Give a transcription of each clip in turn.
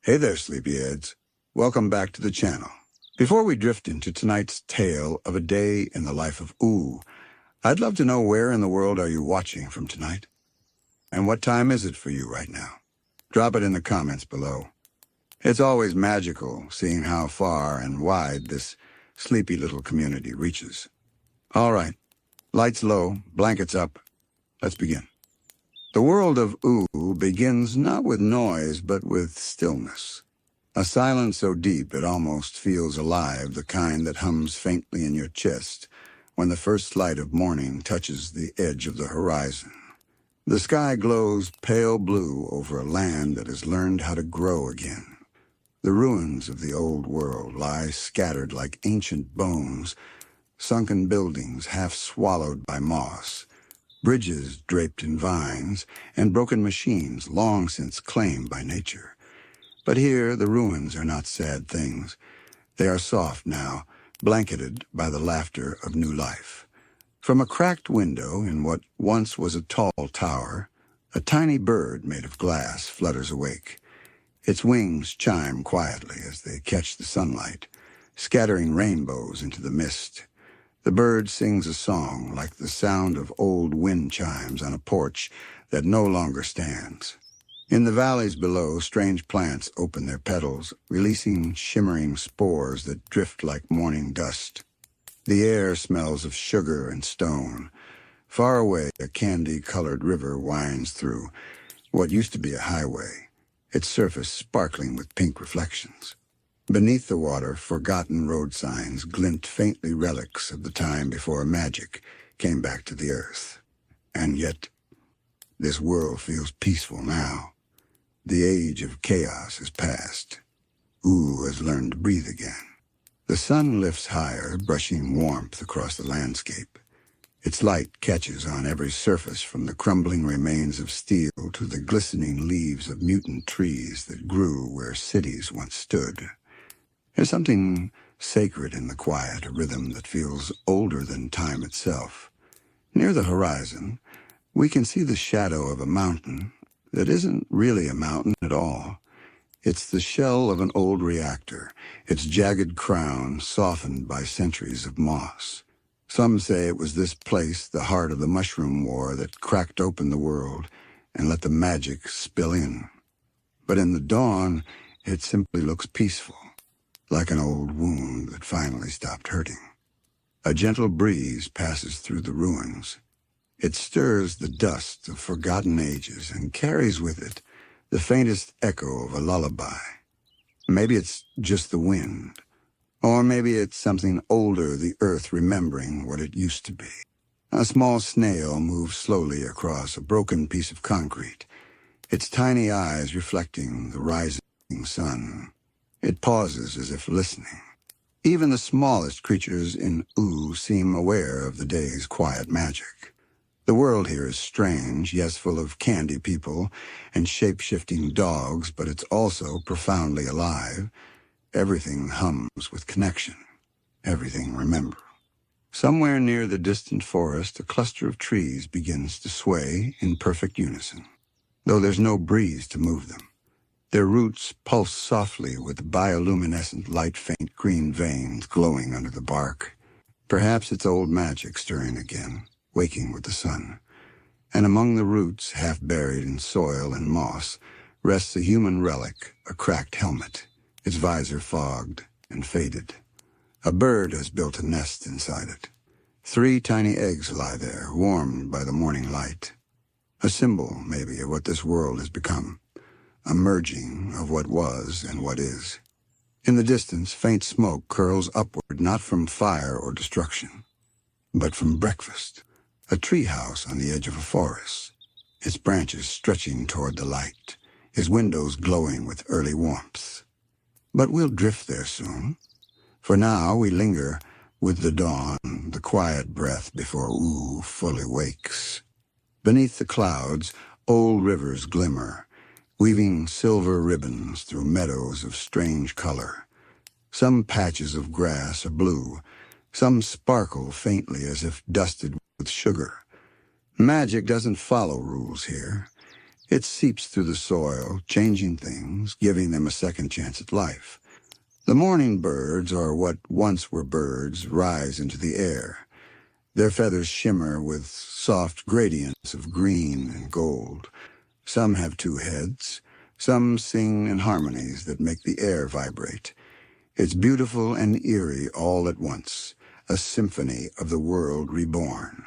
Hey there, sleepyheads. Welcome back to the channel. Before we drift into tonight's tale of a day in the life of Ooo, I'd love to know where in the world are you watching from tonight? And what time is it for you right now? Drop it in the comments below. It's always magical seeing how far and wide this sleepy little community reaches. All right, lights low, blankets up. Let's begin. The world of Ooo begins not with noise, but with stillness. A silence so deep it almost feels alive, the kind that hums faintly in your chest when the first light of morning touches the edge of the horizon. The sky glows pale blue over a land that has learned how to grow again. The ruins of the old world lie scattered like ancient bones, sunken buildings half swallowed by moss, bridges draped in vines, and broken machines long since claimed by nature. But here the ruins are not sad things. They are soft now, blanketed by the laughter of new life. From a cracked window in what once was a tall tower, a tiny bird made of glass flutters awake. Its wings chime quietly as they catch the sunlight, scattering rainbows into the mist. The bird sings a song like the sound of old wind chimes on a porch that no longer stands. In the valleys below, strange plants open their petals, releasing shimmering spores that drift like morning dust. The air smells of sugar and stone. Far away, a candy-colored river winds through what used to be a highway, its surface sparkling with pink reflections. Beneath the water, forgotten road signs glint faintly, relics of the time before magic came back to the earth. And yet, this world feels peaceful now. The age of chaos has passed. Ooo has learned to breathe again. The sun lifts higher, brushing warmth across the landscape. Its light catches on every surface, from the crumbling remains of steel to the glistening leaves of mutant trees that grew where cities once stood. There's something sacred in the quiet, a rhythm that feels older than time itself. Near the horizon, we can see the shadow of a mountain that isn't really a mountain at all. It's the shell of an old reactor, its jagged crown softened by centuries of moss. Some say it was this place, the heart of the Mushroom War, that cracked open the world and let the magic spill in. But in the dawn, it simply looks peaceful, like an old wound that finally stopped hurting. A gentle breeze passes through the ruins. It stirs the dust of forgotten ages and carries with it the faintest echo of a lullaby. Maybe it's just the wind, or maybe it's something older, the earth remembering what it used to be. A small snail moves slowly across a broken piece of concrete, its tiny eyes reflecting the rising sun. It pauses as if listening. Even the smallest creatures in Ooo seem aware of the day's quiet magic. The world here is strange, yes, full of candy people and shape-shifting dogs, but it's also profoundly alive. Everything hums with connection. Everything remember. Somewhere near the distant forest, a cluster of trees begins to sway in perfect unison, though there's no breeze to move them. Their roots pulse softly with bioluminescent light, faint green veins glowing under the bark. Perhaps it's old magic stirring again, waking with the sun. And among the roots, half buried in soil and moss, rests a human relic, a cracked helmet, its visor fogged and faded. A bird has built a nest inside it. 3 tiny eggs lie there, warmed by the morning light. A symbol, maybe, of what this world has become. A merging of what was and what is. In the distance, faint smoke curls upward, not from fire or destruction, but from breakfast. A treehouse on the edge of a forest, its branches stretching toward the light, its windows glowing with early warmth. But we'll drift there soon. For now, we linger with the dawn, the quiet breath before Ooo fully wakes. Beneath the clouds, old rivers glimmer, weaving silver ribbons through meadows of strange color. Some patches of grass are blue, some sparkle faintly as if dusted with sugar. Magic doesn't follow rules here. It seeps through the soil, changing things, giving them a second chance at life. The morning birds, or what once were birds, rise into the air. Their feathers shimmer with soft gradients of green and gold. Some have two heads. Some sing in harmonies that make the air vibrate. It's beautiful and eerie all at once, a symphony of the world reborn.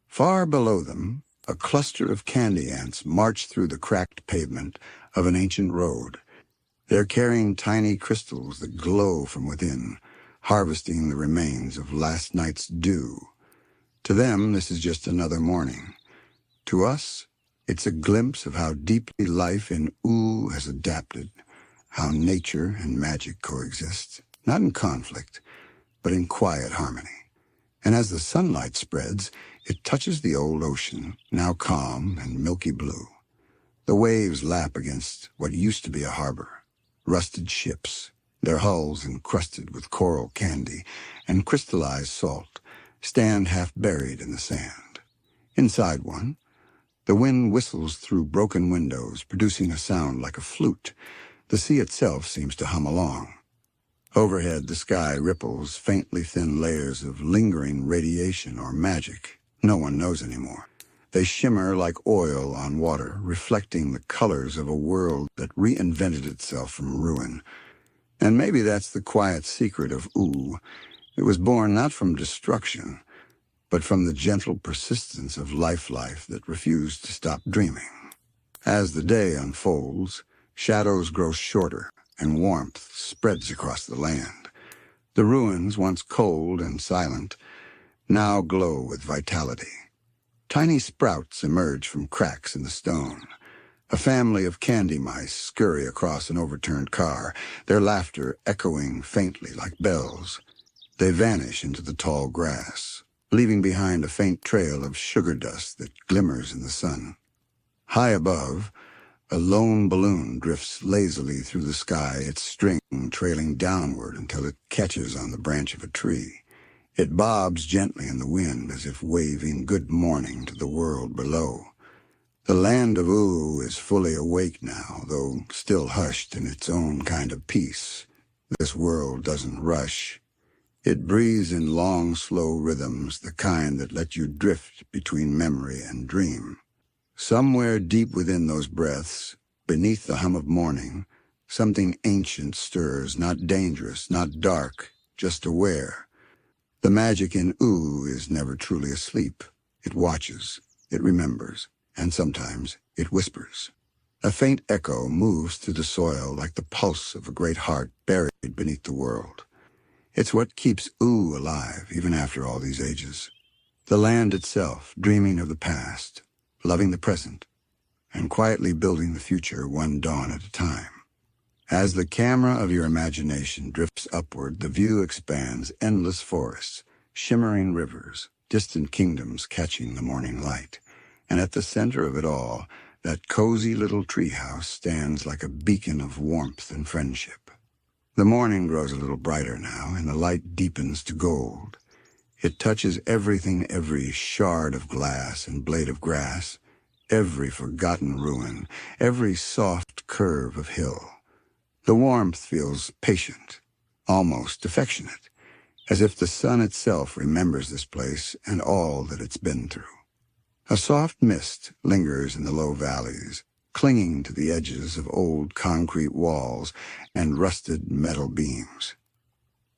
Far below them, a cluster of candy ants march through the cracked pavement of an ancient road. They're carrying tiny crystals that glow from within, harvesting the remains of last night's dew. To them, this is just another morning. To us, it's a glimpse of how deeply life in Ooo has adapted, how nature and magic coexist, not in conflict, but in quiet harmony. And as the sunlight spreads, it touches the old ocean, now calm and milky blue. The waves lap against what used to be a harbor. Rusted ships, their hulls encrusted with coral candy and crystallized salt, stand half buried in the sand. Inside one, the wind whistles through broken windows, producing a sound like a flute. The sea itself seems to hum along. Overhead, the sky ripples faintly thin layers of lingering radiation or magic. No one knows anymore. They shimmer like oil on water, reflecting the colors of a world that reinvented itself from ruin. And maybe that's the quiet secret of Ooo. It was born not from destruction, but from the gentle persistence of life that refused to stop dreaming. As the day unfolds, shadows grow shorter and warmth spreads across the land. The ruins, once cold and silent, now glow with vitality. Tiny sprouts emerge from cracks in the stone. A family of candy mice scurry across an overturned car, their laughter echoing faintly like bells. They vanish into the tall grass, leaving behind a faint trail of sugar dust that glimmers in the sun. High above, a lone balloon drifts lazily through the sky, its string trailing downward until it catches on the branch of a tree. It bobs gently in the wind as if waving good morning to the world below. The Land of Ooo is fully awake now, though still hushed in its own kind of peace. This world doesn't rush. It breathes in long, slow rhythms, the kind that let you drift between memory and dream. Somewhere deep within those breaths, beneath the hum of morning, something ancient stirs, not dangerous, not dark, just aware. The magic in Ooo is never truly asleep. It watches, it remembers, and sometimes it whispers. A faint echo moves through the soil like the pulse of a great heart buried beneath the world. It's what keeps Ooo alive, even after all these ages. The land itself, dreaming of the past, loving the present, and quietly building the future one dawn at a time. As the camera of your imagination drifts upward, the view expands endless forests, shimmering rivers, distant kingdoms catching the morning light. And at the center of it all, that cozy little treehouse stands like a beacon of warmth and friendship. The morning grows a little brighter now, and the light deepens to gold. It touches everything, every shard of glass and blade of grass, every forgotten ruin, every soft curve of hill. The warmth feels patient, almost affectionate, as if the sun itself remembers this place and all that it's been through. A soft mist lingers in the low valleys, clinging to the edges of old concrete walls and rusted metal beams.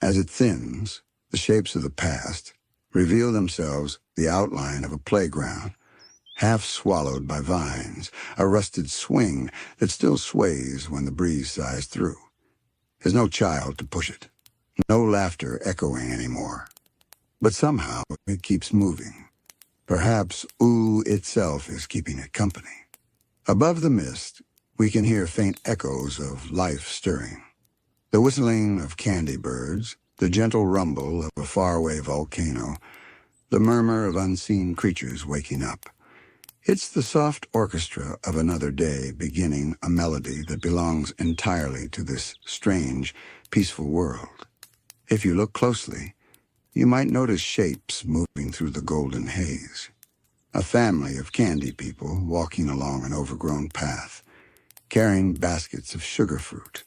As it thins, the shapes of the past reveal themselves, the outline of a playground, half swallowed by vines, a rusted swing that still sways when the breeze sighs through. There's no child to push it, no laughter echoing anymore. But somehow it keeps moving. Perhaps Ooo itself is keeping it company. Above the mist, we can hear faint echoes of life stirring. The whistling of candy birds, the gentle rumble of a faraway volcano, the murmur of unseen creatures waking up. It's the soft orchestra of another day beginning a melody that belongs entirely to this strange, peaceful world. If you look closely, you might notice shapes moving through the golden haze. A family of candy people walking along an overgrown path, carrying baskets of sugar fruit.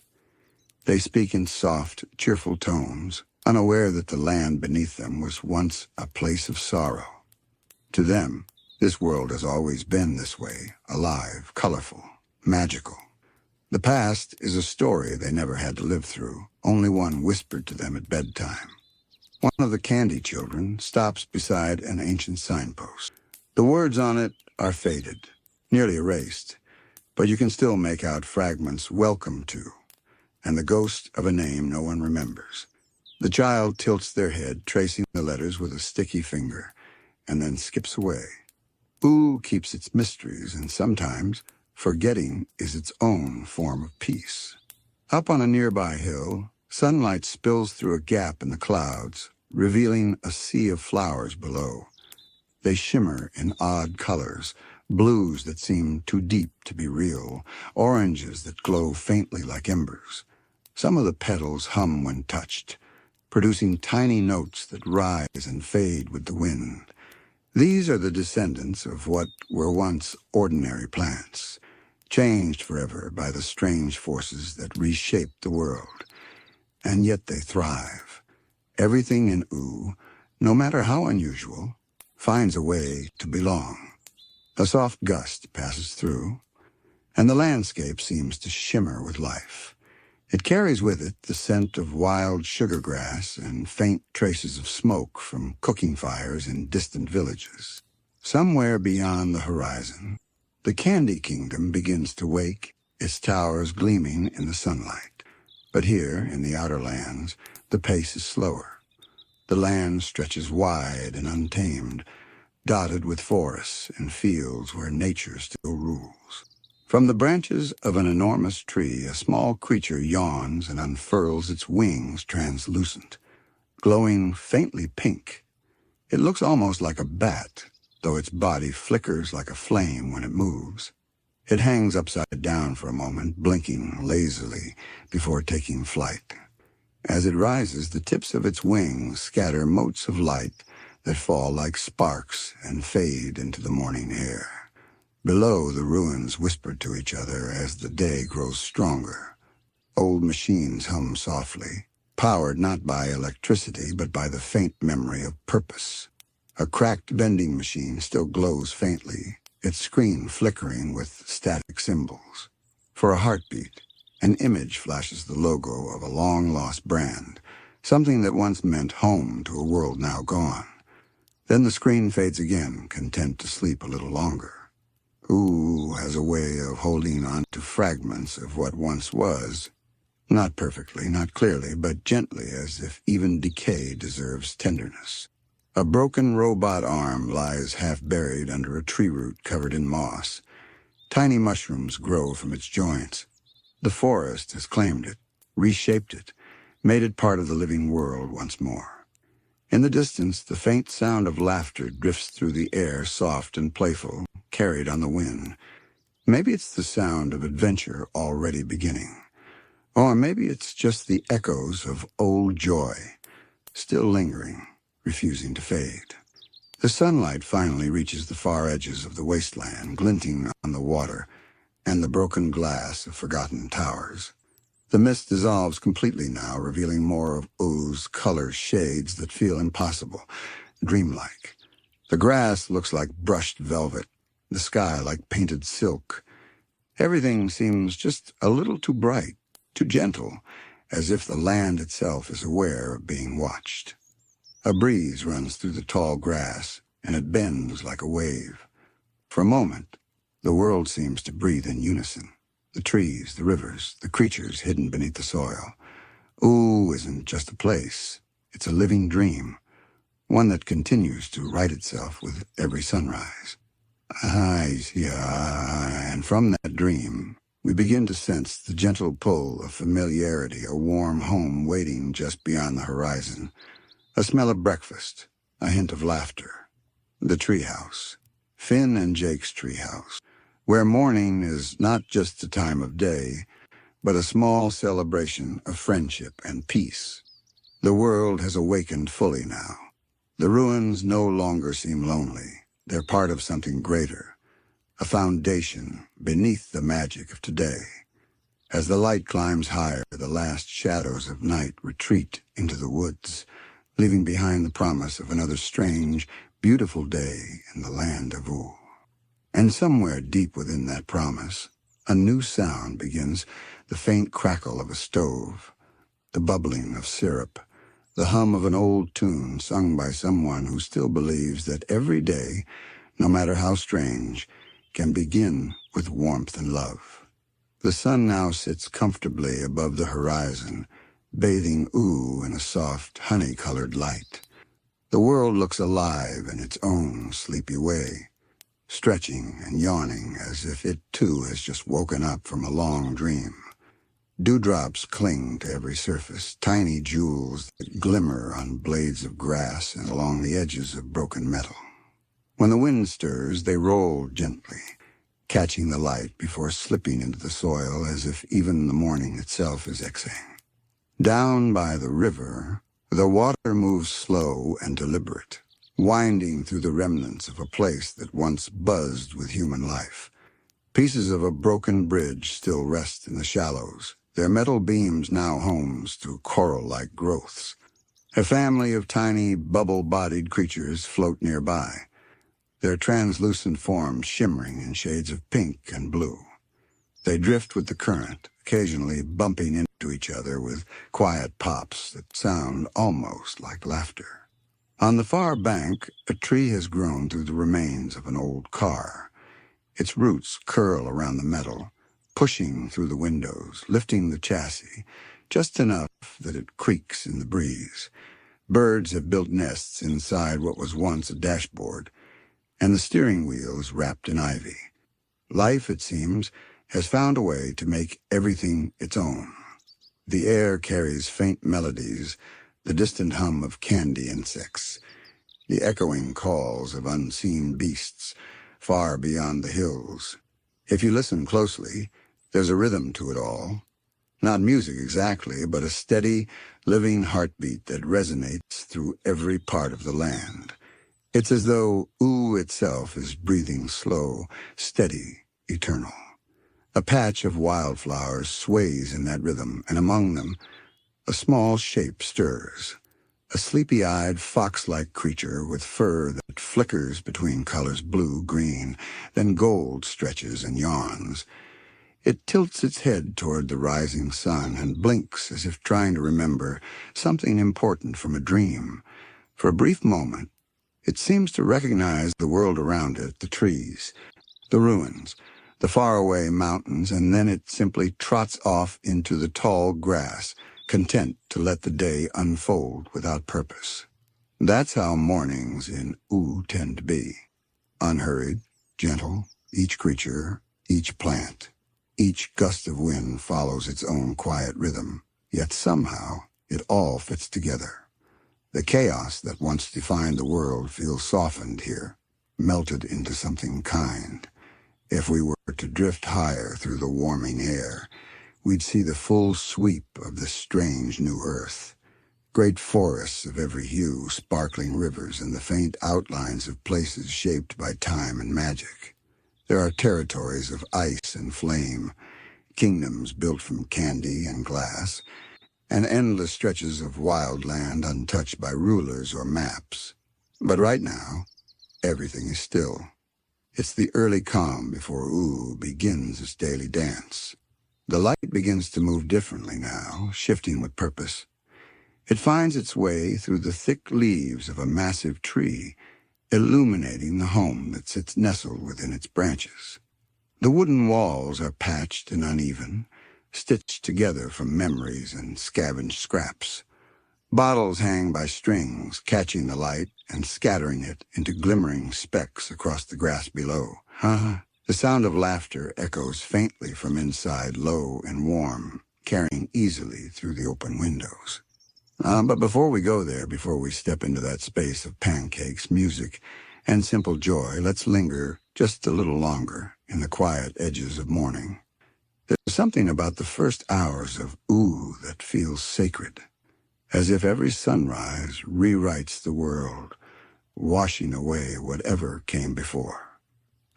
They speak in soft, cheerful tones, unaware that the land beneath them was once a place of sorrow. To them, this world has always been this way, alive, colorful, magical. The past is a story they never had to live through, only one whispered to them at bedtime. One of the candy children stops beside an ancient signpost. The words on it are faded, nearly erased, but you can still make out fragments "Welcome to," and the ghost of a name no one remembers. The child tilts their head, tracing the letters with a sticky finger, and then skips away. Ooo keeps its mysteries, and sometimes forgetting is its own form of peace. Up on a nearby hill, sunlight spills through a gap in the clouds, revealing a sea of flowers below. They shimmer in odd colors, blues that seem too deep to be real, oranges that glow faintly like embers. Some of the petals hum when touched, producing tiny notes that rise and fade with the wind. These are the descendants of what were once ordinary plants, changed forever by the strange forces that reshaped the world. And yet they thrive. Everything in Ooo, no matter how unusual, finds a way to belong. A soft gust passes through, and the landscape seems to shimmer with life. It carries with it the scent of wild sugar grass and faint traces of smoke from cooking fires in distant villages. Somewhere beyond the horizon, the Candy Kingdom begins to wake, its towers gleaming in the sunlight. But here, in the outer lands, the pace is slower. The land stretches wide and untamed, dotted with forests and fields where nature still rules. From the branches of an enormous tree, a small creature yawns and unfurls its wings translucent, glowing faintly pink. It looks almost like a bat, though its body flickers like a flame when it moves. It hangs upside down for a moment, blinking lazily before taking flight. As it rises, the tips of its wings scatter motes of light that fall like sparks and fade into the morning air. Below, the ruins whisper to each other as the day grows stronger. Old machines hum softly, powered not by electricity but by the faint memory of purpose. A cracked vending machine still glows faintly, its screen flickering with static symbols. For a heartbeat, an image flashes the logo of a long-lost brand, something that once meant home to a world now gone. Then the screen fades again, content to sleep a little longer. Ooo has a way of holding on to fragments of what once was, not perfectly, not clearly, but gently, as if even decay deserves tenderness. A broken robot arm lies half-buried under a tree root covered in moss. Tiny mushrooms grow from its joints. The forest has claimed it, reshaped it, made it part of the living world once more. In the distance, the faint sound of laughter drifts through the air, soft and playful, carried on the wind. Maybe it's the sound of adventure already beginning. Or maybe it's just the echoes of old joy, still lingering, refusing to fade. The sunlight finally reaches the far edges of the wasteland, glinting on the water and the broken glass of forgotten towers. The mist dissolves completely now, revealing more of Oo's color shades that feel impossible, dreamlike. The grass looks like brushed velvet, the sky like painted silk. Everything seems just a little too bright, too gentle, as if the land itself is aware of being watched. A breeze runs through the tall grass, and it bends like a wave. For a moment, the world seems to breathe in unison. The trees, the rivers, the creatures hidden beneath the soil. Ooo isn't just a place. It's a living dream, one that continues to right itself with every sunrise. And from that dream, we begin to sense the gentle pull of familiarity, a warm home waiting just beyond the horizon. A smell of breakfast, a hint of laughter. The treehouse, Finn and Jake's treehouse, where morning is not just a time of day, but a small celebration of friendship and peace. The world has awakened fully now. The ruins no longer seem lonely. They're part of something greater, a foundation beneath the magic of today. As the light climbs higher, the last shadows of night retreat into the woods, leaving behind the promise of another strange, beautiful day in the Land of Ooo. And somewhere deep within that promise, a new sound begins, the faint crackle of a stove, the bubbling of syrup, the hum of an old tune sung by someone who still believes that every day, no matter how strange, can begin with warmth and love. The sun now sits comfortably above the horizon, bathing Ooo in a soft, honey-colored light. The world looks alive in its own sleepy way, stretching and yawning as if it too has just woken up from a long dream. Dewdrops cling to every surface, tiny jewels that glimmer on blades of grass and along the edges of broken metal. When the wind stirs, they roll gently, catching the light before slipping into the soil as if even the morning itself is exhaling. Down by the river, the water moves slow and deliberate, winding through the remnants of a place that once buzzed with human life. Pieces of a broken bridge still rest in the shallows, their metal beams now homes through coral-like growths. A family of tiny, bubble-bodied creatures float nearby, their translucent forms shimmering in shades of pink and blue. They drift with the current, occasionally bumping into each other with quiet pops that sound almost like laughter. On the far bank, a tree has grown through the remains of an old car. Its roots curl around the metal, pushing through the windows, lifting the chassis, just enough that it creaks in the breeze. Birds have built nests inside what was once a dashboard, and the steering wheel is wrapped in ivy. Life, it seems, has found a way to make everything its own. The air carries faint melodies, the distant hum of candy insects, the echoing calls of unseen beasts far beyond the hills. If you listen closely, there's a rhythm to it all. Not music exactly, but a steady, living heartbeat that resonates through every part of the land. It's as though Ooo itself is breathing slow, steady, eternal. A patch of wildflowers sways in that rhythm, and among them, a small shape stirs. A sleepy-eyed, fox-like creature with fur that flickers between colors blue, green, then gold stretches and yawns. It tilts its head toward the rising sun and blinks as if trying to remember something important from a dream. For a brief moment, it seems to recognize the world around it, the trees, the ruins, the faraway mountains, and then it simply trots off into the tall grass, content to let the day unfold without purpose. That's how mornings in Ooo tend to be. Unhurried, gentle, each creature, each plant, each gust of wind follows its own quiet rhythm, yet somehow it all fits together. The chaos that once defined the world feels softened here, melted into something kind. If we were to drift higher through the warming air, we'd see the full sweep of this strange new earth. Great forests of every hue, sparkling rivers, and the faint outlines of places shaped by time and magic. There are territories of ice and flame, kingdoms built from candy and glass, and endless stretches of wild land untouched by rulers or maps. But right now, everything is still. It's the early calm before Ooo begins its daily dance. The light begins to move differently now, shifting with purpose. It finds its way through the thick leaves of a massive tree, illuminating the home that sits nestled within its branches. The wooden walls are patched and uneven, stitched together from memories and scavenged scraps. Bottles hang by strings, catching the light and scattering it into glimmering specks across the grass below. The sound of laughter echoes faintly from inside, low and warm, carrying easily through the open windows. But before we go there, before we step into that space of pancakes, music, and simple joy, let's linger just a little longer in the quiet edges of morning. There's something about the first hours of Ooo that feels sacred, as if every sunrise rewrites the world, washing away whatever came before.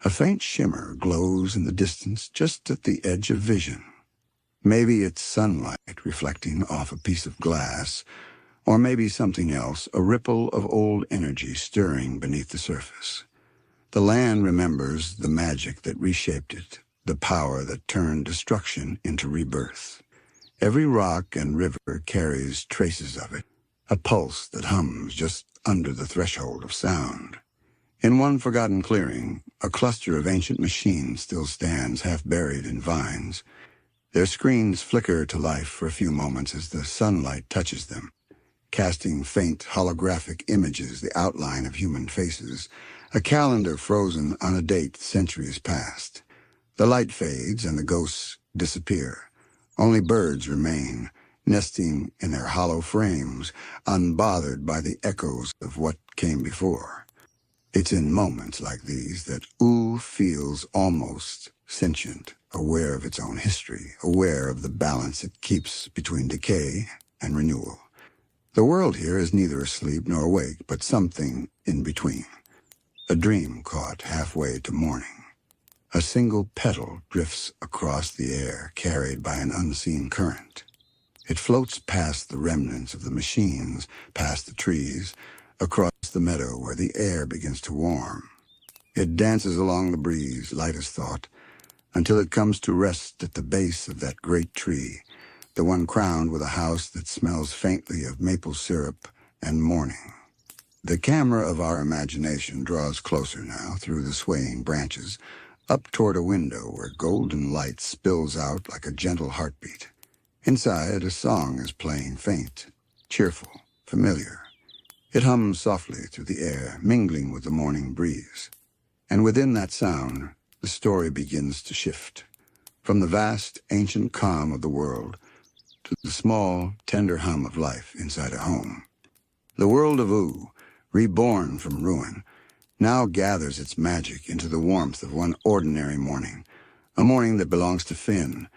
A faint shimmer glows in the distance just at the edge of vision. Maybe it's sunlight reflecting off a piece of glass, or maybe something else, a ripple of old energy stirring beneath the surface. The land remembers the magic that reshaped it, the power that turned destruction into rebirth. Every rock and river carries traces of it, a pulse that hums just under the threshold of sound. In one forgotten clearing, a cluster of ancient machines still stands half buried in vines. Their screens flicker to life for a few moments as the sunlight touches them, casting faint holographic images, the outline of human faces, a calendar frozen on a date centuries past. The light fades and the ghosts disappear. Only birds remain, nesting in their hollow frames, unbothered by the echoes of what came before. It's in moments like these that Ooo feels almost sentient, aware of its own history, aware of the balance it keeps between decay and renewal. The world here is neither asleep nor awake, but something in between. A dream caught halfway to morning. A single petal drifts across the air, carried by an unseen current. It floats past the remnants of the machines, past the trees, across the meadow where the air begins to warm. It dances along the breeze, light as thought, until it comes to rest at the base of that great tree, the one crowned with a house that smells faintly of maple syrup and morning. The camera of our imagination draws closer now through the swaying branches, up toward a window where golden light spills out like a gentle heartbeat. Inside, a song is playing, faint, cheerful, familiar. It hums softly through the air, mingling with the morning breeze. And within that sound, the story begins to shift. From the vast, ancient calm of the world to the small, tender hum of life inside a home. The world of Ooo, reborn from ruin, now gathers its magic into the warmth of one ordinary morning, a morning that belongs to Finn,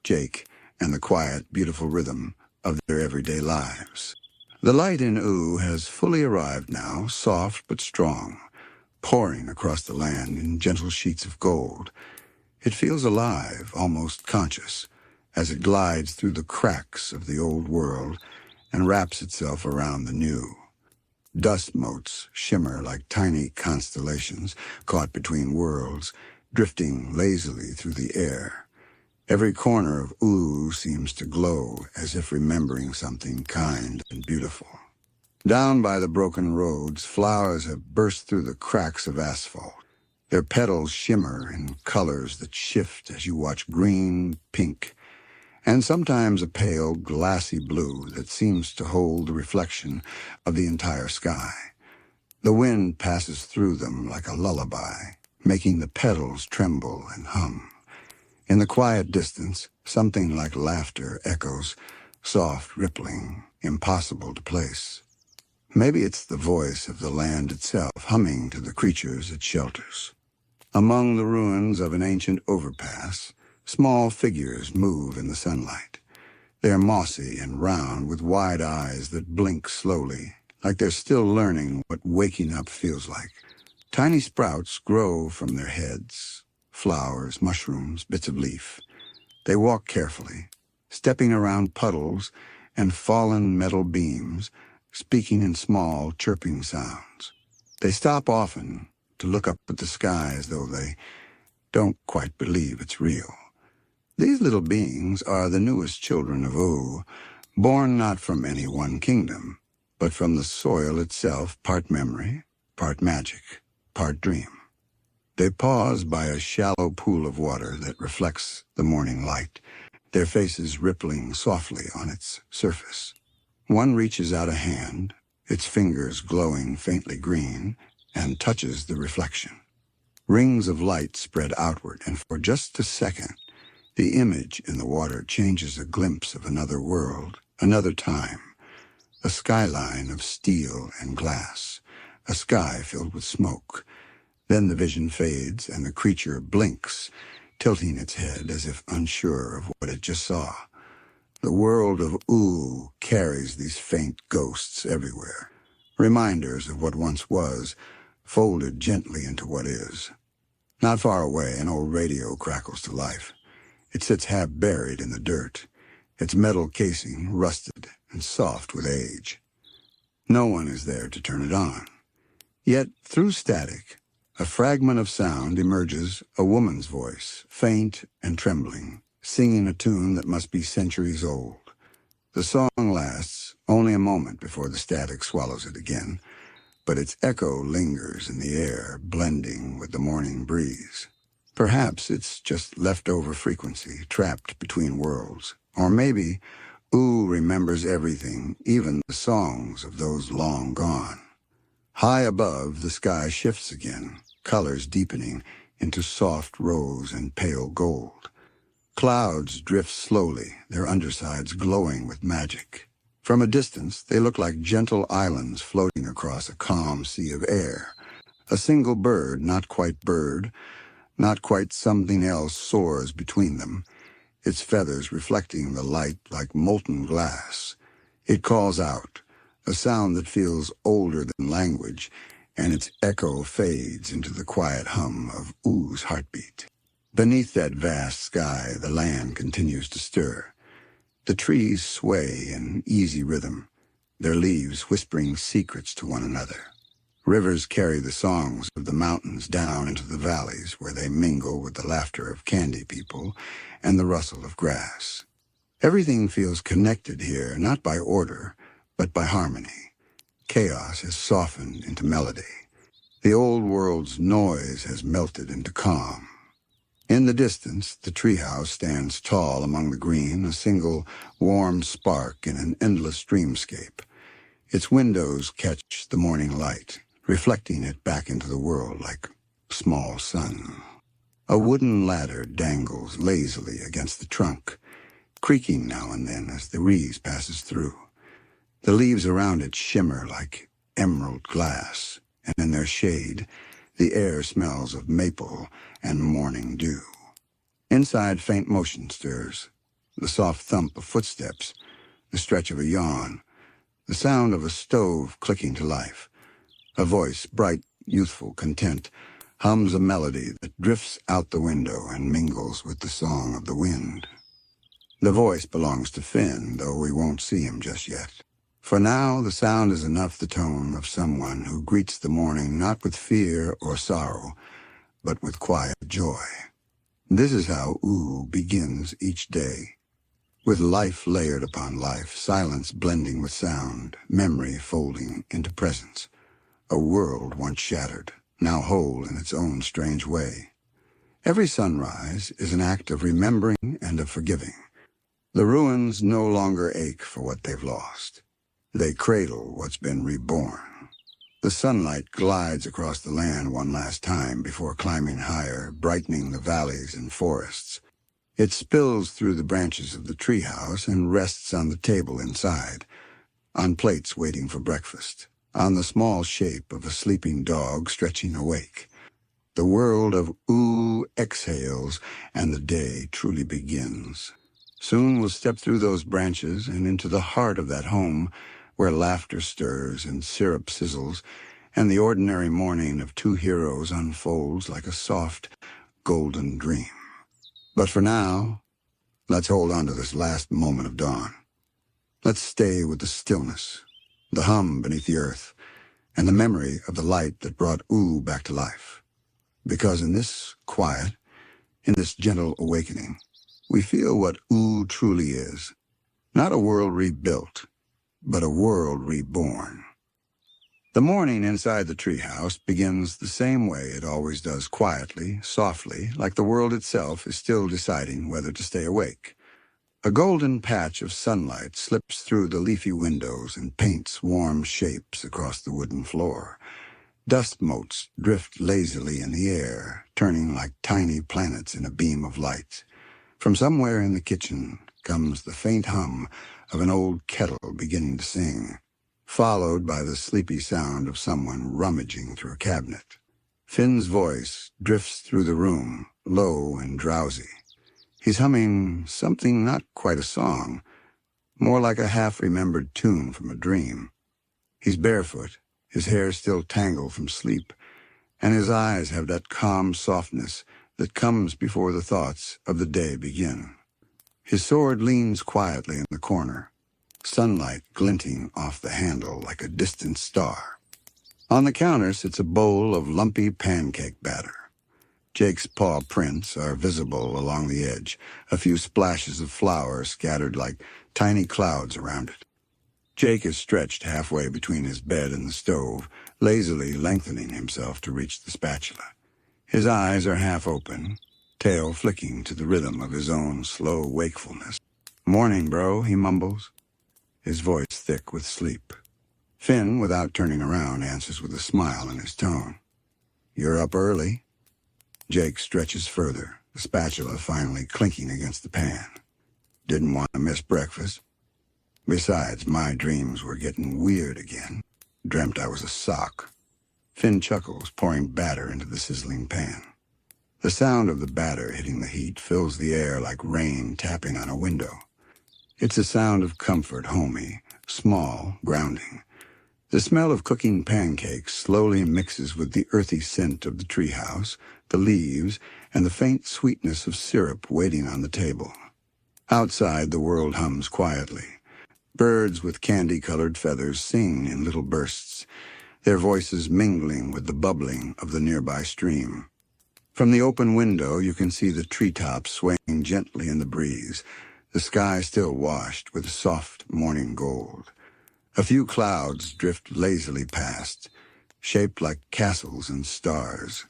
Jake, and the quiet, beautiful rhythm of their everyday lives. The light in Ooo has fully arrived now, soft but strong, pouring across the land in gentle sheets of gold. It feels alive, almost conscious, as it glides through the cracks of the old world and wraps itself around the new. Dust motes shimmer like tiny constellations caught between worlds, drifting lazily through the air. Every corner of Ooo seems to glow as if remembering something kind and beautiful. Down by the broken roads, flowers have burst through the cracks of asphalt. Their petals shimmer in colors that shift as you watch green, pink, and sometimes a pale, glassy blue that seems to hold the reflection of the entire sky. The wind passes through them like a lullaby, making the petals tremble and hum. In the quiet distance, something like laughter echoes, soft, rippling, impossible to place. Maybe it's the voice of the land itself humming to the creatures it shelters. Among the ruins of an ancient overpass, small figures move in the sunlight. They're mossy and round, with wide eyes that blink slowly, like they're still learning what waking up feels like. Tiny sprouts grow from their heads. Flowers, mushrooms, bits of leaf. They walk carefully, stepping around puddles and fallen metal beams, speaking in small, chirping sounds. They stop often to look up at the sky as though they don't quite believe it's real. These little beings are the newest children of Ooo, born not from any one kingdom, but from the soil itself, part memory, part magic, part dream. They pause by a shallow pool of water that reflects the morning light, their faces rippling softly on its surface. One reaches out a hand, its fingers glowing faintly green, and touches the reflection. Rings of light spread outward, and for just a second, the image in the water changes a glimpse of another world, another time, a skyline of steel and glass, a sky filled with smoke. Then the vision fades, and the creature blinks, tilting its head as if unsure of what it just saw. The world of Ooo carries these faint ghosts everywhere, reminders of what once was, folded gently into what is. Not far away, an old radio crackles to life. It sits half buried in the dirt, its metal casing rusted and soft with age. No one is there to turn it on. Yet, through static, a fragment of sound emerges, a woman's voice, faint and trembling, singing a tune that must be centuries old. The song lasts only a moment before the static swallows it again, but its echo lingers in the air, blending with the morning breeze. Perhaps it's just leftover frequency trapped between worlds. Or maybe Ooo remembers everything, even the songs of those long gone. High above, the sky shifts again, colors deepening into soft rose and pale gold. Clouds drift slowly, their undersides glowing with magic. From a distance, they look like gentle islands floating across a calm sea of air. A single bird, not quite something else, soars between them, its feathers reflecting the light like molten glass. It calls out, a sound that feels older than language, and its echo fades into the quiet hum of Oo's heartbeat. Beneath that vast sky, the land continues to stir. The trees sway in easy rhythm, their leaves whispering secrets to one another. Rivers carry the songs of the mountains down into the valleys where they mingle with the laughter of candy people and the rustle of grass. Everything feels connected here, not by order, but by harmony. Chaos has softened into melody. The old world's noise has melted into calm. In the distance, the treehouse stands tall among the green, a single warm spark in an endless dreamscape. Its windows catch the morning light, reflecting it back into the world like small sun. A wooden ladder dangles lazily against the trunk, creaking now and then as the breeze passes through. The leaves around it shimmer like emerald glass, and in their shade, the air smells of maple and morning dew. Inside, faint motion stirs, the soft thump of footsteps, the stretch of a yawn, the sound of a stove clicking to life. A voice, bright, youthful, content, hums a melody that drifts out the window and mingles with the song of the wind. The voice belongs to Finn, though we won't see him just yet. For now, the sound is enough the tone of someone who greets the morning not with fear or sorrow, but with quiet joy. This is how Ooo begins each day, with life layered upon life, silence blending with sound, memory folding into presence. A world once shattered, now whole in its own strange way. Every sunrise is an act of remembering and of forgiving. The ruins no longer ache for what they've lost. They cradle what's been reborn. The sunlight glides across the land one last time before climbing higher, brightening the valleys and forests. It spills through the branches of the treehouse and rests on the table inside, on plates waiting for breakfast, on the small shape of a sleeping dog stretching awake. The world of Ooo exhales, and the day truly begins. Soon we'll step through those branches and into the heart of that home where laughter stirs and syrup sizzles, and the ordinary morning of two heroes unfolds like a soft, golden dream. But for now, let's hold on to this last moment of dawn. Let's stay with the stillness, the hum beneath the earth, and the memory of the light that brought Ooo back to life. Because in this quiet, in this gentle awakening, we feel what Ooo truly is. Not a world rebuilt, but a world reborn. The morning inside the treehouse begins the same way it always does, quietly, softly, like the world itself is still deciding whether to stay awake. A golden patch of sunlight slips through the leafy windows and paints warm shapes across the wooden floor. Dust motes drift lazily in the air, turning like tiny planets in a beam of light. From somewhere in the kitchen comes the faint hum of an old kettle beginning to sing, followed by the sleepy sound of someone rummaging through a cabinet. Finn's voice drifts through the room, low and drowsy. He's humming something not quite a song, more like a half-remembered tune from a dream. He's barefoot, his hair still tangled from sleep, and his eyes have that calm softness that comes before the thoughts of the day begin. His sword leans quietly in the corner, sunlight glinting off the handle like a distant star. On the counter sits a bowl of lumpy pancake batter. Jake's paw prints are visible along the edge, a few splashes of flour scattered like tiny clouds around it. Jake is stretched halfway between his bed and the stove, lazily lengthening himself to reach the spatula. His eyes are half open, tail flicking to the rhythm of his own slow wakefulness. "Morning, bro," he mumbles, his voice thick with sleep. Finn, without turning around, answers with a smile in his tone. "You're up early." Jake stretches further, the spatula finally clinking against the pan. "Didn't want to miss breakfast. Besides, my dreams were getting weird again. Dreamt I was a sock." Finn chuckles, pouring batter into the sizzling pan. The sound of the batter hitting the heat fills the air like rain tapping on a window. It's a sound of comfort, homey, small, grounding. The smell of cooking pancakes slowly mixes with the earthy scent of the treehouse, the leaves, and the faint sweetness of syrup waiting on the table. Outside, the world hums quietly. Birds with candy-colored feathers sing in little bursts, their voices mingling with the bubbling of the nearby stream. From the open window, you can see the treetops swaying gently in the breeze, the sky still washed with soft morning gold. A few clouds drift lazily past, shaped like castles and stars.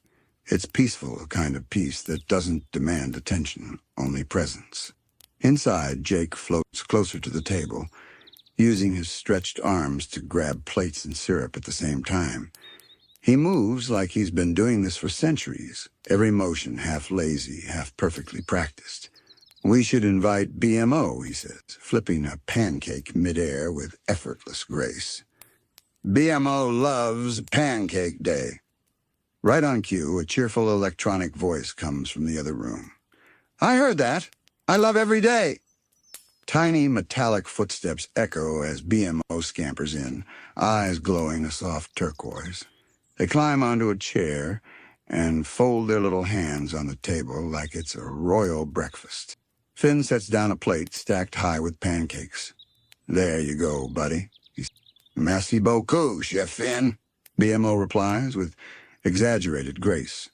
It's peaceful, a kind of peace that doesn't demand attention, only presence. Inside, Jake floats closer to the table, using his stretched arms to grab plates and syrup at the same time. He moves like he's been doing this for centuries, every motion half lazy, half perfectly practiced. "We should invite BMO," he says, flipping a pancake midair with effortless grace. "BMO loves Pancake Day." Right on cue, a cheerful electronic voice comes from the other room. "I heard that. I love every day." Tiny metallic footsteps echo as BMO scampers in, eyes glowing a soft turquoise. They climb onto a chair and fold their little hands on the table like it's a royal breakfast. Finn sets down a plate stacked high with pancakes. "There you go, buddy." "Merci beaucoup, Chef Finn," BMO replies with exaggerated grace.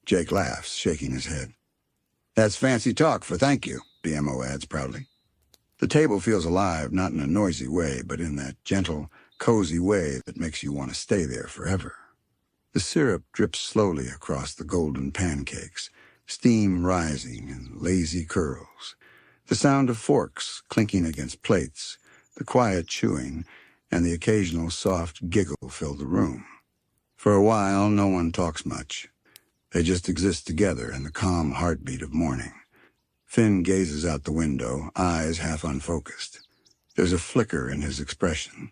Jake laughs, shaking his head. "That's fancy talk for thank you," BMO adds proudly. The table feels alive, not in a noisy way, but in that gentle, cozy way that makes you want to stay there forever. The syrup drips slowly across the golden pancakes, steam rising in lazy curls. The sound of forks clinking against plates, the quiet chewing, and the occasional soft giggle fill the room. For a while, no one talks much. They just exist together in the calm heartbeat of morning. Finn gazes out the window, eyes half unfocused. There's a flicker in his expression,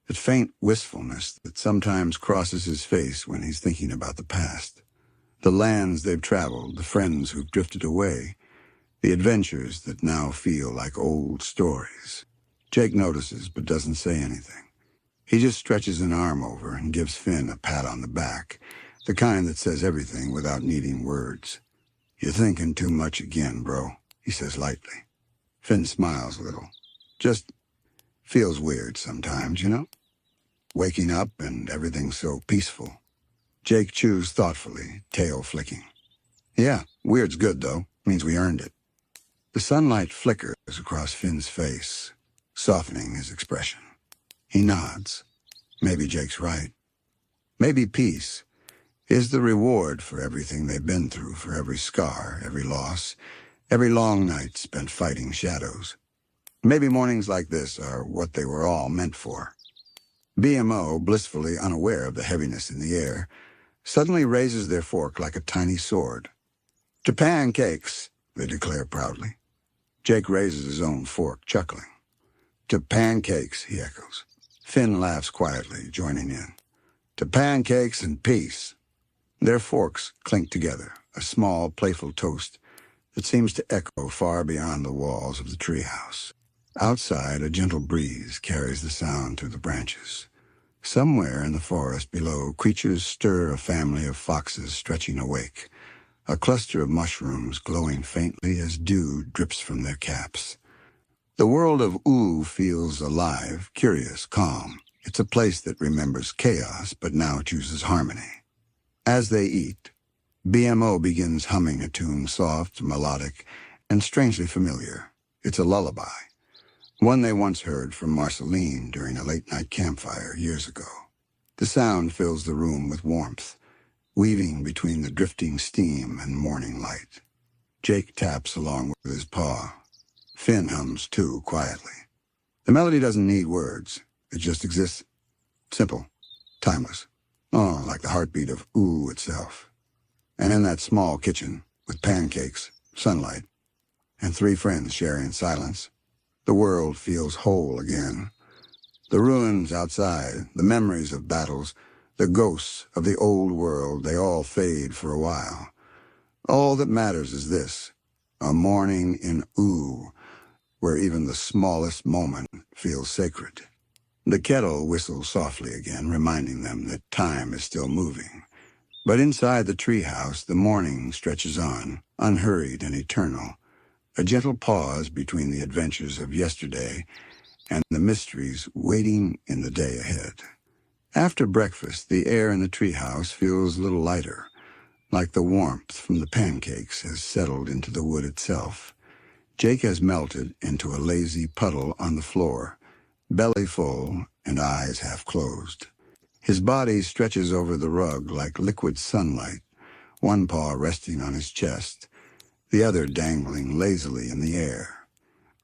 that faint wistfulness that sometimes crosses his face when he's thinking about the past. The lands they've traveled, the friends who've drifted away, the adventures that now feel like old stories. Jake notices but doesn't say anything. He just stretches an arm over and gives Finn a pat on the back, the kind that says everything without needing words. "You're thinking too much again, bro," he says lightly. Finn smiles a little. "Just feels weird sometimes, you know? Waking up and everything's so peaceful." Jake chews thoughtfully, tail flicking. "Yeah, weird's good, though. Means we earned it." The sunlight flickers across Finn's face, softening his expression. He nods. Maybe Jake's right. Maybe peace is the reward for everything they've been through, for every scar, every loss, every long night spent fighting shadows. Maybe mornings like this are what they were all meant for. BMO, blissfully unaware of the heaviness in the air, suddenly raises their fork like a tiny sword. "To pancakes," they declare proudly. Jake raises his own fork, chuckling. "To pancakes," he echoes. Finn laughs quietly, joining in. "To pancakes and peace." Their forks clink together, a small, playful toast that seems to echo far beyond the walls of the treehouse. Outside, a gentle breeze carries the sound through the branches. Somewhere in the forest below, creatures stir a family of foxes stretching awake, a cluster of mushrooms glowing faintly as dew drips from their caps. The world of Ooo feels alive, curious, calm. It's a place that remembers chaos, but now chooses harmony. As they eat, BMO begins humming a tune soft, melodic, and strangely familiar. It's a lullaby, one they once heard from Marceline during a late-night campfire years ago. The sound fills the room with warmth, weaving between the drifting steam and morning light. Jake taps along with his paw. Finn hums too, quietly. The melody doesn't need words. It just exists. Simple, timeless. Oh, like the heartbeat of Ooo itself. And in that small kitchen, with pancakes, sunlight, and 3 friends sharing silence, the world feels whole again. The ruins outside, the memories of battles, the ghosts of the old world, they all fade for a while. All that matters is this, a morning in Ooo, where even the smallest moment feels sacred. The kettle whistles softly again, reminding them that time is still moving. But inside the treehouse, the morning stretches on, unhurried and eternal, a gentle pause between the adventures of yesterday and the mysteries waiting in the day ahead. After breakfast, the air in the treehouse feels a little lighter, like the warmth from the pancakes has settled into the wood itself. Jake has melted into a lazy puddle on the floor, belly full and eyes half closed. His body stretches over the rug like liquid sunlight, one paw resting on his chest, the other dangling lazily in the air.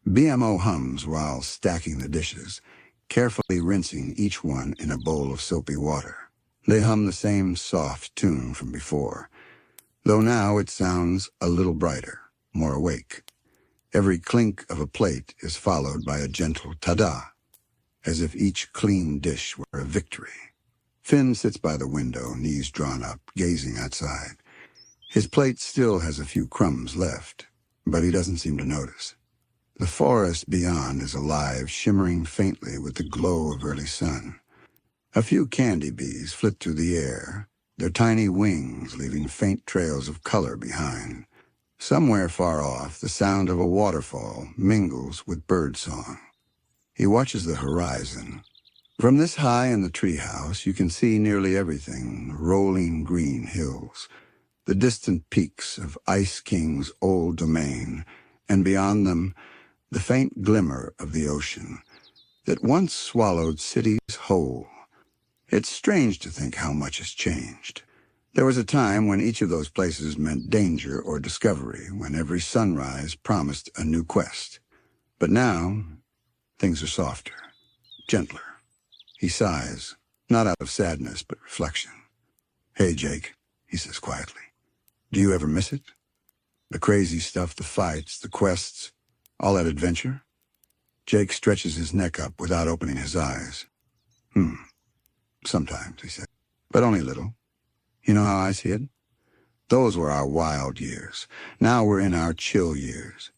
BMO hums while stacking the dishes, carefully rinsing each one in a bowl of soapy water. They hum the same soft tune from before, though now it sounds a little brighter, more awake. Every clink of a plate is followed by a gentle ta-da, as if each clean dish were a victory. Finn sits by the window, knees drawn up, gazing outside. His plate still has a few crumbs left, but he doesn't seem to notice. The forest beyond is alive, shimmering faintly with the glow of early sun. A few candy bees flit through the air, their tiny wings leaving faint trails of color behind. Somewhere far off, the sound of a waterfall mingles with bird song. He watches the horizon. From this high in the treehouse, you can see nearly everything, rolling green hills, the distant peaks of Ice King's old domain, and beyond them, the faint glimmer of the ocean that once swallowed cities whole. It's strange to think how much has changed. There was a time when each of those places meant danger or discovery, when every sunrise promised a new quest. But now, things are softer, gentler. He sighs, not out of sadness, but reflection. "Hey, Jake," he says quietly. "Do you ever miss it? The crazy stuff, the fights, the quests, all that adventure?" Jake stretches his neck up without opening his eyes. Sometimes," he said, "but only a little. You know how I see it? Those were our wild years. Now we're in our chill years.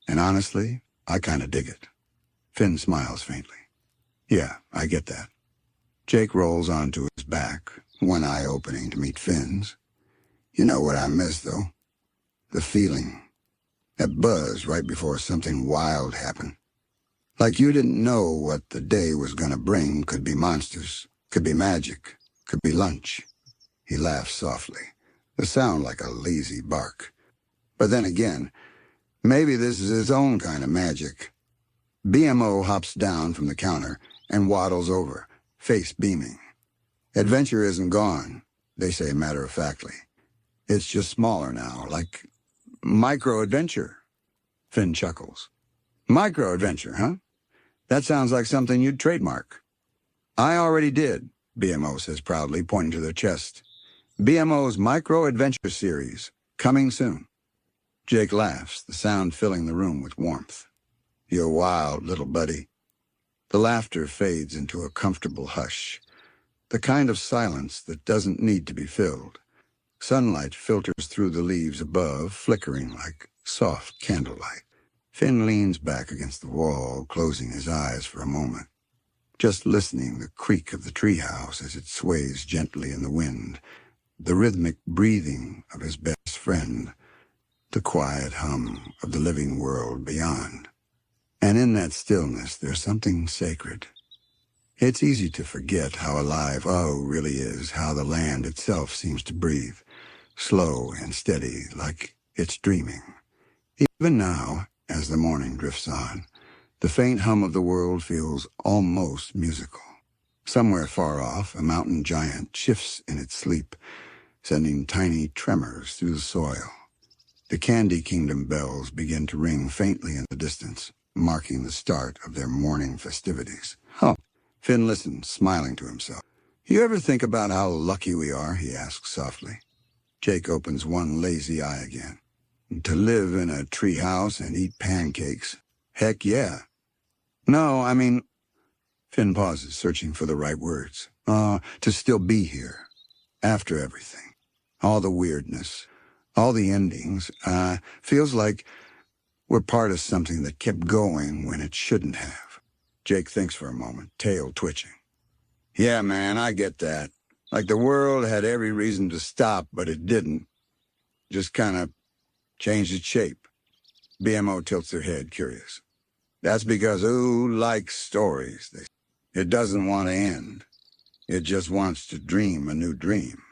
And honestly, I kind of dig it." Finn smiles faintly. "Yeah, I get that." Jake rolls onto his back, one eye opening to meet Finn's. "You know what I miss, though? The feeling. That buzz right before something wild happened. Like you didn't know what the day was going to bring. Could be monsters, could be magic, could be lunch." He laughs softly, the sound like a lazy bark. But then again, maybe this is his own kind of magic. BMO hops down from the counter and waddles over, face beaming. "Adventure isn't gone," they say matter-of-factly. "It's just smaller now, like micro-adventure." Finn chuckles. "Micro-adventure, huh? That sounds like something you'd trademark." "I already did," BMO says proudly, pointing to their chest. "BMO's Micro-Adventure Series, coming soon." Jake laughs, the sound filling the room with warmth. "You're wild, little buddy." The laughter fades into a comfortable hush, the kind of silence that doesn't need to be filled. Sunlight filters through the leaves above, flickering like soft candlelight. Finn leans back against the wall, closing his eyes for a moment. just listening the creak of the treehouse as it sways gently in the wind, the rhythmic breathing of his best friend, the quiet hum of the living world beyond. And in that stillness, there's something sacred. It's easy to forget how alive Ooo really is, how the land itself seems to breathe, slow and steady, like it's dreaming. Even now, as the morning drifts on, the faint hum of the world feels almost musical. Somewhere far off, a mountain giant shifts in its sleep, sending tiny tremors through the soil. The Candy Kingdom bells begin to ring faintly in the distance, marking the start of their morning festivities. Oh, Finn listens, smiling to himself. You ever think about how lucky we are? He asks softly. Jake opens one lazy eye again. To live in a treehouse and eat pancakes? Heck yeah. No, I mean... Finn pauses, searching for the right words. To still be here, after everything. All the weirdness, all the endings. Feels like we're part of something that kept going when it shouldn't have. Jake thinks for a moment, tail twitching. Yeah, man, I get that. Like the world had every reason to stop, but it didn't. Just kind of changed its shape. BMO tilts their head, curious. That's because Ooo likes stories. It doesn't want to end. It just wants to dream a new dream.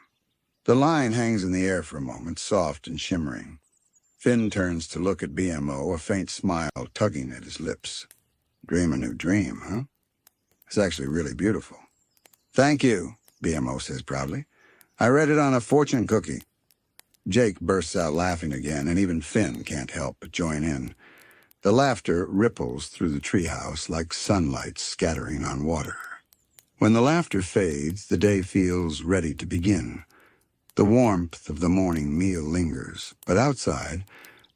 The line hangs in the air for a moment, soft and shimmering. Finn turns to look at BMO, a faint smile tugging at his lips. Dream a new dream, huh? It's actually really beautiful. Thank you, BMO says proudly. I read it on a fortune cookie. Jake bursts out laughing again, and even Finn can't help but join in. The laughter ripples through the treehouse like sunlight scattering on water. When the laughter fades, the day feels ready to begin. The warmth of the morning meal lingers, but outside,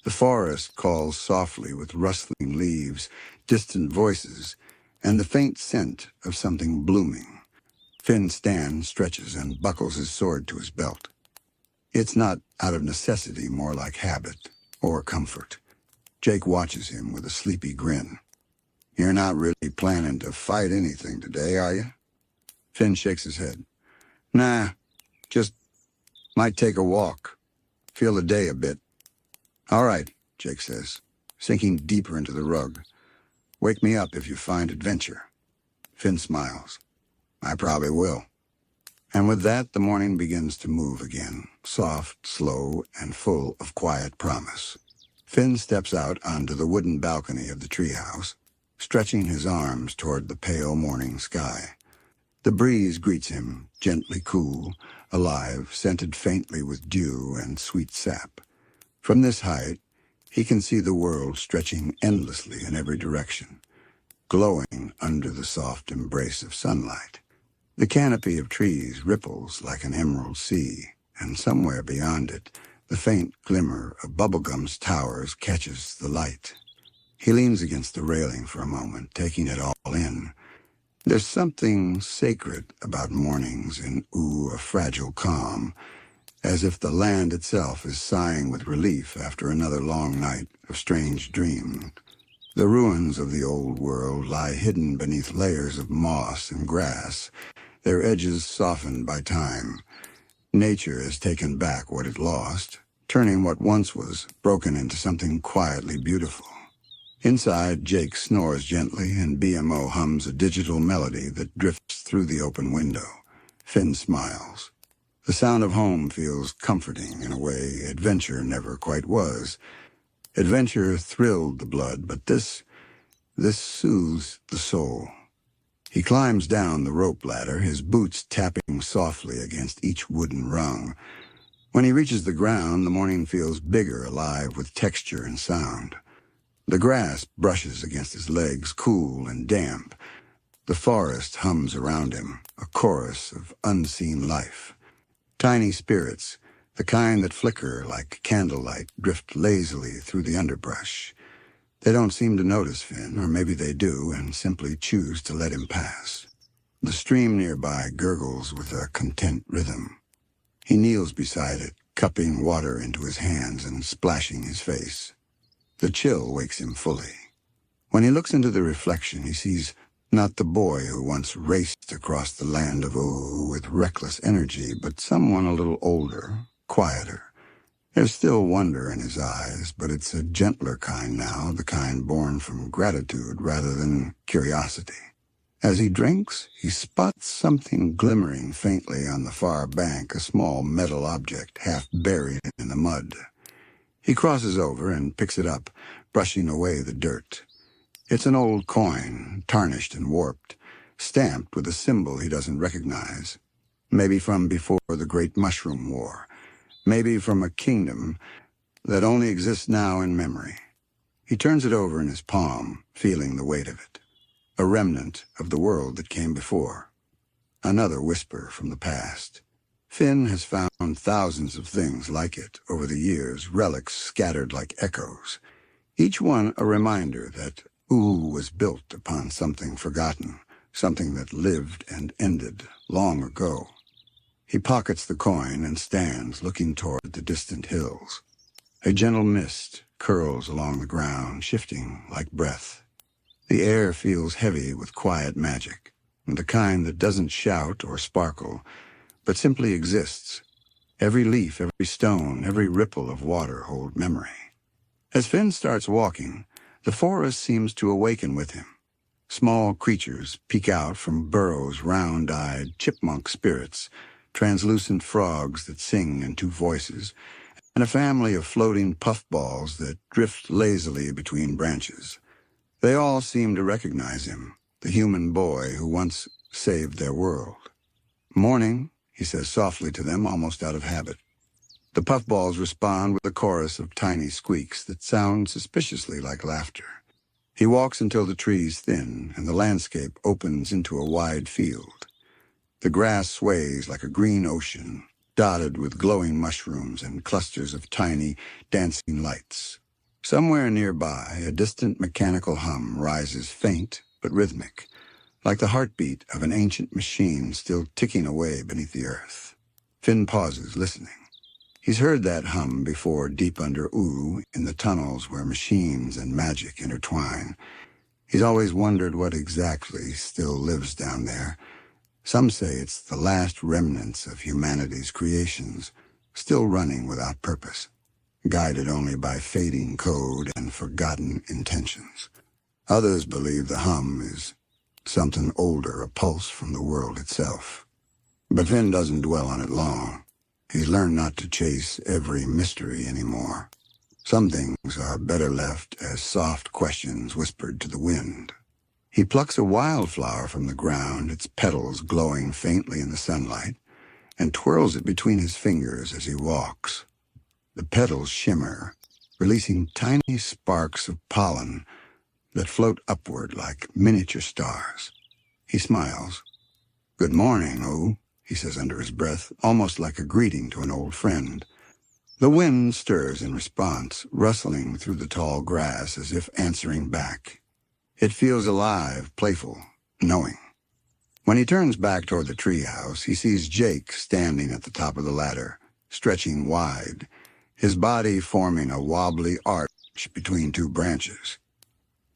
the forest calls softly with rustling leaves, distant voices, and the faint scent of something blooming. Finn stands, stretches, and buckles his sword to his belt. It's not out of necessity, more like habit or comfort. Jake watches him with a sleepy grin. You're not really planning to fight anything today, are you? Finn shakes his head. Nah, just might take a walk. Feel the day a bit. All right, Jake says, sinking deeper into the rug. Wake me up if you find adventure. Finn smiles. I probably will. And with that, the morning begins to move again, soft, slow, and full of quiet promise. Finn steps out onto the wooden balcony of the treehouse, stretching his arms toward the pale morning sky. The breeze greets him, gently cool, alive, scented faintly with dew and sweet sap. From this height, he can see the world stretching endlessly in every direction, glowing under the soft embrace of sunlight. The canopy of trees ripples like an emerald sea, and somewhere beyond it, the faint glimmer of Bubblegum's towers catches the light. He leans against the railing for a moment, taking it all in. There's something sacred about mornings in Ooo, a fragile calm, as if the land itself is sighing with relief after another long night of strange dreams. The ruins of the old world lie hidden beneath layers of moss and grass, their edges softened by time. Nature has taken back what it lost, turning what once was broken into something quietly beautiful. Inside, Jake snores gently, and BMO hums a digital melody that drifts through the open window. Finn smiles. The sound of home feels comforting in a way adventure never quite was. Adventure thrilled the blood, but this soothes the soul. He climbs down the rope ladder, his boots tapping softly against each wooden rung. When he reaches the ground, the morning feels bigger, alive with texture and sound. The grass brushes against his legs, cool and damp. The forest hums around him, a chorus of unseen life. Tiny spirits, the kind that flicker like candlelight, drift lazily through the underbrush. They don't seem to notice Finn, or maybe they do and simply choose to let him pass. The stream nearby gurgles with a content rhythm. He kneels beside it, cupping water into his hands and splashing his face. The chill wakes him fully. When he looks into the reflection, he sees Not the boy who once raced across the Land of Ooo with reckless energy, but someone a little older, quieter. There's still wonder in his eyes, but it's a gentler kind now, the kind born from gratitude rather than curiosity. As he drinks, he spots something glimmering faintly on the far bank, a small metal object half buried in the mud. He crosses over and picks it up, brushing away the dirt. It's an old coin, tarnished and warped, stamped with a symbol he doesn't recognize. Maybe from before the Great Mushroom War. Maybe from a kingdom that only exists now in memory. He turns it over in his palm, feeling the weight of it. A remnant of the world that came before. Another whisper from the past. Finn has found thousands of things like it over the years, relics scattered like echoes. Each one a reminder that Ooo was built upon something forgotten, something that lived and ended long ago. He pockets the coin and stands looking toward the distant hills. A gentle mist curls along the ground, shifting like breath. The air feels heavy with quiet magic, the kind that doesn't shout or sparkle, but simply exists. Every leaf, every stone, every ripple of water hold memory. As Finn starts walking, the forest seems to awaken with him. Small creatures peek out from burrows, round-eyed chipmunk spirits, translucent frogs that sing in two voices, and a family of floating puffballs that drift lazily between branches. They all seem to recognize him, the human boy who once saved their world. "Morning," he says softly to them, almost out of habit. The puffballs respond with a chorus of tiny squeaks that sound suspiciously like laughter. He walks until the trees thin and the landscape opens into a wide field. The grass sways like a green ocean, dotted with glowing mushrooms and clusters of tiny, dancing lights. Somewhere nearby, a distant mechanical hum rises faint but rhythmic, like the heartbeat of an ancient machine still ticking away beneath the earth. Finn pauses, listening. He's heard that hum before deep under Ooo, in the tunnels where machines and magic intertwine. He's always wondered what exactly still lives down there. Some say it's the last remnants of humanity's creations, still running without purpose, guided only by fading code and forgotten intentions. Others believe the hum is something older, a pulse from the world itself. But Finn doesn't dwell on it long. He's learned not to chase every mystery anymore. Some things are better left as soft questions whispered to the wind. He plucks a wildflower from the ground, its petals glowing faintly in the sunlight, and twirls it between his fingers as he walks. The petals shimmer, releasing tiny sparks of pollen that float upward like miniature stars. He smiles. "Good morning, Ooo," he says under his breath, almost like a greeting to an old friend. The wind stirs in response, rustling through the tall grass as if answering back. It feels alive, playful, knowing. When he turns back toward the treehouse, he sees Jake standing at the top of the ladder, stretching wide, his body forming a wobbly arch between two branches.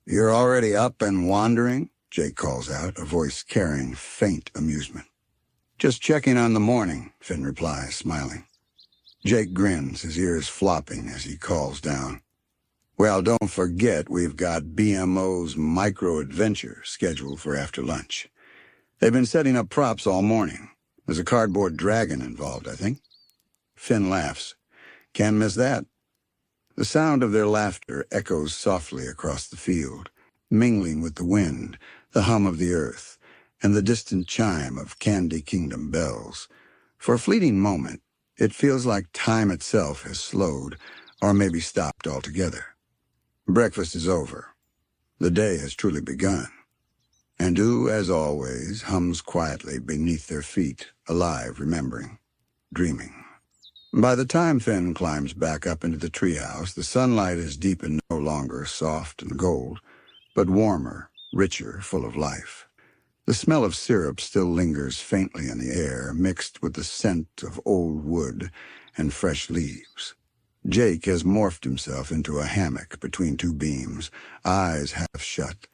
"You're already up and wandering?" Jake calls out, a voice carrying faint amusement. "Just checking on the morning," Finn replies, smiling. Jake grins, his ears flopping as he calls down. "Well, don't forget we've got BMO's micro-adventure scheduled for after lunch. They've been setting up props all morning. There's a cardboard dragon involved, I think." Finn laughs. "Can't miss that." The sound of their laughter echoes softly across the field, mingling with the wind, the hum of the earth, and the distant chime of Candy Kingdom bells. For a fleeting moment, it feels like time itself has slowed, or maybe stopped altogether. Breakfast is over. The day has truly begun. And Ooo, as always, hums quietly beneath their feet, alive, remembering, dreaming. By the time Finn climbs back up into the treehouse, the sunlight is deepened, no longer soft and gold, but warmer, richer, full of life. The smell of syrup still lingers faintly in the air, mixed with the scent of old wood and fresh leaves. Jake has morphed himself into a hammock between two beams, eyes half shut,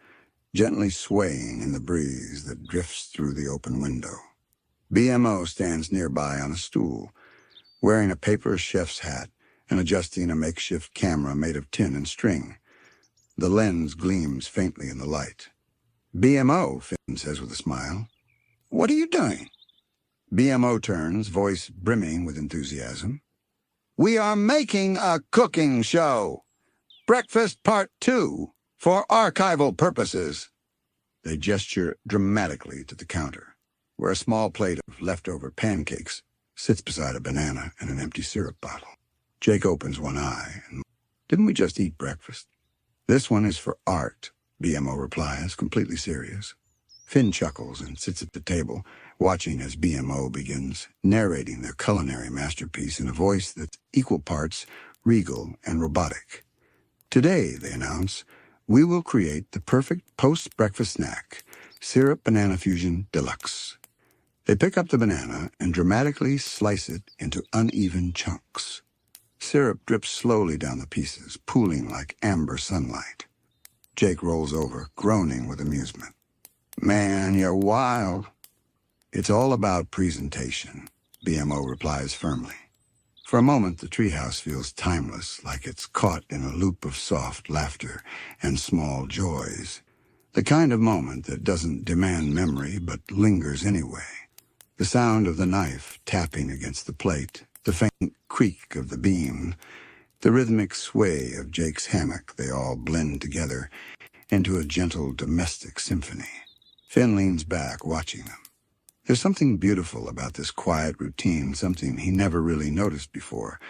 gently swaying in the breeze that drifts through the open window. BMO stands nearby on a stool, wearing a paper chef's hat and adjusting a makeshift camera made of tin and string. The lens gleams faintly in the light. BMO, Finn says with a smile. What are you doing? BMO turns, voice brimming with enthusiasm. We are making a cooking show. Breakfast Part 2, for archival purposes. They gesture dramatically to the counter, where a small plate of leftover pancakes sits beside a banana and an empty syrup bottle. Jake opens one eye and, didn't we just eat breakfast? This one is for art, BMO replies, completely serious. Finn chuckles and sits at the table, watching as BMO begins narrating their culinary masterpiece in a voice that's equal parts regal and robotic. Today, they announce, we will create the perfect post-breakfast snack, Syrup Banana Fusion Deluxe. They pick up the banana and dramatically slice it into uneven chunks. Syrup drips slowly down the pieces, pooling like amber sunlight. Jake rolls over, groaning with amusement. Man, you're wild. It's all about presentation, BMO replies firmly. For a moment, the treehouse feels timeless, like it's caught in a loop of soft laughter and small joys. The kind of moment that doesn't demand memory but lingers anyway. The sound of the knife tapping against the plate, the faint creak of the beam, the rhythmic sway of Jake's hammock, they all blend together into a gentle domestic symphony. Finn leans back, watching them. There's something beautiful about this quiet routine, something he never really noticed before.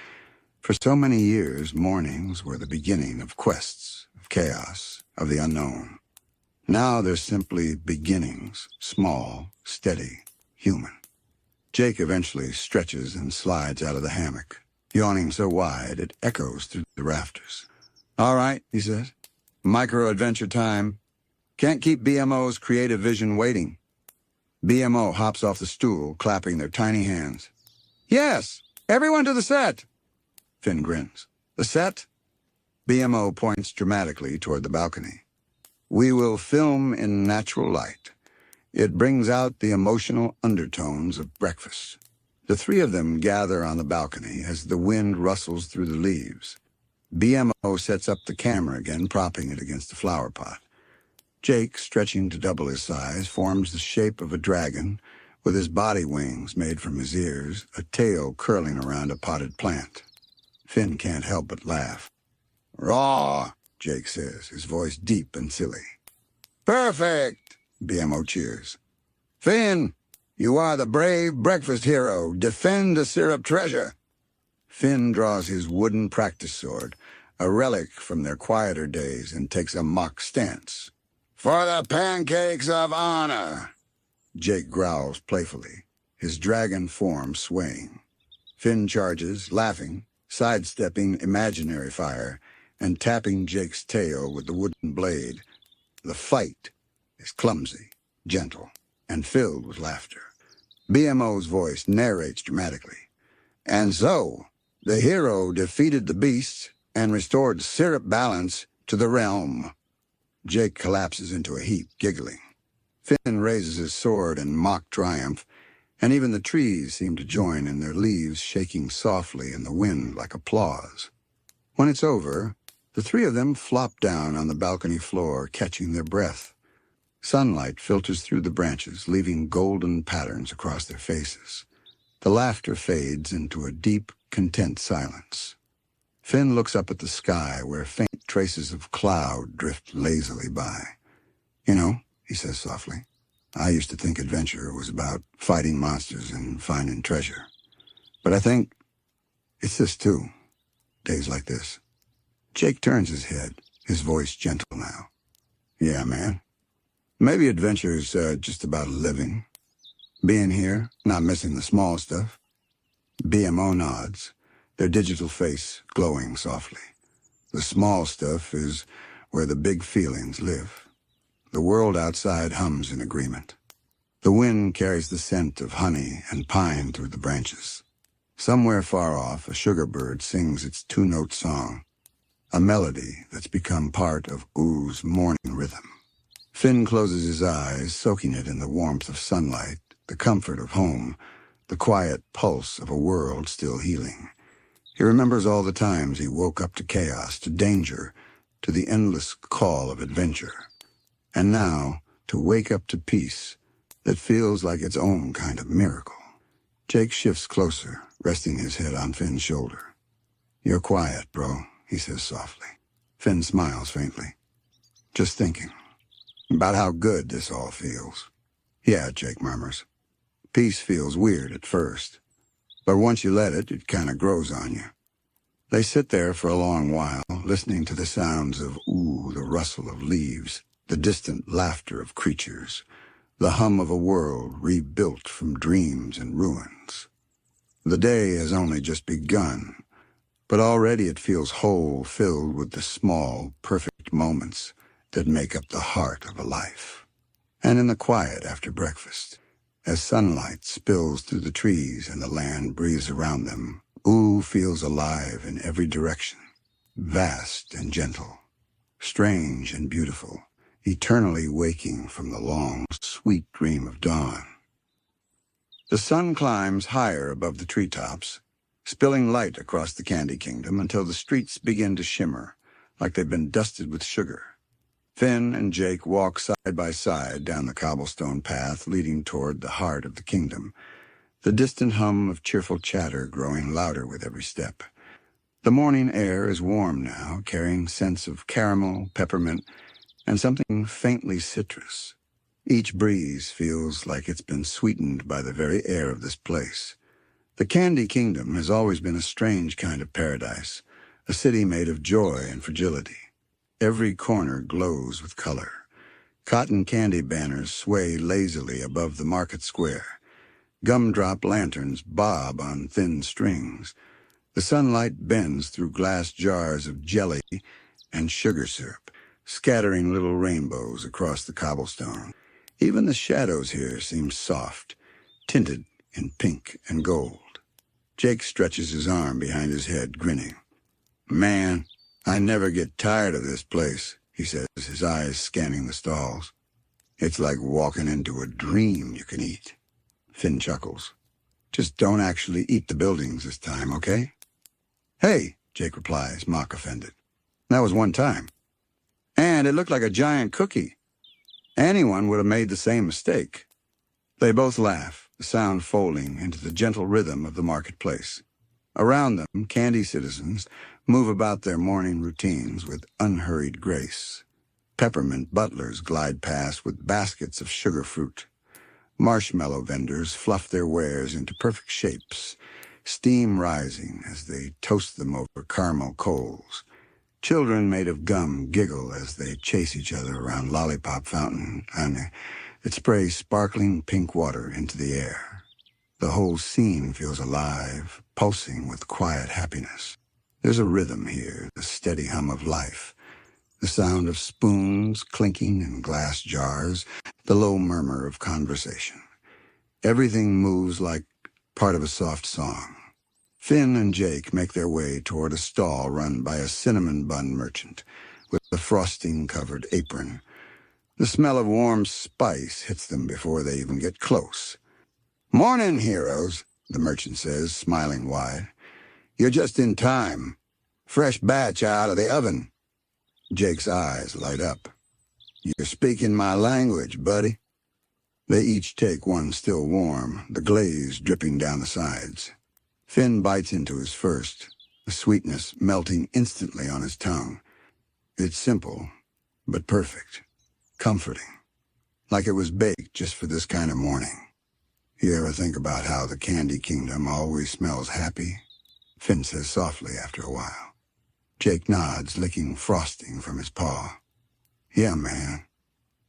For so many years, mornings were the beginning of quests, of chaos, of the unknown. Now they're simply beginnings, small, steady, human. Jake eventually stretches and slides out of the hammock, yawning so wide it echoes through the rafters. All right, he says. Micro-adventure time. Can't keep BMO's creative vision waiting. BMO hops off the stool, clapping their tiny hands. Yes, everyone to the set. Finn grins. The set? BMO points dramatically toward the balcony. We will film in natural light. It brings out the emotional undertones of breakfast. The three of them gather on the balcony as the wind rustles through the leaves. BMO sets up the camera again, propping it against the flower pot. Jake, stretching to double his size, forms the shape of a dragon, with his body wings made from his ears, a tail curling around a potted plant. Finn can't help but laugh. Raw, Jake says, his voice deep and silly. Perfect, BMO cheers. Finn, you are the brave breakfast hero. Defend the syrup treasure. Finn draws his wooden practice sword, a relic from their quieter days, and takes a mock stance. For the pancakes of honor, Jake growls playfully, his dragon form swaying. Finn charges, laughing, sidestepping imaginary fire, and tapping Jake's tail with the wooden blade. The fight is clumsy, gentle, and filled with laughter. BMO's voice narrates dramatically. And so, the hero defeated the beasts and restored syrup balance to the realm. Jake collapses into a heap, giggling. Finn raises his sword in mock triumph, and even the trees seem to join in their leaves shaking softly in the wind like applause. When it's over, the three of them flop down on the balcony floor, catching their breath. Sunlight filters through the branches, leaving golden patterns across their faces. The laughter fades into a deep, content silence. Finn looks up at the sky, where faint traces of cloud drift lazily by. You know, he says softly, I used to think adventure was about fighting monsters and finding treasure. But I think it's this too, days like this. Jake turns his head, his voice gentle now. Yeah, man. Maybe adventure's just about living. Being here, not missing the small stuff. BMO nods, their digital face glowing softly. The small stuff is where the big feelings live. The world outside hums in agreement. The wind carries the scent of honey and pine through the branches. Somewhere far off, a sugar bird sings its two-note song, a melody that's become part of Oo's morning rhythm. Finn closes his eyes, soaking it in the warmth of sunlight, the comfort of home, the quiet pulse of a world still healing. He remembers all the times he woke up to chaos, to danger, to the endless call of adventure. And now, to wake up to peace that feels like its own kind of miracle. Jake shifts closer, resting his head on Finn's shoulder. "You're quiet, bro," he says softly. Finn smiles faintly. "Just thinking about how good this all feels." "Yeah," Jake murmurs. "Peace feels weird at first, but once you let it, it kind of grows on you." They sit there for a long while, listening to the sounds of ooh, the rustle of leaves, the distant laughter of creatures, the hum of a world rebuilt from dreams and ruins. The day has only just begun, but already it feels whole, filled with the small, perfect moments that make up the heart of a life. And in the quiet after breakfast, as sunlight spills through the trees and the land breathes around them, Ooo feels alive in every direction, vast and gentle, strange and beautiful, eternally waking from the long, sweet dream of dawn. The sun climbs higher above the treetops, spilling light across the Candy Kingdom until the streets begin to shimmer, like they've been dusted with sugar. Finn and Jake walk side by side down the cobblestone path leading toward the heart of the kingdom, the distant hum of cheerful chatter growing louder with every step. The morning air is warm now, carrying scents of caramel, peppermint, and something faintly citrus. Each breeze feels like it's been sweetened by the very air of this place. The Candy Kingdom has always been a strange kind of paradise, a city made of joy and fragility. Every corner glows with color. Cotton candy banners sway lazily above the market square. Gumdrop lanterns bob on thin strings. The sunlight bends through glass jars of jelly and sugar syrup, scattering little rainbows across the cobblestone. Even the shadows here seem soft, tinted in pink and gold. Jake stretches his arm behind his head, grinning. "Man, I never get tired of this place," he says, his eyes scanning the stalls. "It's like walking into a dream you can eat." Finn chuckles. "Just don't actually eat the buildings this time, okay?" "Hey," Jake replies, mock offended. "That was one time. And it looked like a giant cookie. Anyone would have made the same mistake." They both laugh, the sound folding into the gentle rhythm of the marketplace. Around them, candy citizens move about their morning routines with unhurried grace. Peppermint butlers glide past with baskets of sugar fruit. Marshmallow vendors fluff their wares into perfect shapes, steam rising as they toast them over caramel coals. Children made of gum giggle as they chase each other around Lollipop Fountain, and it sprays sparkling pink water into the air. The whole scene feels alive, pulsing with quiet happiness. There's a rhythm here, the steady hum of life, the sound of spoons clinking in glass jars, the low murmur of conversation. Everything moves like part of a soft song. Finn and Jake make their way toward a stall run by a cinnamon bun merchant with a frosting-covered apron. The smell of warm spice hits them before they even get close. "Morning, heroes," the merchant says, smiling wide. "You're just in time. Fresh batch out of the oven." Jake's eyes light up. "You're speaking my language, buddy." They each take one still warm, the glaze dripping down the sides. Finn bites into his first, the sweetness melting instantly on his tongue. It's simple, but perfect, comforting, like it was baked just for this kind of morning. "You ever think about how the Candy Kingdom always smells happy?" Finn says softly after a while. Jake nods, licking frosting from his paw. "Yeah, man.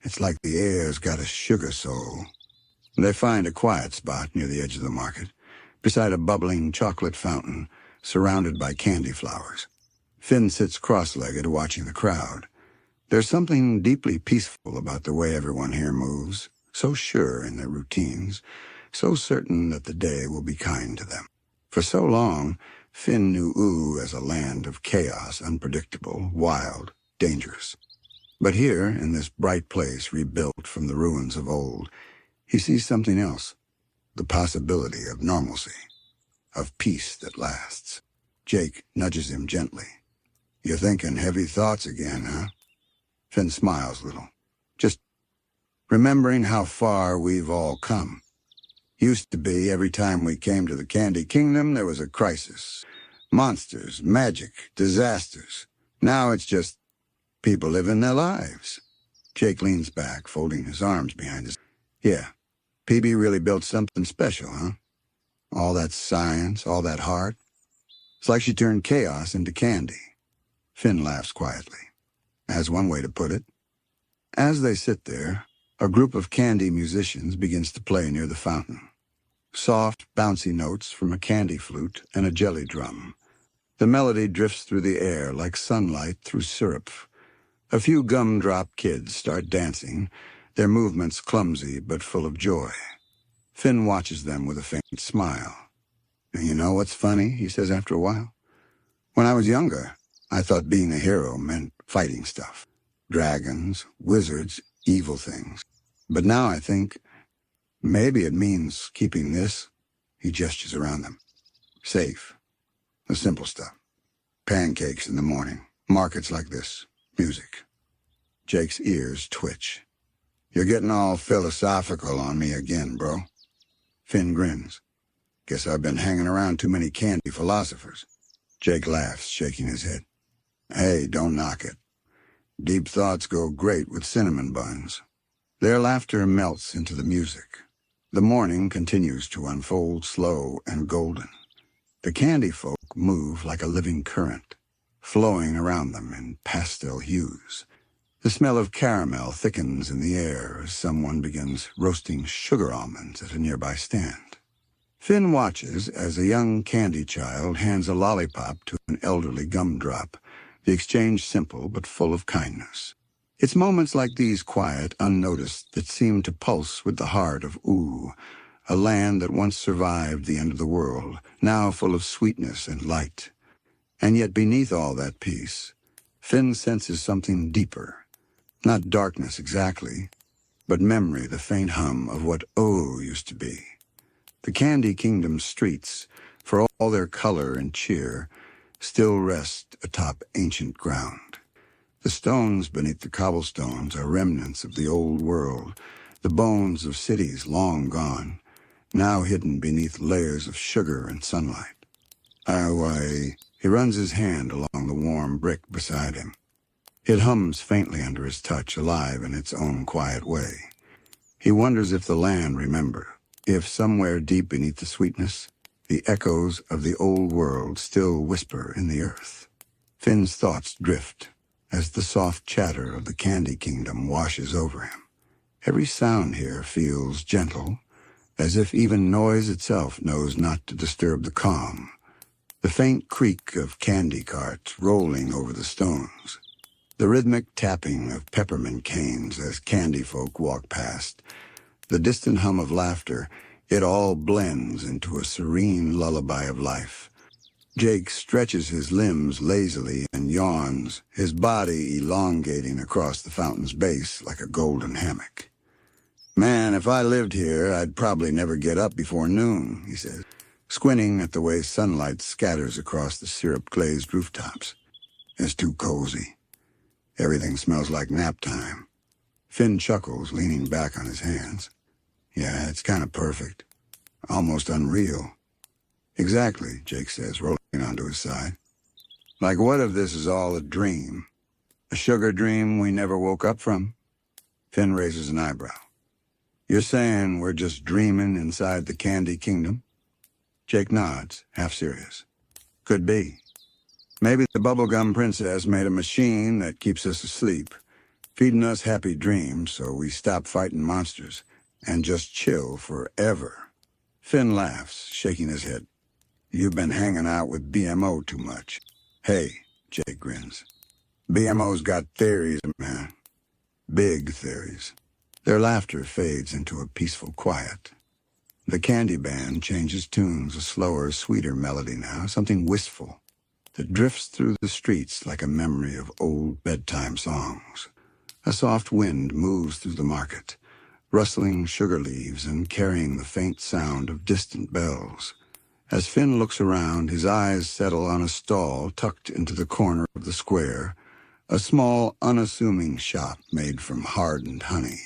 It's like the air's got a sugar soul." They find a quiet spot near the edge of the market, beside a bubbling chocolate fountain surrounded by candy flowers. Finn sits cross-legged watching the crowd. There's something deeply peaceful about the way everyone here moves, so sure in their routines, so certain that the day will be kind to them. For so long, Finn knew Ooo as a land of chaos, unpredictable, wild, dangerous. But here, in this bright place rebuilt from the ruins of old, he sees something else, the possibility of normalcy, of peace that lasts. Jake nudges him gently. "You're thinking heavy thoughts again, huh?" Finn smiles a little. "Just remembering how far we've all come. Used to be every time we came to the Candy Kingdom, there was a crisis. Monsters, magic, disasters. Now it's just people living their lives." Jake leans back, folding his arms behind his... "Yeah, PB really built something special, huh? All that science, all that heart. It's like she turned chaos into candy." Finn laughs quietly. As one way to put it. As they sit there, a group of candy musicians begins to play near the fountain. Soft, bouncy notes from a candy flute and a jelly drum. The melody drifts through the air like sunlight through syrup. A few gumdrop kids start dancing, their movements clumsy but full of joy. Finn watches them with a faint smile. "You know what's funny?" he says after a while. "When I was younger, I thought being a hero meant fighting stuff. Dragons, wizards, evil things. But now I think maybe it means keeping this," he gestures around them, "safe. The simple stuff. Pancakes in the morning, markets like this, music." Jake's ears twitch. "You're getting all philosophical on me again, bro." Finn grins. "Guess I've been hanging around too many candy philosophers." Jake laughs, shaking his head. "Hey, don't knock it. Deep thoughts go great with cinnamon buns." Their laughter melts into the music. The morning continues to unfold slow and golden. The candy folk move like a living current, flowing around them in pastel hues. The smell of caramel thickens in the air as someone begins roasting sugar almonds at a nearby stand. Finn watches as a young candy child hands a lollipop to an elderly gumdrop, the exchange simple but full of kindness. It's moments like these, quiet, unnoticed, that seem to pulse with the heart of Ooo, a land that once survived the end of the world, now full of sweetness and light. And yet beneath all that peace, Finn senses something deeper. Not darkness exactly, but memory, the faint hum of what Ooo used to be. The Candy Kingdom's streets, for all their color and cheer, still rest atop ancient ground. The stones beneath the cobblestones are remnants of the old world, the bones of cities long gone, now hidden beneath layers of sugar and sunlight. He runs his hand along the warm brick beside him. It hums faintly under his touch, alive in its own quiet way. He wonders if the land remembered, if somewhere deep beneath the sweetness, the echoes of the old world still whisper in the earth. Finn's thoughts drift as the soft chatter of the Candy Kingdom washes over him. Every sound here feels gentle, as if even noise itself knows not to disturb the calm. The faint creak of candy carts rolling over the stones, the rhythmic tapping of peppermint canes as candy folk walk past, the distant hum of laughter, it all blends into a serene lullaby of life. Jake stretches his limbs lazily and yawns, his body elongating across the fountain's base like a golden hammock. "Man, if I lived here, I'd probably never get up before noon," he says, squinting at the way sunlight scatters across the syrup-glazed rooftops. "It's too cozy. Everything smells like nap time." Finn chuckles, leaning back on his hands. "Yeah, it's kind of perfect. Almost unreal." "Exactly," Jake says, rolling onto his side. "Like, what if this is all a dream? A sugar dream we never woke up from?" Finn raises an eyebrow. "You're saying we're just dreaming inside the Candy Kingdom?" Jake nods, half serious. "Could be. Maybe the bubblegum princess made a machine that keeps us asleep, feeding us happy dreams so we stop fighting monsters and just chill forever." Finn laughs, shaking his head. "You've been hanging out with BMO too much." "Hey," Jake grins. "BMO's got theories, man. Big theories." Their laughter fades into a peaceful quiet. The candy band changes tunes, a slower, sweeter melody now, something wistful, that drifts through the streets like a memory of old bedtime songs. A soft wind moves through the market, rustling sugar leaves and carrying the faint sound of distant bells. As Finn looks around, his eyes settle on a stall tucked into the corner of the square, a small, unassuming shop made from hardened honey.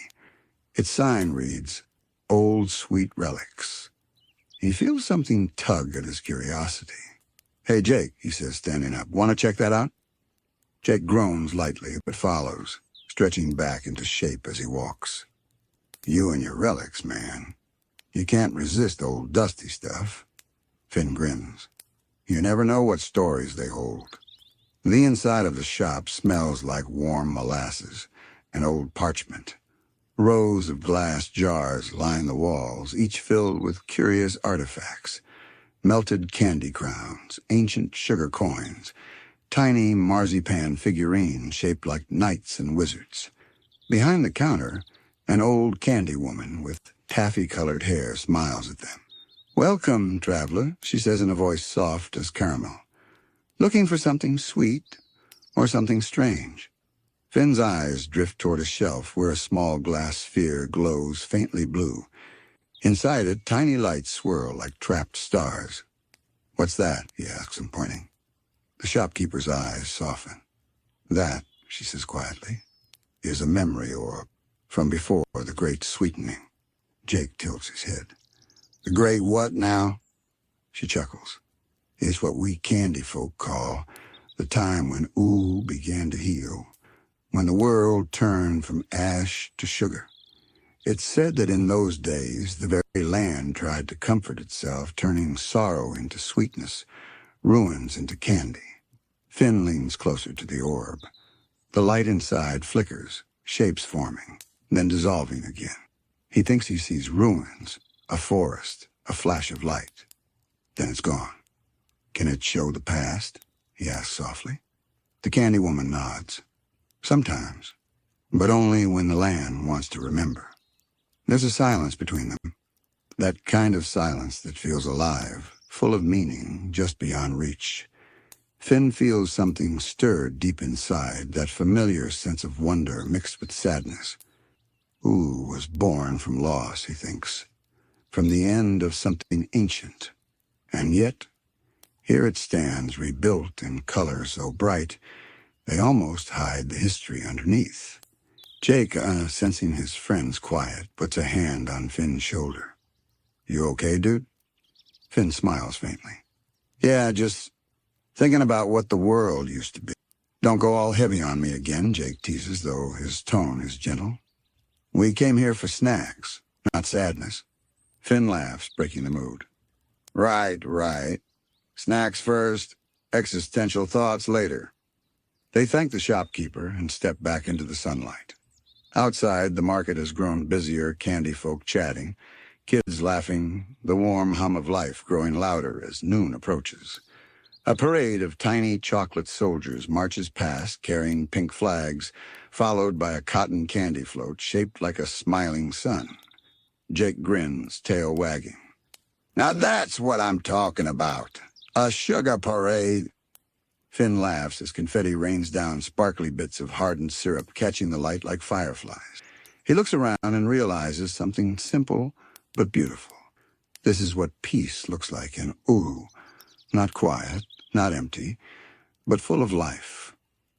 Its sign reads, "Old Sweet Relics." He feels something tug at his curiosity. "Hey, Jake," he says, standing up. "Want to check that out?" Jake groans lightly, but follows, stretching back into shape as he walks. "You and your relics, man. You can't resist old dusty stuff." Finn grins. "You never know what stories they hold." The inside of the shop smells like warm molasses and old parchment. Rows of glass jars line the walls, each filled with curious artifacts. Melted candy crowns, ancient sugar coins, tiny marzipan figurines shaped like knights and wizards. Behind the counter, an old candy woman with taffy-colored hair smiles at them. "Welcome, traveler," she says in a voice soft as caramel. "Looking for something sweet or something strange?" Finn's eyes drift toward a shelf where a small glass sphere glows faintly blue. Inside it, tiny lights swirl like trapped stars. "What's that?" he asks him, pointing. The shopkeeper's eyes soften. "That," she says quietly, "is a memory orb from before the Great Sweetening." Jake tilts his head. "The Great what now?" She chuckles. "It's what we candy folk call the time when Ooo began to heal, when the world turned from ash to sugar. It's said that in those days the very land tried to comfort itself, turning sorrow into sweetness, ruins into candy." Finn leans closer to the orb. The light inside flickers, shapes forming, then dissolving again. He thinks he sees ruins, a forest, a flash of light. Then it's gone. "Can it show the past?" he asks softly. The candy woman nods. "Sometimes, but only when the land wants to remember." There's a silence between them, that kind of silence that feels alive, full of meaning, just beyond reach. Finn feels something stirred deep inside, that familiar sense of wonder mixed with sadness. Ooo was born from loss, he thinks, from the end of something ancient. And yet, here it stands, rebuilt in color so bright, they almost hide the history underneath. Jake, sensing his friend's quiet, puts a hand on Finn's shoulder. "You okay, dude?" Finn smiles faintly. "Yeah, just thinking about what the world used to be." "Don't go all heavy on me again," Jake teases, though his tone is gentle. "We came here for snacks, not sadness." Finn laughs, breaking the mood. Right. Snacks first, existential thoughts later." They thank the shopkeeper and step back into the sunlight. Outside, the market has grown busier, candy folk chatting, kids laughing, the warm hum of life growing louder as noon approaches. A parade of tiny chocolate soldiers marches past, carrying pink flags, followed by a cotton candy float shaped like a smiling sun. Jake grins, tail wagging. "Now that's what I'm talking about. A sugar parade." Finn laughs as confetti rains down sparkly bits of hardened syrup, catching the light like fireflies. He looks around and realizes something simple but beautiful. This is what peace looks like in Ooo. Not quiet, not empty, but full of life.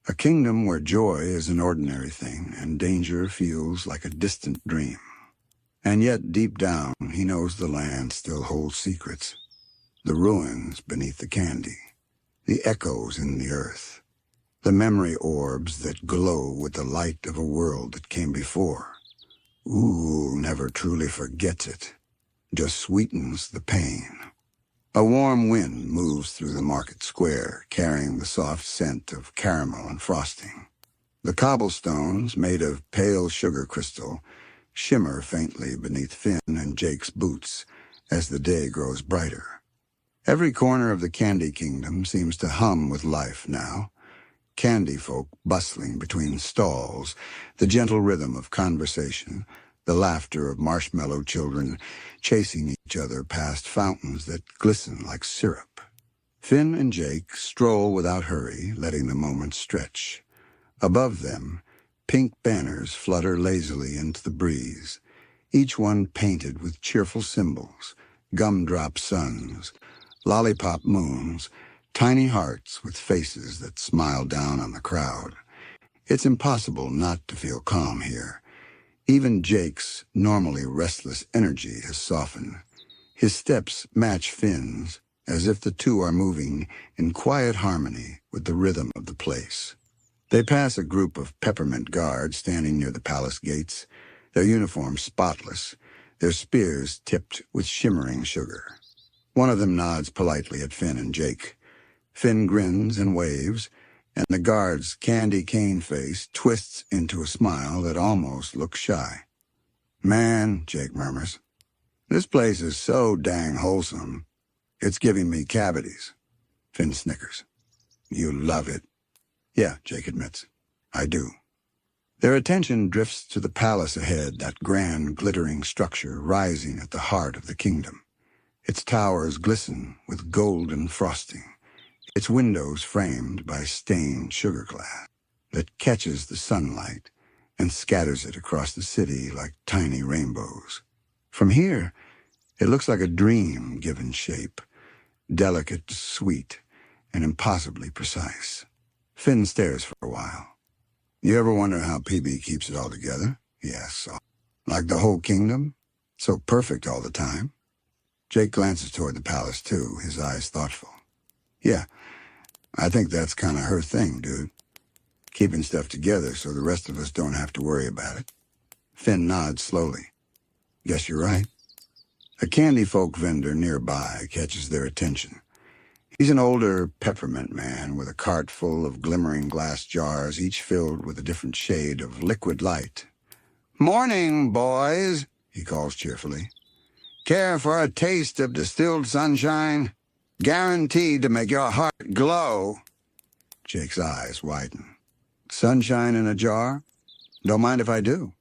A kingdom where joy is an ordinary thing and danger feels like a distant dream. And yet, deep down, he knows the land still holds secrets. The ruins beneath the candy, the echoes in the earth, the memory orbs that glow with the light of a world that came before. Ooo never truly forgets it, just sweetens the pain. A warm wind moves through the market square, carrying the soft scent of caramel and frosting. The cobblestones, made of pale sugar crystal, shimmer faintly beneath Finn and Jake's boots as the day grows brighter. Every corner of the Candy Kingdom seems to hum with life now. Candy folk bustling between stalls, the gentle rhythm of conversation, the laughter of marshmallow children chasing each other past fountains that glisten like syrup. Finn and Jake stroll without hurry, letting the moments stretch. Above them, Pink banners flutter lazily into the breeze, each one painted with cheerful symbols, gumdrop suns, lollipop moons, tiny hearts with faces that smile down on the crowd. It's impossible not to feel calm here. Even Jake's normally restless energy has softened. His steps match Finn's, as if the two are moving in quiet harmony with the rhythm of the place. They pass a group of peppermint guards standing near the palace gates, their uniforms spotless, their spears tipped with shimmering sugar. One of them nods politely at Finn and Jake. Finn grins and waves, and the guard's candy cane face twists into a smile that almost looks shy. "Man," Jake murmurs, "this place is so dang wholesome. It's giving me cavities." Finn snickers. "You love it." "Yeah," Jake admits. "I do." Their attention drifts to the palace ahead, that grand, glittering structure rising at the heart of the kingdom. Its towers glisten with golden frosting, its windows framed by stained sugar glass that catches the sunlight and scatters it across the city like tiny rainbows. From here, it looks like a dream given shape, delicate, sweet, and impossibly precise. Finn stares for a while. "You ever wonder how PB keeps it all together?" he asks. "Like the whole kingdom? So perfect all the time?" Jake glances toward the palace, too, his eyes thoughtful. "Yeah, I think that's kind of her thing, dude. Keeping stuff together so the rest of us don't have to worry about it." Finn nods slowly. "Guess you're right." A candy folk vendor nearby catches their attention. He's an older peppermint man with a cart full of glimmering glass jars, each filled with a different shade of liquid light. "Morning, boys," he calls cheerfully. "Care for a taste of distilled sunshine? Guaranteed to make your heart glow." Jake's eyes widen. "Sunshine in a jar? Don't mind if I do."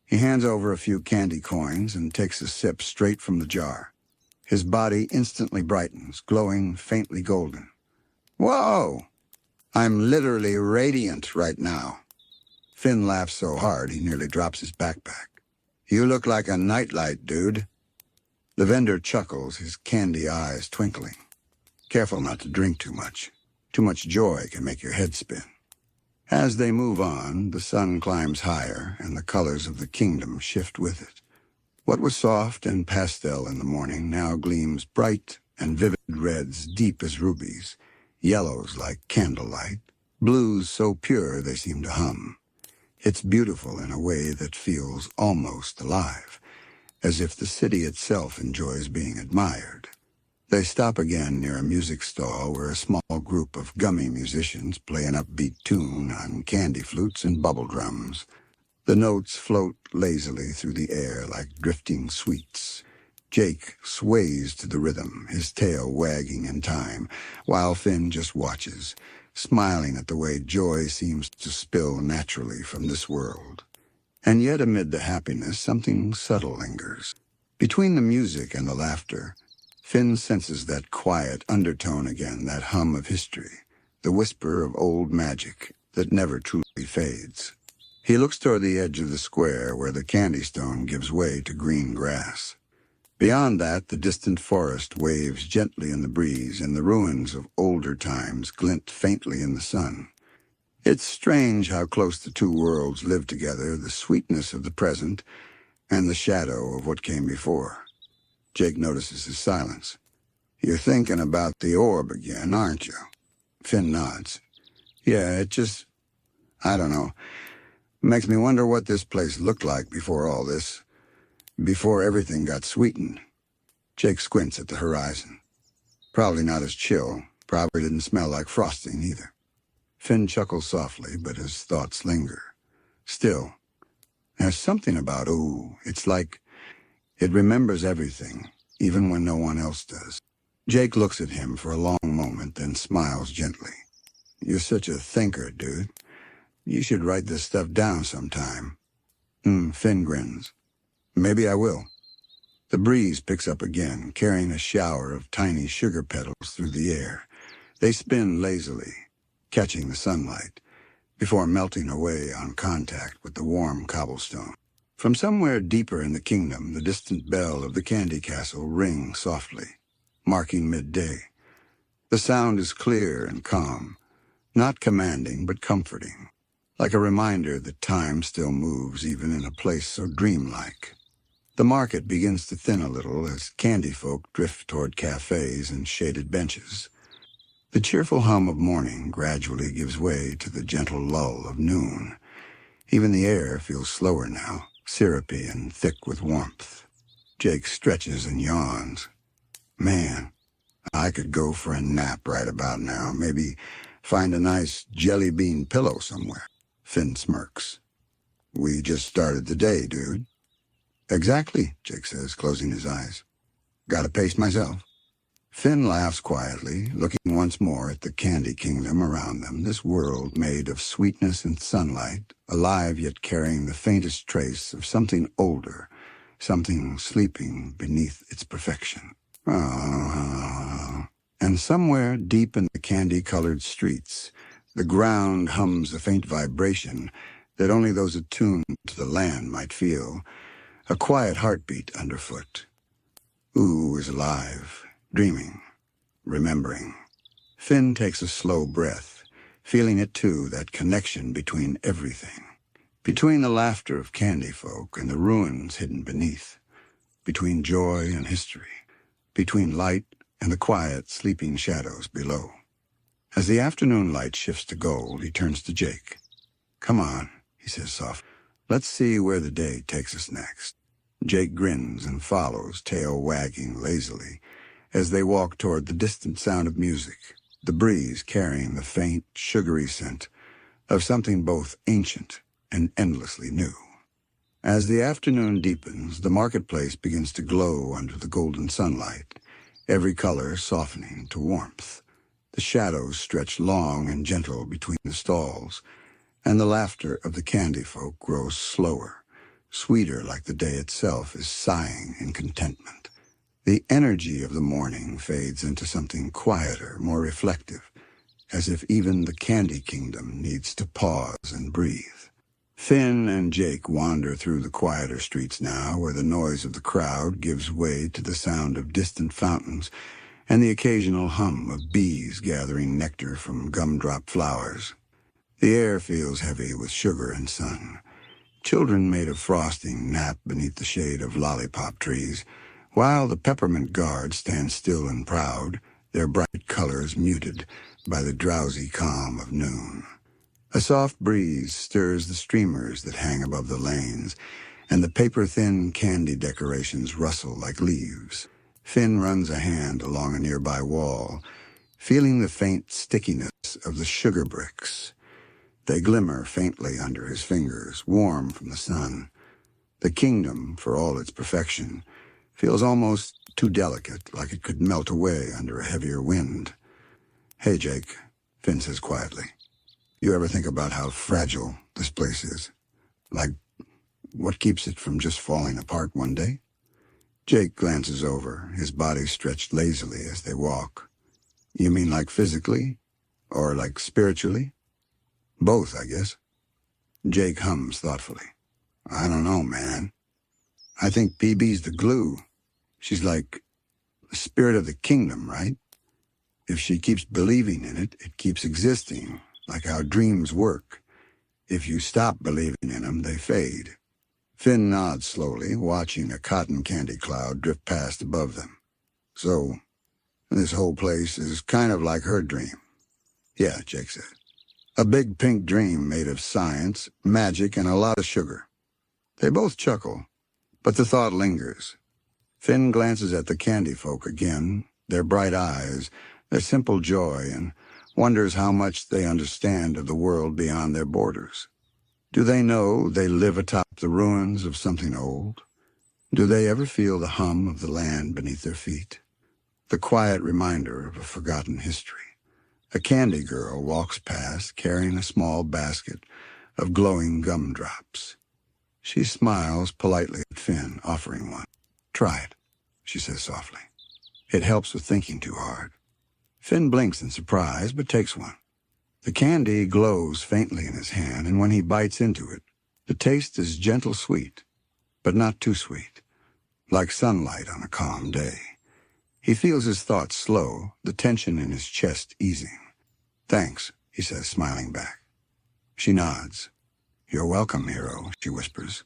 He hands over a few candy coins and takes a sip straight from the jar. His body instantly brightens, glowing faintly golden. "Whoa! I'm literally radiant right now." Finn laughs so hard he nearly drops his backpack. "You look like a nightlight, dude." The vendor chuckles, his candy eyes twinkling. "Careful not to drink too much. Too much joy can make your head spin." As they move on, the sun climbs higher, and the colors of the kingdom shift with it. What was soft and pastel in the morning now gleams bright and vivid reds deep as rubies, yellows like candlelight, blues so pure they seem to hum. It's beautiful in a way that feels almost alive, as if the city itself enjoys being admired. They stop again near a music stall where a small group of gummy musicians play an upbeat tune on candy flutes and bubble drums. The notes float lazily through the air like drifting sweets. Jake sways to the rhythm, his tail wagging in time, while Finn just watches, smiling at the way joy seems to spill naturally from this world. And yet amid the happiness, something subtle lingers. Between the music and the laughter, Finn senses that quiet undertone again, that hum of history, the whisper of old magic that never truly fades. He looks toward the edge of the square where the candy stone gives way to green grass. Beyond that, the distant forest waves gently in the breeze, and the ruins of older times glint faintly in the sun. It's strange how close the two worlds live together, the sweetness of the present and the shadow of what came before. Jake notices his silence. "You're thinking about the orb again, aren't you?" Finn nods. "Yeah, I don't know. Makes me wonder what this place looked like before all this, before everything got sweetened." Jake squints at the horizon. "Probably not as chill, probably didn't smell like frosting either." Finn chuckles softly, but his thoughts linger. Still, there's something about Ooo. It's like it remembers everything, even when no one else does. Jake looks at him for a long moment, then smiles gently. "You're such a thinker, dude. You should write this stuff down sometime." Finn grins. "Maybe I will." The breeze picks up again, carrying a shower of tiny sugar petals through the air. They spin lazily, catching the sunlight. before melting away on contact with the warm cobblestone. From somewhere deeper in the kingdom, the distant bell of the candy castle rings softly, marking midday. The sound is clear and calm, not commanding but comforting, like a reminder that time still moves even in a place so dreamlike. The market begins to thin a little as candy folk drift toward cafes and shaded benches. The cheerful hum of morning gradually gives way to the gentle lull of noon. Even the air feels slower now, syrupy and thick with warmth. Jake stretches and yawns. Man, I could go for a nap right about now, maybe find a nice jelly bean pillow somewhere. Finn smirks. We just started the day, dude. Exactly, Jake says, closing his eyes. Gotta pace myself. Finn laughs quietly, looking once more at the candy kingdom around them, this world made of sweetness and sunlight, alive yet carrying the faintest trace of something older, something sleeping beneath its perfection. And somewhere deep in the candy-colored streets, the ground hums a faint vibration that only those attuned to the land might feel, a quiet heartbeat underfoot. Ooo is alive, dreaming, remembering. Finn takes a slow breath, feeling it too, that connection between everything. Between the laughter of candy folk and the ruins hidden beneath. Between joy and history. Between light and the quiet, sleeping shadows below. As the afternoon light shifts to gold, he turns to Jake. Come on, he says softly. Let's see where the day takes us next. Jake grins and follows, tail wagging lazily, as they walk toward the distant sound of music, the breeze carrying the faint, sugary scent of something both ancient and endlessly new. As the afternoon deepens, the marketplace begins to glow under the golden sunlight, every color softening to warmth. The shadows stretch long and gentle between the stalls, and the laughter of the candy folk grows slower, sweeter, like the day itself is sighing in contentment. The energy of the morning fades into something quieter, more reflective, as if even the candy kingdom needs to pause and breathe. Finn and Jake wander through the quieter streets now, where the noise of the crowd gives way to the sound of distant fountains and the occasional hum of bees gathering nectar from gumdrop flowers. The air feels heavy with sugar and sun. Children made of frosting nap beneath the shade of lollipop trees, while the peppermint guards stand still and proud, their bright colors muted by the drowsy calm of noon. A soft breeze stirs the streamers that hang above the lanes, and the paper-thin candy decorations rustle like leaves. Finn runs a hand along a nearby wall, feeling the faint stickiness of the sugar bricks. They glimmer faintly under his fingers, warm from the sun. The kingdom, for all its perfection, feels almost too delicate, like it could melt away under a heavier wind. Hey, Jake, Finn says quietly. You ever think about how fragile this place is? Like, what keeps it from just falling apart one day? Jake glances over, his body stretched lazily as they walk. You mean like physically? Or like spiritually? Both, I guess. Jake hums thoughtfully. I don't know, man. I think PB's the glue. She's like the spirit of the kingdom, right? If she keeps believing in it, it keeps existing, like how dreams work. If you stop believing in them, they fade. Finn nods slowly, watching a cotton candy cloud drift past above them. So, this whole place is kind of like her dream. Yeah, Jake said. A big pink dream made of science, magic, and a lot of sugar. They both chuckle, but the thought lingers. Finn glances at the candy folk again, their bright eyes, their simple joy, and wonders how much they understand of the world beyond their borders. Do they know they live atop the ruins of something old? Do they ever feel the hum of the land beneath their feet? The quiet reminder of a forgotten history. A candy girl walks past carrying a small basket of glowing gumdrops. She smiles politely at Finn, offering one. Try it, she says softly. It helps with thinking too hard. Finn blinks in surprise, but takes one. The candy glows faintly in his hand, and when he bites into it, the taste is gentle sweet, but not too sweet, like sunlight on a calm day. He feels his thoughts slow, the tension in his chest easing. "Thanks," he says, smiling back. She nods. "You're welcome, hero," she whispers,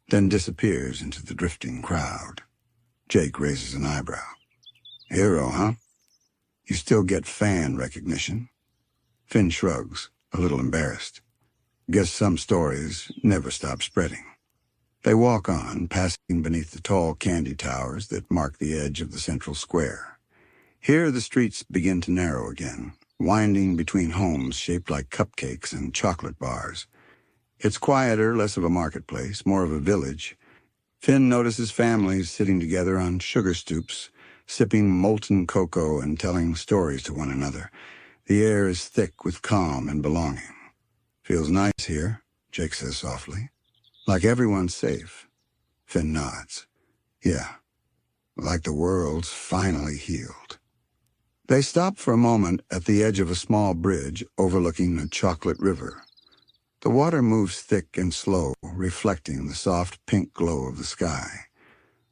then disappears into the drifting crowd. Jake raises an eyebrow. "Hero, huh? You still get fan recognition?" Finn shrugs, a little embarrassed. "Guess some stories never stop spreading." They walk on, passing beneath the tall candy towers that mark the edge of the central square. Here the streets begin to narrow again, winding between homes shaped like cupcakes and chocolate bars. It's quieter, less of a marketplace, more of a village. Finn notices families sitting together on sugar stoops, sipping molten cocoa and telling stories to one another. The air is thick with calm and belonging. "Feels nice here," Jake says softly. "Like everyone's safe." Finn nods. "Yeah, like the world's finally healed." They stop for a moment at the edge of a small bridge overlooking a chocolate river. The water moves thick and slow, reflecting the soft pink glow of the sky.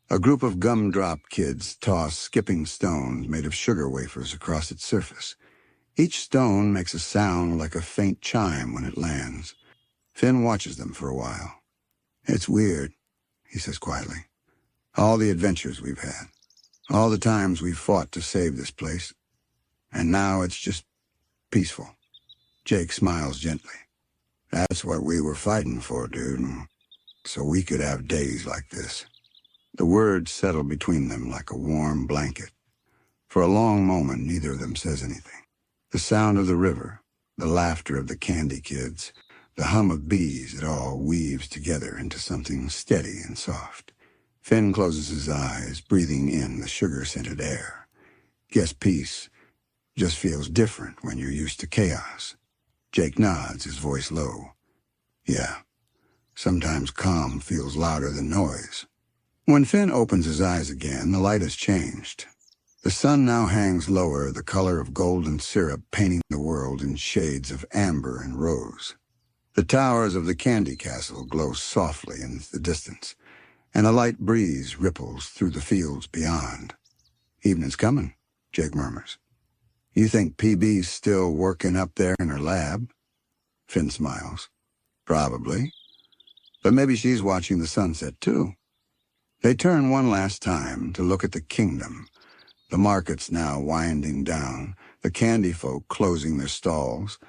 A group of gumdrop kids toss skipping stones made of sugar wafers across its surface. Each stone makes a sound like a faint chime when it lands. Finn watches them for a while. "It's weird," he says quietly. "All the adventures we've had, all the times we've fought to save this place, and now it's just peaceful." Jake smiles gently. "That's what we were fighting for, dude, so we could have days like this." The words settle between them like a warm blanket. For a long moment, neither of them says anything. The sound of the river, the laughter of the candy kids, the hum of bees, it all weaves together into something steady and soft. Finn closes his eyes, breathing in the sugar-scented air. Guess peace just feels different when you're used to chaos. Jake nods, his voice low. "Yeah, sometimes calm feels louder than noise." When Finn opens his eyes again, the light has changed. The sun now hangs lower, the color of golden syrup painting the world in shades of amber and rose. The towers of the candy castle glow softly in the distance, and a light breeze ripples through the fields beyond. "Evening's coming," Jake murmurs. "You think PB's still working up there in her lab?" Finn smiles. "Probably. But maybe she's watching the sunset, too." They turn one last time to look at the kingdom. The market's now winding down, the candy folk closing their stalls,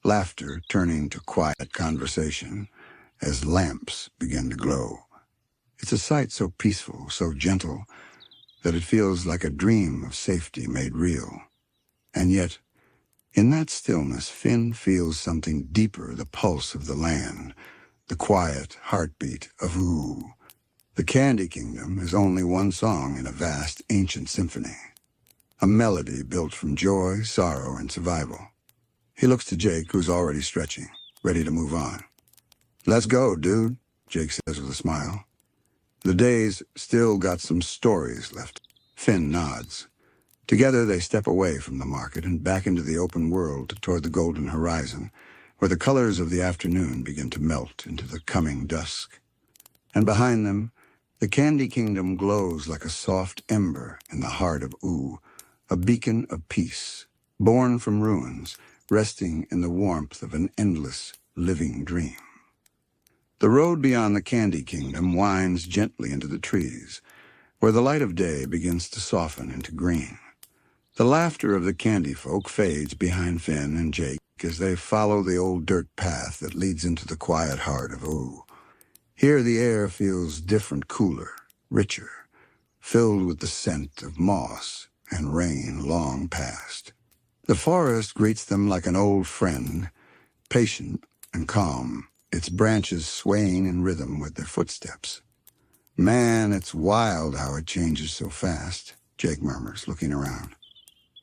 laughter turning to quiet conversation as lamps begin to glow. It's a sight so peaceful, so gentle, that it feels like a dream of safety made real. And yet, in that stillness, Finn feels something deeper, the pulse of the land, the quiet heartbeat of Ooo. The Candy Kingdom is only one song in a vast, ancient symphony, a melody built from joy, sorrow, and survival. He looks to Jake, who's already stretching, ready to move on. "Let's go, dude," Jake says with a smile. The day's still got some stories left. Finn nods. Together they step away from the market and back into the open world toward the golden horizon, where the colors of the afternoon begin to melt into the coming dusk. And behind them, the Candy Kingdom glows like a soft ember in the heart of Ooo, a beacon of peace, born from ruins, resting in the warmth of an endless, living dream. The road beyond the Candy Kingdom winds gently into the trees, where the light of day begins to soften into green. The laughter of the candy folk fades behind Finn and Jake as they follow the old dirt path that leads into the quiet heart of Ooo. Here the air feels different, cooler, richer, filled with the scent of moss and rain long past. The forest greets them like an old friend, patient and calm, its branches swaying in rhythm with their footsteps. "Man, it's wild how it changes so fast," Jake murmurs, looking around.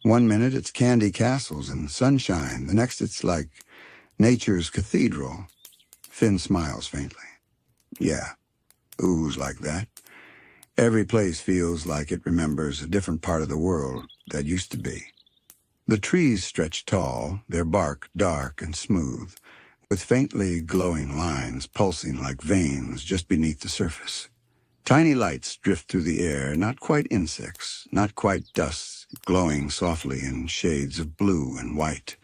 One minute it's candy castles and sunshine, the next it's like nature's cathedral. Finn smiles faintly. "Yeah, Oo's like that. Every place feels like it remembers a different part of the world that used to be." The trees stretch tall, their bark dark and smooth, with faintly glowing lines pulsing like veins just beneath the surface. Tiny lights drift through the air, not quite insects, not quite dust, glowing softly in shades of blue and white.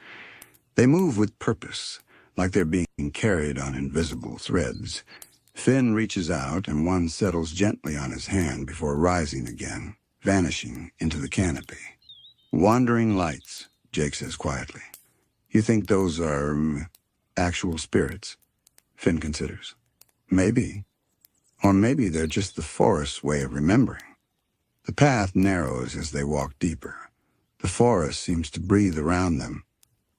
They move with purpose, like they're being carried on invisible threads. Finn reaches out, and one settles gently on his hand before rising again, vanishing into the canopy. "Wandering lights," Jake says quietly. "You think those are actual spirits?" Finn considers. Maybe. Or maybe they're just the forest's way of remembering. The path narrows as they walk deeper. The forest seems to breathe around them,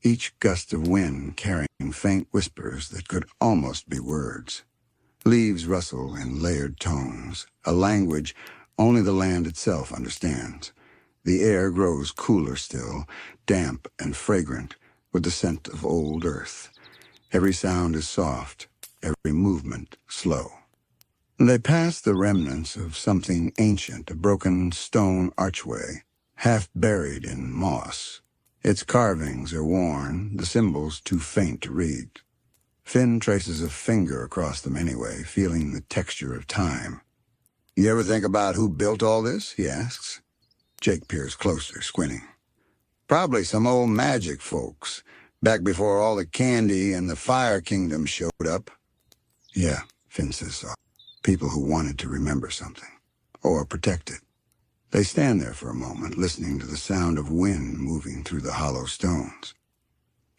each gust of wind carrying faint whispers that could almost be words. Leaves rustle in layered tones, a language only the land itself understands. The air grows cooler still, damp and fragrant, with the scent of old earth. Every sound is soft, every movement slow. They pass the remnants of something ancient, a broken stone archway, half buried in moss. Its carvings are worn, the symbols too faint to read. Finn traces a finger across them anyway, feeling the texture of time. "You ever think about who built all this?" he asks. Jake peers closer, squinting. "Probably some old magic folks, back before all the candy and the Fire Kingdom showed up." "Yeah," Finn says softly. "People who wanted to remember something, or protect it." They stand there for a moment, listening to the sound of wind moving through the hollow stones.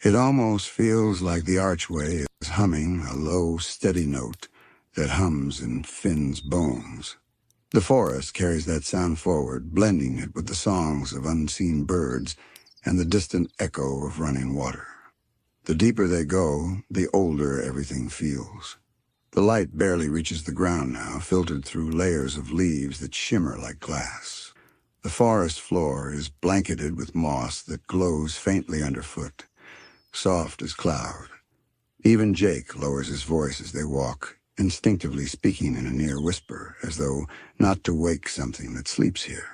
It almost feels like the archway is humming a low, steady note that hums in Finn's bones. The forest carries that sound forward, blending it with the songs of unseen birds and the distant echo of running water. The deeper they go, the older everything feels. The light barely reaches the ground now, filtered through layers of leaves that shimmer like glass. The forest floor is blanketed with moss that glows faintly underfoot, soft as cloud. Even Jake lowers his voice as they walk, instinctively speaking in a near whisper, as though not to wake something that sleeps here.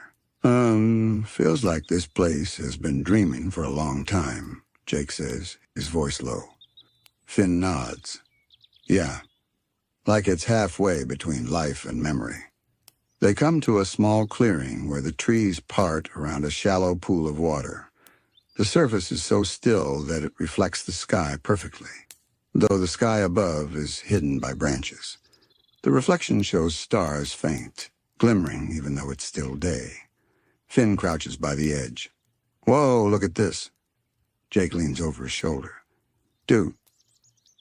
Feels like this place has been dreaming for a long time," Jake says, his voice low. Finn nods. "Yeah, like it's halfway between life and memory." They come to a small clearing where the trees part around a shallow pool of water. The surface is so still that it reflects the sky perfectly, though the sky above is hidden by branches. The reflection shows stars faint, glimmering even though it's still day. Finn crouches by the edge. "Whoa, look at this." Jake leans over his shoulder. "Dude,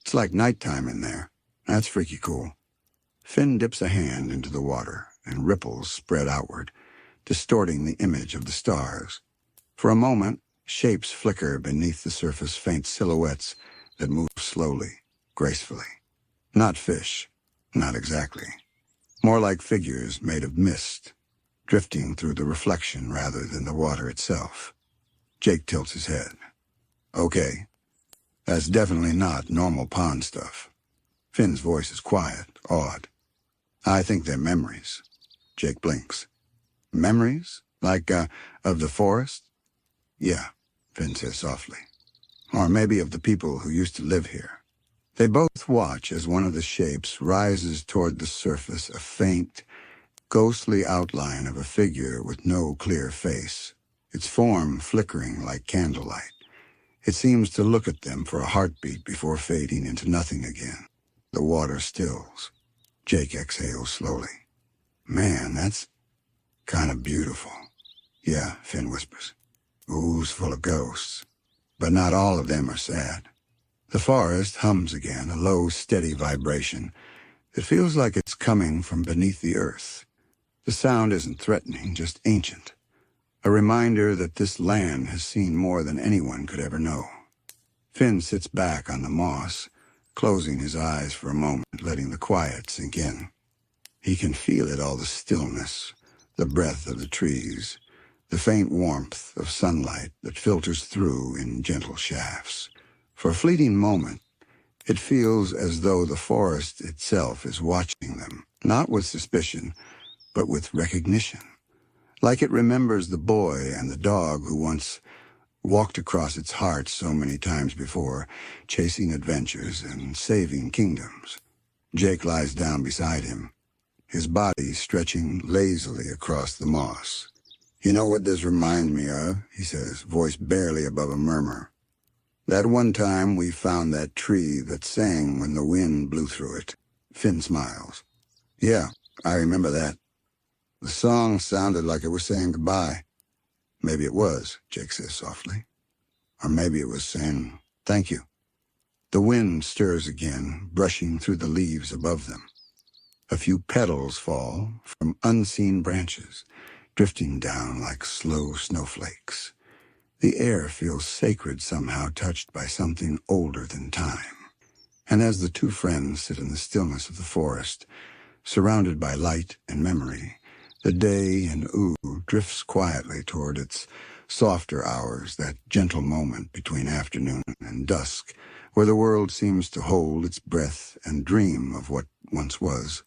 it's like nighttime in there. That's freaky cool." Finn dips a hand into the water, and ripples spread outward, distorting the image of the stars. For a moment, shapes flicker beneath the surface, faint silhouettes that move slowly, gracefully. Not fish, not exactly. More like figures made of mist, drifting through the reflection rather than the water itself. Jake tilts his head. "Okay, that's definitely not normal pond stuff." Finn's voice is quiet, awed. "I think they're memories." Jake blinks. "Memories? Like, of the forest?" "Yeah," Finn says softly. "Or maybe of the people who used to live here." They both watch as one of the shapes rises toward the surface, a faint, ghostly outline of a figure with no clear face, its form flickering like candlelight. It seems to look at them for a heartbeat before fading into nothing again. The water stills. Jake exhales slowly. "Man, that's kind of beautiful." "Yeah," Finn whispers. "Oo's full of ghosts, but not all of them are sad." The forest hums again, a low, steady vibration. It feels like it's coming from beneath the earth. The sound isn't threatening, just ancient. A reminder that this land has seen more than anyone could ever know. Finn sits back on the moss, closing his eyes for a moment, letting the quiet sink in. He can feel it, all the stillness, the breath of the trees, the faint warmth of sunlight that filters through in gentle shafts. For a fleeting moment, it feels as though the forest itself is watching them, not with suspicion, but with recognition. Like it remembers the boy and the dog who once walked across its heart so many times before, chasing adventures and saving kingdoms. Jake lies down beside him, his body stretching lazily across the moss. "You know what this reminds me of?" he says, voice barely above a murmur. "That one time we found that tree that sang when the wind blew through it." Finn smiles. "Yeah, I remember that. The song sounded like it was saying goodbye." "Maybe it was," Jake says softly. "Or maybe it was saying thank you." The wind stirs again, brushing through the leaves above them. A few petals fall from unseen branches, drifting down like slow snowflakes. The air feels sacred somehow, touched by something older than time. And as the two friends sit in the stillness of the forest, surrounded by light and memory, the day in Ooo drifts quietly toward its softer hours, that gentle moment between afternoon and dusk, where the world seems to hold its breath and dream of what once was.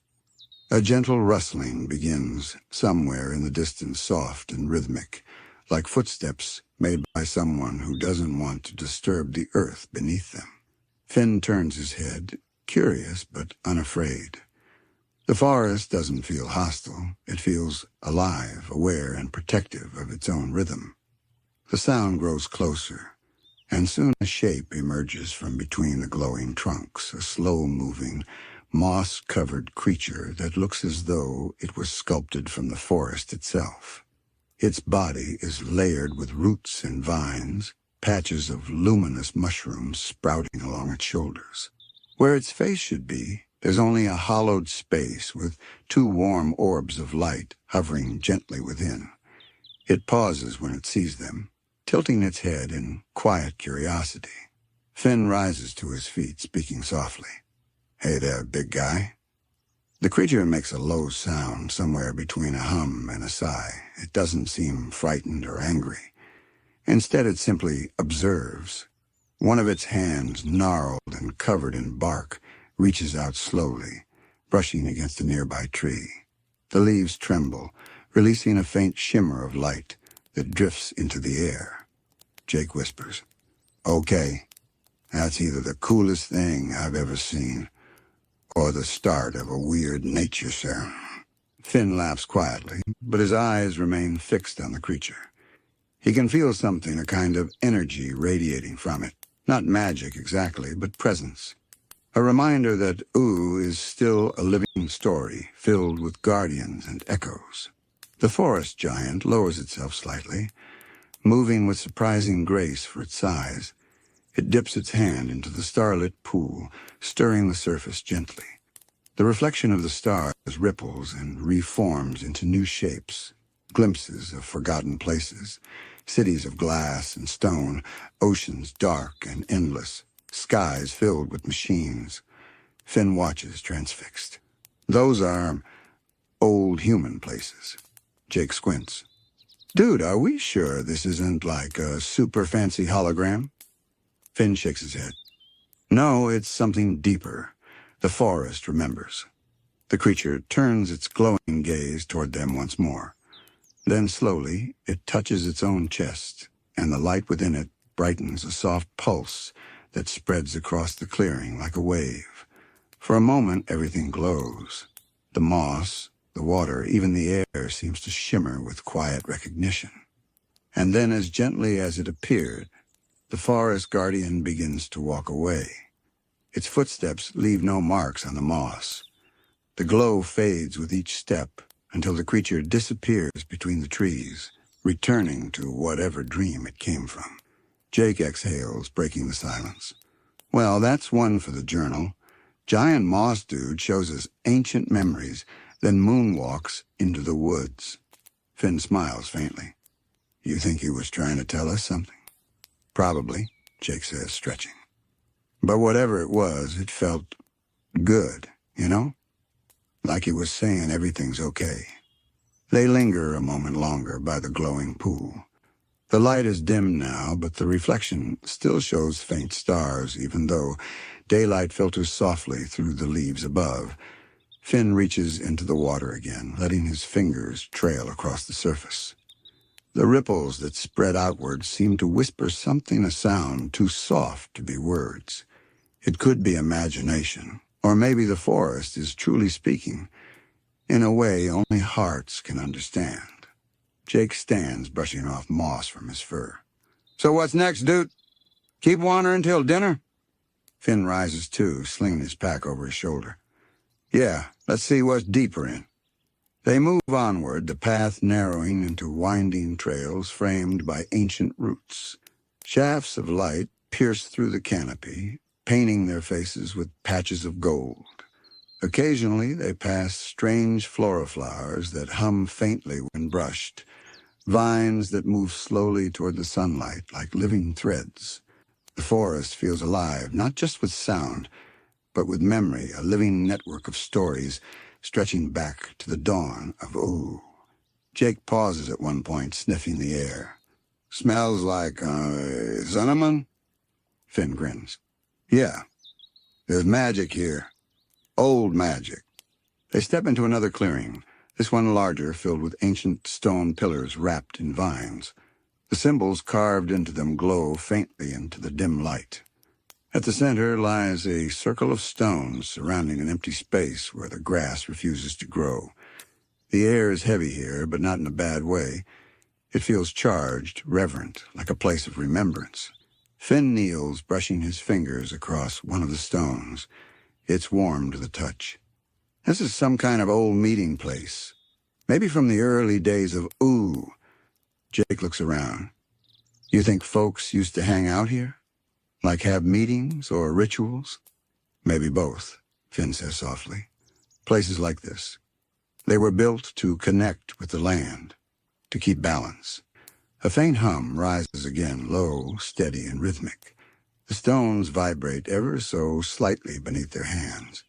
A gentle rustling begins somewhere in the distance, soft and rhythmic, like footsteps made by someone who doesn't want to disturb the earth beneath them. Finn turns his head, curious but unafraid. The forest doesn't feel hostile. It feels alive, aware, and protective of its own rhythm. The sound grows closer, and soon a shape emerges from between the glowing trunks, a slow-moving, moss-covered creature that looks as though it was sculpted from the forest itself. Its body is layered with roots and vines, patches of luminous mushrooms sprouting along its shoulders. Where its face should be, there's only a hollowed space with two warm orbs of light hovering gently within. It pauses when it sees them, tilting its head in quiet curiosity. Finn rises to his feet, speaking softly. "Hey there, big guy." The creature makes a low sound, somewhere between a hum and a sigh. It doesn't seem frightened or angry. Instead, it simply observes. One of its hands, gnarled and covered in bark, reaches out slowly, brushing against a nearby tree. The leaves tremble, releasing a faint shimmer of light that drifts into the air. Jake whispers, "Okay, that's either the coolest thing I've ever seen, or the start of a weird nature sound." Finn laughs quietly, but his eyes remain fixed on the creature. He can feel something, a kind of energy radiating from it. Not magic exactly, but presence. A reminder that Ooo is still a living story, filled with guardians and echoes. The forest giant lowers itself slightly, moving with surprising grace for its size. It dips its hand into the starlit pool, stirring the surface gently. The reflection of the stars ripples and reforms into new shapes, glimpses of forgotten places, cities of glass and stone, oceans dark and endless, skies filled with machines. Finn watches, transfixed. "Those are old human places." Jake squints. "Dude, are we sure this isn't like a super fancy hologram?" Finn shakes his head. "No, it's something deeper. The forest remembers." The creature turns its glowing gaze toward them once more. Then slowly, it touches its own chest, and the light within it brightens, a soft pulse that spreads across the clearing like a wave. For a moment, everything glows. The moss, the water, even the air seems to shimmer with quiet recognition. And then, as gently as it appeared, the forest guardian begins to walk away. Its footsteps leave no marks on the moss. The glow fades with each step until the creature disappears between the trees, returning to whatever dream it came from. Jake exhales, breaking the silence. "Well, that's one for the journal. Giant moss dude shows us ancient memories, then moonwalks into the woods." Finn smiles faintly. "You think he was trying to tell us something?" "Probably," Jake says, stretching. "But whatever it was, it felt good, you know? Like he was saying everything's okay." They linger a moment longer by the glowing pool. The light is dim now, but the reflection still shows faint stars, even though daylight filters softly through the leaves above. Finn reaches into the water again, letting his fingers trail across the surface. The ripples that spread outward seemed to whisper something a sound too soft to be words. It could be imagination, or maybe the forest is truly speaking, in a way only hearts can understand. Jake stands brushing off moss from his fur. "So what's next, dude? Keep wandering till dinner?" Finn rises too, slinging his pack over his shoulder. "Yeah, let's see what's deeper in." They move onward, the path narrowing into winding trails framed by ancient roots. Shafts of light pierce through the canopy, painting their faces with patches of gold. Occasionally they pass strange floraflowers that hum faintly when brushed, vines that move slowly toward the sunlight like living threads. The forest feels alive, not just with sound, but with memory, a living network of stories stretching back to the dawn of Ooo. Jake pauses at one point, sniffing the air. "Smells like, cinnamon?" Finn grins. "Yeah, there's magic here. Old magic." They step into another clearing, this one larger, filled with ancient stone pillars wrapped in vines. The symbols carved into them glow faintly into the dim light. At the center lies a circle of stones surrounding an empty space where the grass refuses to grow. The air is heavy here, but not in a bad way. It feels charged, reverent, like a place of remembrance. Finn kneels, brushing his fingers across one of the stones. It's warm to the touch. This is some kind of old meeting place. Maybe from the early days of Ooo. Jake looks around. "You think folks used to hang out here? Like have meetings or rituals?" "Maybe both," Finn says softly. "Places like this. They were built to connect with the land, to keep balance." A faint hum rises again, low, steady, and rhythmic. The stones vibrate ever so slightly beneath their hands.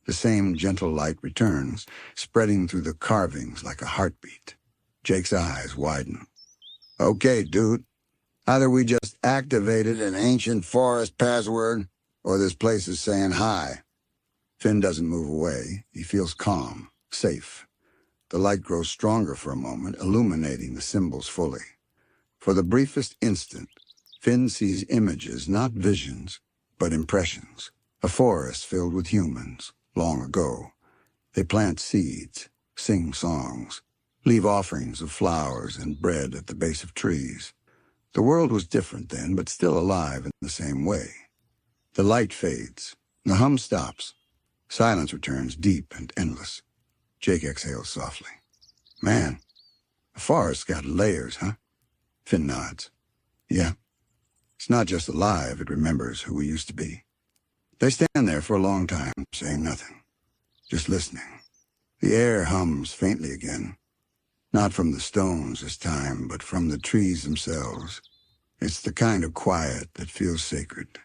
The same gentle light returns, spreading through the carvings like a heartbeat. Jake's eyes widen. "Okay, dude. Either we just activated an ancient forest password, or this place is saying hi." Finn doesn't move away. He feels calm, safe. The light grows stronger for a moment, illuminating the symbols fully. For the briefest instant, Finn sees images, not visions, but impressions. A forest filled with humans, long ago. They plant seeds, sing songs, leave offerings of flowers and bread at the base of trees. The world was different then, but still alive in the same way. The light fades. The hum stops. Silence returns, deep and endless. Jake exhales softly. "Man, the forest's got layers, huh?" Finn nods. "Yeah. It's not just alive, it remembers who we used to be." They stand there for a long time, saying nothing, just listening. The air hums faintly again. Not from the stones this time, but from the trees themselves. It's the kind of quiet that feels sacred,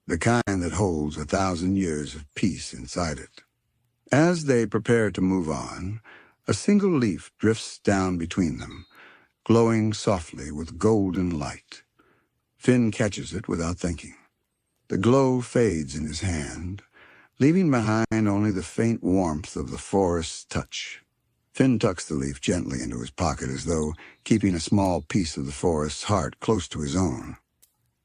the kind that holds 1,000 years of peace inside it. As they prepare to move on, a single leaf drifts down between them, glowing softly with golden light. Finn catches it without thinking. The glow fades in his hand, leaving behind only the faint warmth of the forest's touch. Finn tucks the leaf gently into his pocket as though keeping a small piece of the forest's heart close to his own.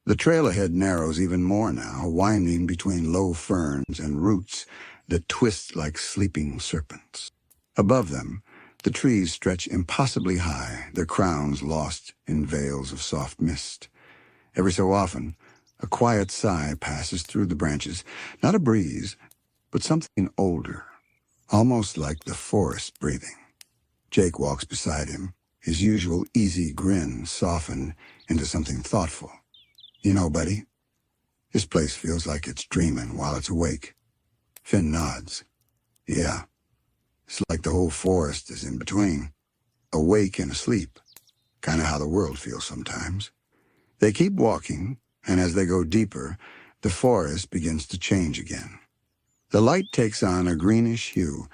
The trail ahead narrows even more now, winding between low ferns and roots that twist like sleeping serpents. Above them, the trees stretch impossibly high, their crowns lost in veils of soft mist. Every so often, a quiet sigh passes through the branches, not a breeze, but something older, almost like the forest breathing. Jake walks beside him, his usual easy grin softened into something thoughtful. "You know, buddy, this place feels like it's dreaming while it's awake." Finn nods. "Yeah, it's like the whole forest is in between, awake and asleep, kind of how the world feels sometimes." They keep walking, and as they go deeper, the forest begins to change again. The light takes on a greenish hue,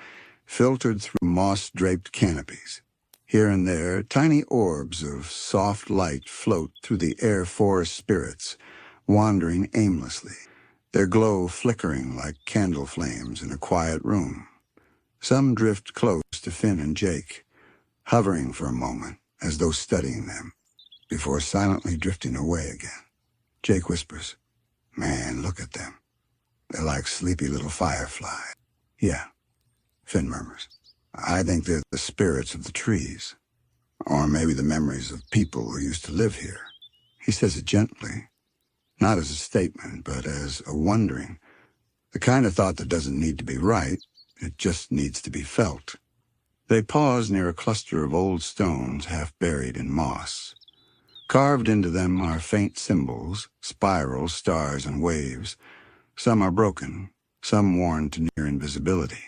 filtered through moss-draped canopies. Here and there, tiny orbs of soft light float through the air forest spirits, wandering aimlessly, their glow flickering like candle flames in a quiet room. Some drift close to Finn and Jake, hovering for a moment, as though studying them, before silently drifting away again. Jake whispers, "Man, look at them. They're like sleepy little fireflies." "Yeah," Finn murmurs. "I think they're the spirits of the trees. Or maybe the memories of people who used to live here." He says it gently, not as a statement, but as a wondering. The kind of thought that doesn't need to be right, it just needs to be felt. They pause near a cluster of old stones half buried in moss. Carved into them are faint symbols, spirals, stars, and waves. Some are broken, some worn to near invisibility.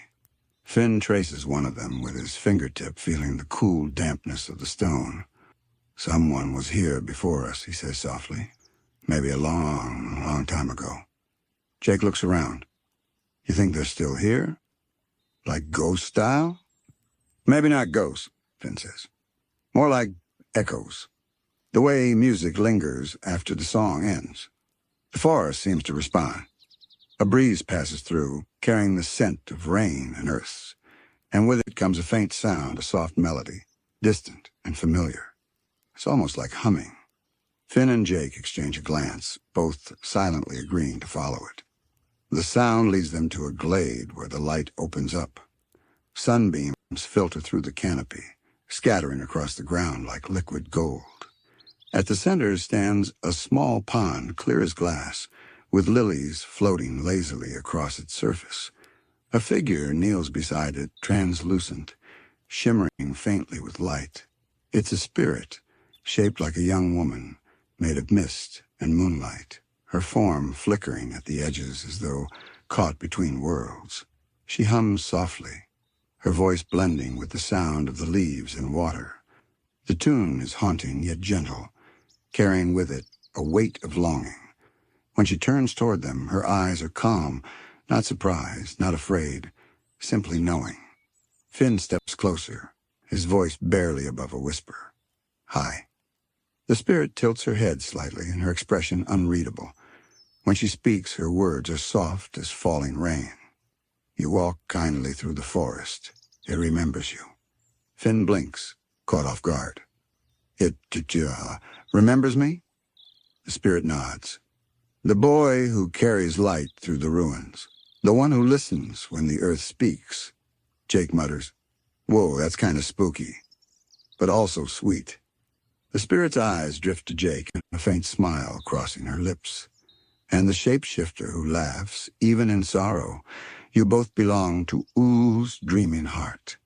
Finn traces one of them with his fingertip, feeling the cool dampness of the stone. "Someone was here before us," he says softly. "Maybe a long, long time ago." Jake looks around. "You think they're still here? Like ghost style?" "Maybe not ghosts," Finn says. "More like echoes. The way music lingers after the song ends. The forest seems to respond. A breeze passes through, carrying the scent of rain and earth, and with it comes a faint sound, a soft melody, distant and familiar. It's almost like humming." Finn and Jake exchange a glance, both silently agreeing to follow it. The sound leads them to a glade where the light opens up. Sunbeams filter through the canopy, scattering across the ground like liquid gold. At the center stands a small pond, clear as glass, with lilies floating lazily across its surface. A figure kneels beside it, translucent, shimmering faintly with light. It's a spirit, shaped like a young woman, made of mist and moonlight, her form flickering at the edges as though caught between worlds. She hums softly, her voice blending with the sound of the leaves and water. The tune is haunting yet gentle, carrying with it a weight of longing. When she turns toward them, her eyes are calm, not surprised, not afraid, simply knowing. Finn steps closer, his voice barely above a whisper. "Hi." The spirit tilts her head slightly, and her expression unreadable. When she speaks, her words are soft as falling rain. "You walk kindly through the forest. It remembers you." Finn blinks, caught off guard. It remembers me?" The spirit nods. "The boy who carries light through the ruins. The one who listens when the earth speaks." Jake mutters, "Whoa, that's kind of spooky, but also sweet." The spirit's eyes drift to Jake, and a faint smile crossing her lips. "And the shapeshifter who laughs, even in sorrow. You both belong to Oo's dreaming heart."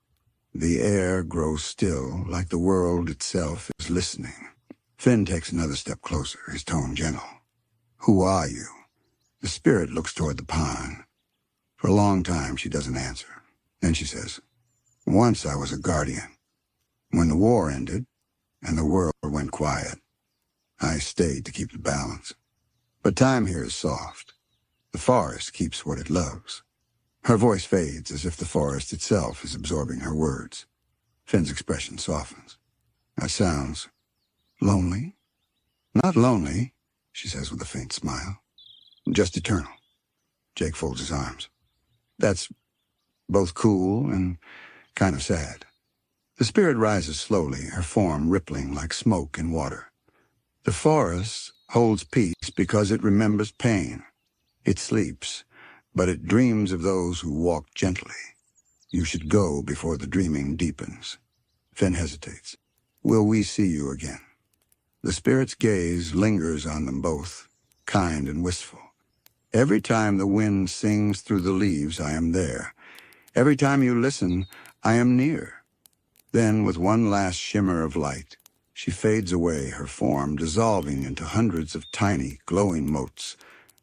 The air grows still, like the world itself is listening. Finn takes another step closer, his tone gentle. "Who are you?" The spirit looks toward the pond. For a long time, she doesn't answer. Then she says, "Once I was a guardian. When the war ended, and the world went quiet, I stayed to keep the balance. But time here is soft. The forest keeps what it loves." Her voice fades as if the forest itself is absorbing her words. Finn's expression softens. "That sounds lonely?" "Not lonely," she says with a faint smile. "Just eternal." Jake folds his arms. "That's both cool and kind of sad." The spirit rises slowly, her form rippling like smoke in water. "The forest holds peace because it remembers pain. It sleeps, but it dreams of those who walk gently. You should go before the dreaming deepens." Finn hesitates. "Will we see you again?" The spirit's gaze lingers on them both, kind and wistful. "Every time the wind sings through the leaves, I am there. Every time you listen, I am near." Then, with one last shimmer of light, she fades away, her form dissolving into hundreds of tiny, glowing motes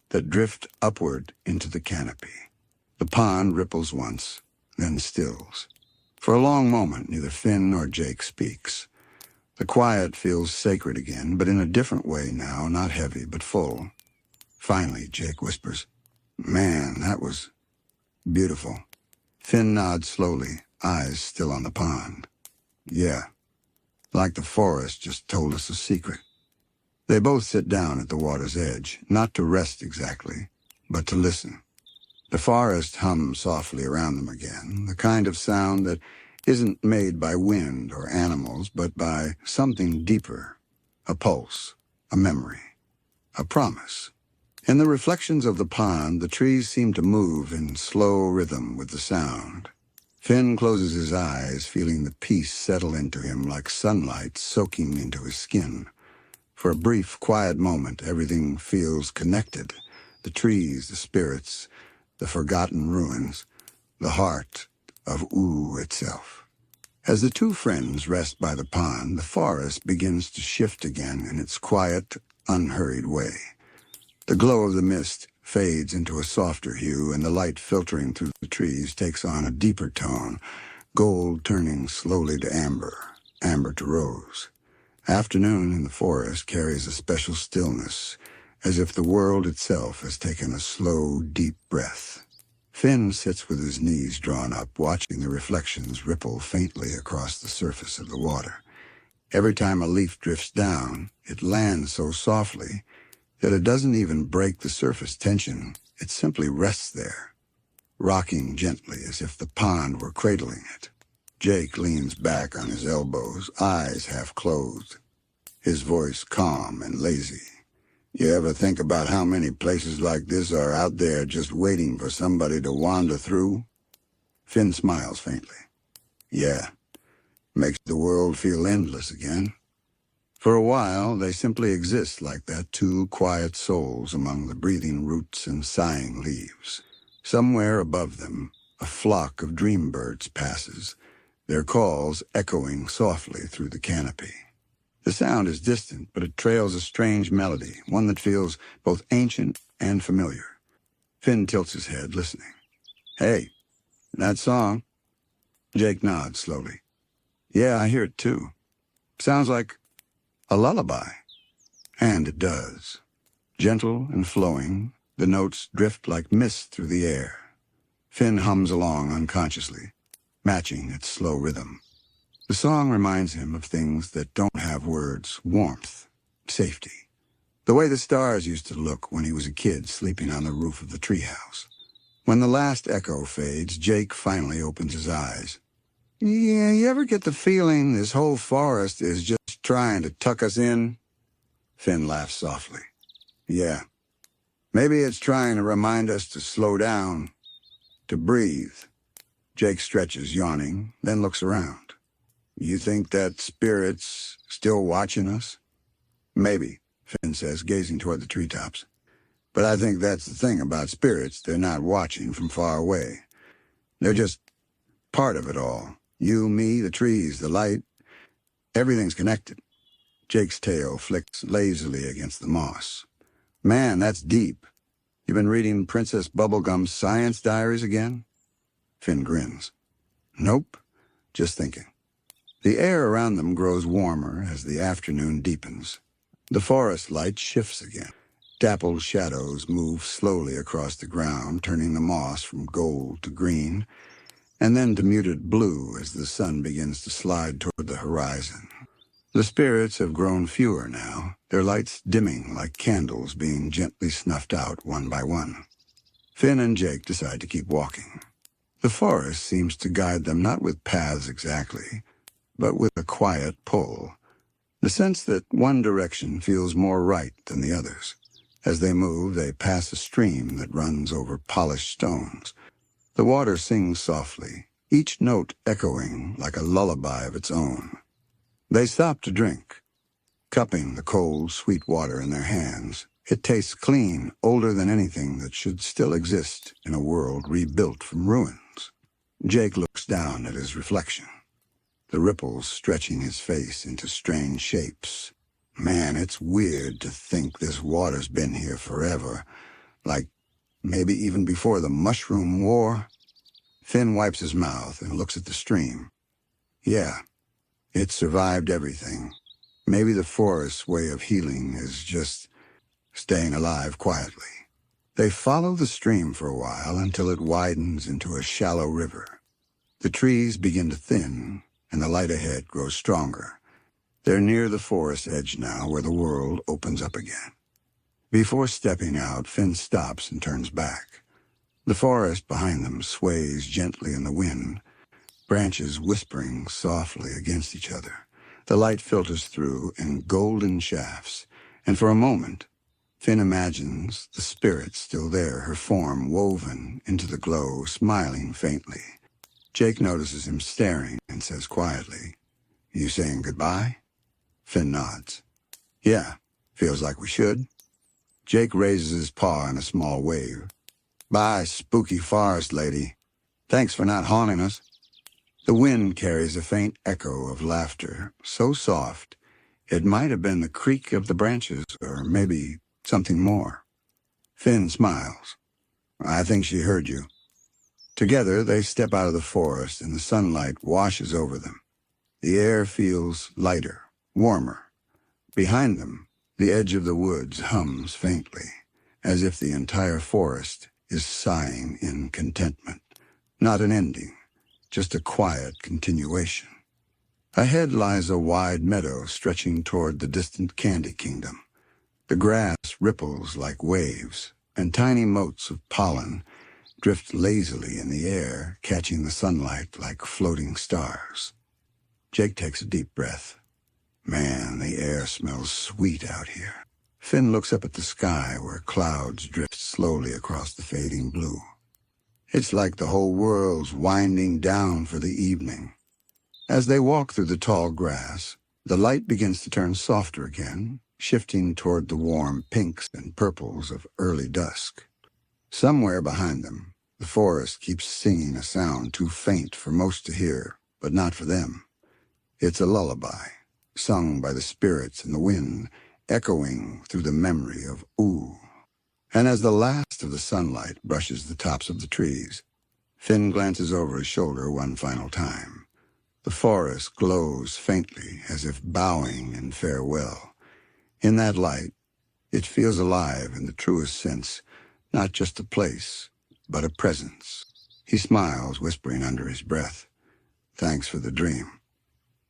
that drift upward into the canopy. The pond ripples once, then stills. For a long moment, neither Finn nor Jake speaks. The quiet feels sacred again, but in a different way now, not heavy, but full. Finally, Jake whispers, "Man, that was beautiful." Finn nods slowly, eyes still on the pond. "Yeah, like the forest just told us a secret." They both sit down at the water's edge, not to rest exactly, but to listen. The forest hums softly around them again, the kind of sound that isn't made by wind or animals, but by something deeper, a pulse, a memory, a promise. In the reflections of the pond, the trees seem to move in slow rhythm with the sound. Finn closes his eyes, feeling the peace settle into him like sunlight soaking into his skin. For a brief, quiet moment, everything feels connected. The trees, the spirits, the forgotten ruins, the heart of Ooo itself. As the two friends rest by the pond, the forest begins to shift again in its quiet, unhurried way. The glow of the mist fades into a softer hue, and the light filtering through the trees takes on a deeper tone, gold turning slowly to amber, amber to rose. Afternoon in the forest carries a special stillness, as if the world itself has taken a slow, deep breath. Finn sits with his knees drawn up, watching the reflections ripple faintly across the surface of the water. Every time a leaf drifts down, it lands so softly that it doesn't even break the surface tension. It simply rests there, rocking gently as if the pond were cradling it. Jake leans back on his elbows, eyes half closed, his voice calm and lazy. You ever think about how many places like this are out there just waiting for somebody to wander through? Finn smiles faintly. Yeah, makes the world feel endless again. For a while, they simply exist like that, two quiet souls among the breathing roots and sighing leaves. Somewhere above them, a flock of dream birds passes, their calls echoing softly through the canopy. The sound is distant, but it trails a strange melody, one that feels both ancient and familiar. Finn tilts his head, listening. Hey, that song? Jake nods slowly. Yeah, I hear it too. Sounds like a lullaby. And it does. Gentle and flowing, the notes drift like mist through the air. Finn hums along unconsciously, matching its slow rhythm. The song reminds him of things that don't have words: warmth, safety. The way the stars used to look when he was a kid sleeping on the roof of the treehouse. When the last echo fades, Jake finally opens his eyes. Yeah, you ever get the feeling this whole forest is just trying to tuck us in? Finn laughs softly. Yeah. Maybe it's trying to remind us to slow down, to breathe. Jake stretches, yawning, then looks around. You think that spirit's still watching us? Maybe, Finn says, gazing toward the treetops. But I think that's the thing about spirits. They're not watching from far away. They're just part of it all. You, me, the trees, the light. Everything's connected. Jake's tail flicks lazily against the moss. Man, that's deep. You been reading Princess Bubblegum's science diaries again? Finn grins. Nope, just thinking. The air around them grows warmer as the afternoon deepens. The forest light shifts again. Dappled shadows move slowly across the ground, turning the moss from gold to green, and then to muted blue as the sun begins to slide toward the horizon. The spirits have grown fewer now, their lights dimming like candles being gently snuffed out one by one. Finn and Jake decide to keep walking. The forest seems to guide them not with paths exactly, but with a quiet pull. The sense that one direction feels more right than the others. As they move, they pass a stream that runs over polished stones. The water sings softly, each note echoing like a lullaby of its own. They stop to drink, cupping the cold, sweet water in their hands. It tastes clean, older than anything that should still exist in a world rebuilt from ruins. Jake looks down at his reflection, the ripples stretching his face into strange shapes. Man, it's weird to think this water's been here forever, like maybe even before the Mushroom War. Finn wipes his mouth and looks at the stream. Yeah, it survived everything. Maybe the forest's way of healing is just staying alive quietly. They follow the stream for a while until it widens into a shallow river. The trees begin to thin, and the light ahead grows stronger. They're near the forest edge now, where the world opens up again. Before stepping out, Finn stops and turns back. The forest behind them sways gently in the wind, branches whispering softly against each other. The light filters through in golden shafts, and for a moment, Finn imagines the spirit still there, her form woven into the glow, smiling faintly. Jake notices him staring and says quietly, "You saying goodbye?" Finn nods. "Yeah, feels like we should." Jake raises his paw in a small wave. "Bye, spooky forest lady. Thanks for not haunting us." The wind carries a faint echo of laughter, so soft it might have been the creak of the branches, or maybe something more. Finn smiles. "I think she heard you." Together, they step out of the forest, and the sunlight washes over them. The air feels lighter, warmer. Behind them, the edge of the woods hums faintly, as if the entire forest is sighing in contentment. Not an ending, just a quiet continuation. Ahead lies a wide meadow stretching toward the distant Candy Kingdom. The grass ripples like waves, and tiny motes of pollen drift lazily in the air, catching the sunlight like floating stars. Jake takes a deep breath. Man, the air smells sweet out here. Finn looks up at the sky where clouds drift slowly across the fading blue. It's like the whole world's winding down for the evening. As they walk through the tall grass, the light begins to turn softer again, shifting toward the warm pinks and purples of early dusk. Somewhere behind them, the forest keeps singing a sound too faint for most to hear, but not for them. It's a lullaby, sung by the spirits in the wind, echoing through the memory of Ooo. And as the last of the sunlight brushes the tops of the trees, Finn glances over his shoulder one final time. The forest glows faintly, as if bowing in farewell. In that light, it feels alive in the truest sense, not just a place, but a presence. He smiles, whispering under his breath, "Thanks for the dream."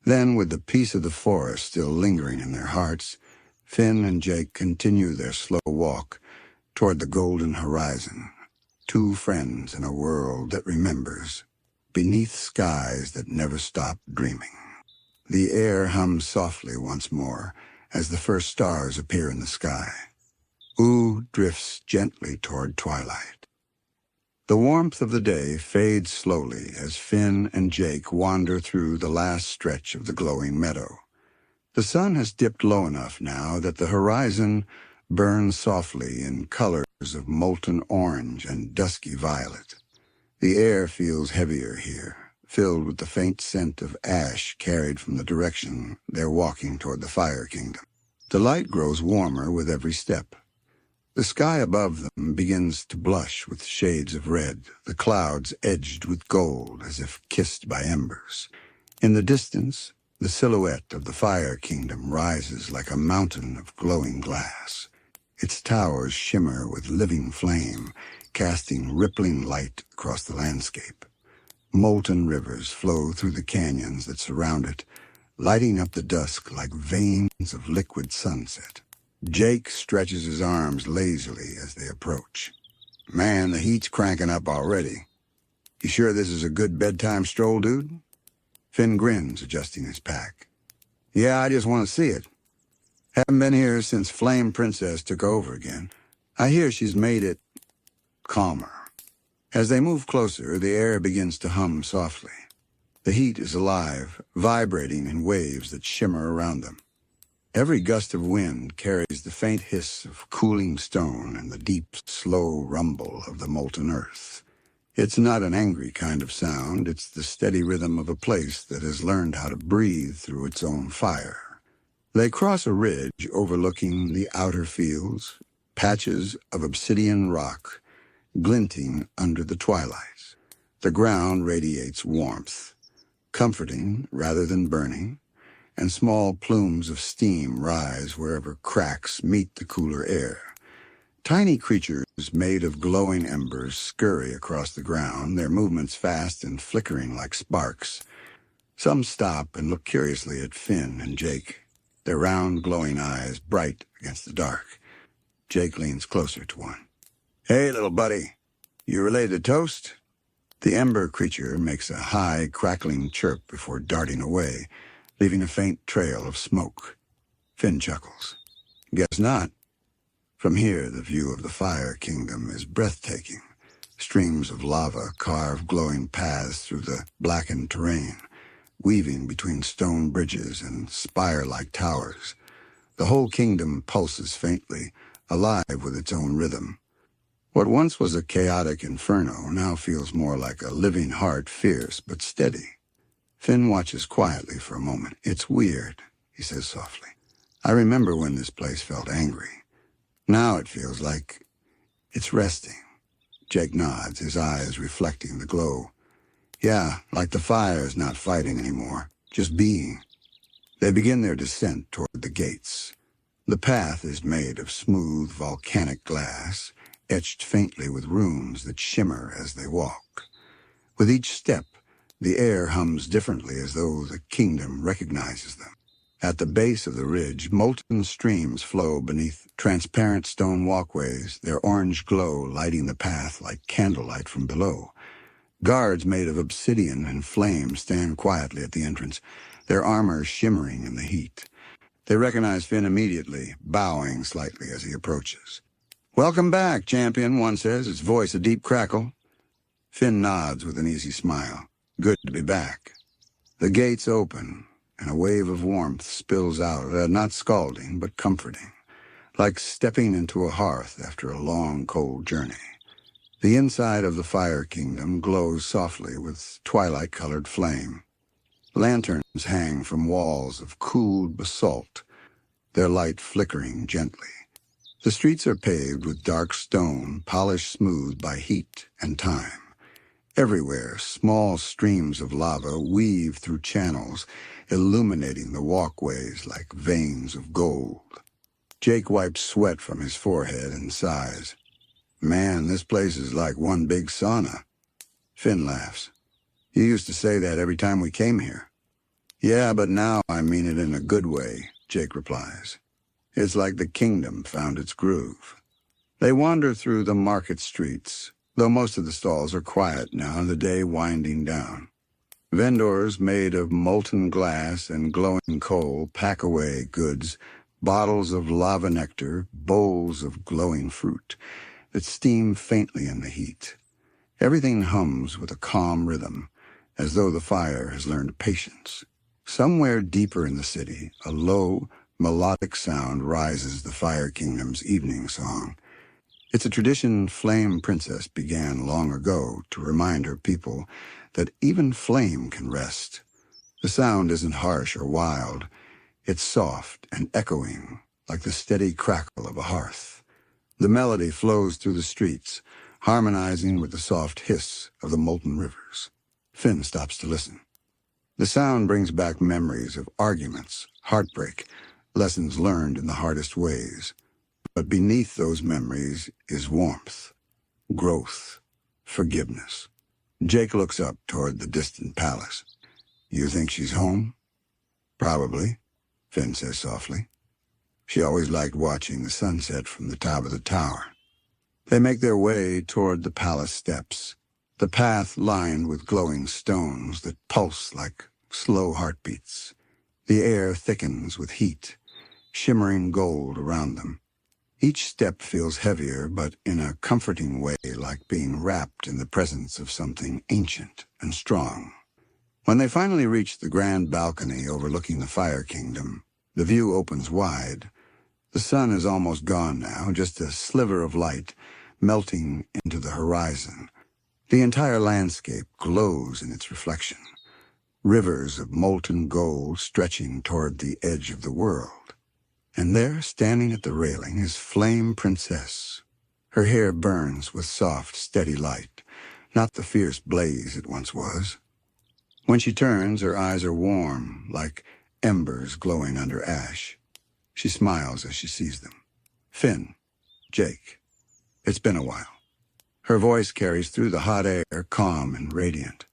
Then, with the peace of the forest still lingering in their hearts, Finn and Jake continue their slow walk toward the golden horizon, two friends in a world that remembers, beneath skies that never stop dreaming. The air hums softly once more as the first stars appear in the sky. Ooo drifts gently toward twilight. The warmth of the day fades slowly as Finn and Jake wander through the last stretch of the glowing meadow. The sun has dipped low enough now that the horizon burns softly in colors of molten orange and dusky violet. The air feels heavier here, filled with the faint scent of ash carried from the direction they're walking toward the Fire Kingdom. The light grows warmer with every step. The sky above them begins to blush with shades of red, the clouds edged with gold as if kissed by embers. In the distance, the silhouette of the Fire Kingdom rises like a mountain of glowing glass. Its towers shimmer with living flame, casting rippling light across the landscape. Molten rivers flow through the canyons that surround it, lighting up the dusk like veins of liquid sunset. Jake stretches his arms lazily as they approach. "Man, the heat's cranking up already. You sure this is a good bedtime stroll, dude?" Finn grins, adjusting his pack. "Yeah, I just want to see it. Haven't been here since Flame Princess took over again. I hear she's made it calmer." As they move closer, the air begins to hum softly. The heat is alive, vibrating in waves that shimmer around them. Every gust of wind carries the faint hiss of cooling stone and the deep, slow rumble of the molten earth. It's not an angry kind of sound, it's the steady rhythm of a place that has learned how to breathe through its own fire. They cross a ridge overlooking the outer fields, patches of obsidian rock glinting under the twilight. The ground radiates warmth, comforting rather than burning, and small plumes of steam rise wherever cracks meet the cooler air. Tiny creatures made of glowing embers scurry across the ground, their movements fast and flickering like sparks. Some stop and look curiously at Finn and Jake, their round, glowing eyes bright against the dark. Jake leans closer to one. "Hey, little buddy, you related to Toast?" The ember creature makes a high, crackling chirp before darting away, leaving a faint trail of smoke. Finn chuckles. Guess not. From here, the view of the Fire Kingdom is breathtaking. Streams of lava carve glowing paths through the blackened terrain, weaving between stone bridges and spire-like towers. The whole kingdom pulses faintly, alive with its own rhythm. What once was a chaotic inferno now feels more like a living heart, fierce but steady. Finn watches quietly for a moment. It's weird, he says softly. I remember when this place felt angry. Now it feels like it's resting. Jake nods, his eyes reflecting the glow. Yeah, like the fire is not fighting anymore, just being. They begin their descent toward the gates. The path is made of smooth volcanic glass, etched faintly with runes that shimmer as they walk. With each step, the air hums differently as though the kingdom recognizes them. At the base of the ridge, molten streams flow beneath transparent stone walkways, their orange glow lighting the path like candlelight from below. Guards made of obsidian and flame stand quietly at the entrance, their armor shimmering in the heat. They recognize Finn immediately, bowing slightly as he approaches. "Welcome back, champion," one says, its voice a deep crackle. Finn nods with an easy smile. Good to be back. The gates open, and a wave of warmth spills out, not scalding, but comforting, like stepping into a hearth after a long, cold journey. The inside of the Fire Kingdom glows softly with twilight-colored flame. Lanterns hang from walls of cooled basalt, their light flickering gently. The streets are paved with dark stone, polished smooth by heat and time. Everywhere, small streams of lava weave through channels, illuminating the walkways like veins of gold. Jake wipes sweat from his forehead and sighs. Man, this place is like one big sauna. Finn laughs. You used to say that every time we came here. Yeah, but now I mean it in a good way, Jake replies. It's like the kingdom found its groove. They wander through the market streets, though most of the stalls are quiet now, the day winding down. Vendors made of molten glass and glowing coal pack away goods, bottles of lava nectar, bowls of glowing fruit that steam faintly in the heat. Everything hums with a calm rhythm, as though the fire has learned patience. Somewhere deeper in the city, a low, melodic sound rises the Fire Kingdom's evening song. It's a tradition Flame Princess began long ago to remind her people that even flame can rest. The sound isn't harsh or wild. It's soft and echoing, like the steady crackle of a hearth. The melody flows through the streets, harmonizing with the soft hiss of the molten rivers. Finn stops to listen. The sound brings back memories of arguments, heartbreak, lessons learned in the hardest ways. But beneath those memories is warmth, growth, forgiveness. Jake looks up toward the distant palace. You think she's home? Probably, Finn says softly. She always liked watching the sunset from the top of the tower. They make their way toward the palace steps, the path lined with glowing stones that pulse like slow heartbeats. The air thickens with heat, shimmering gold around them. Each step feels heavier, but in a comforting way, like being wrapped in the presence of something ancient and strong. When they finally reach the grand balcony overlooking the Fire Kingdom, the view opens wide. The sun is almost gone now, just a sliver of light melting into the horizon. The entire landscape glows in its reflection, rivers of molten gold stretching toward the edge of the world. And there, standing at the railing, is Flame Princess. Her hair burns with soft, steady light, not the fierce blaze it once was. When she turns, her eyes are warm, like embers glowing under ash. She smiles as she sees them. Finn, Jake, it's been a while. Her voice carries through the hot air, calm and radiant.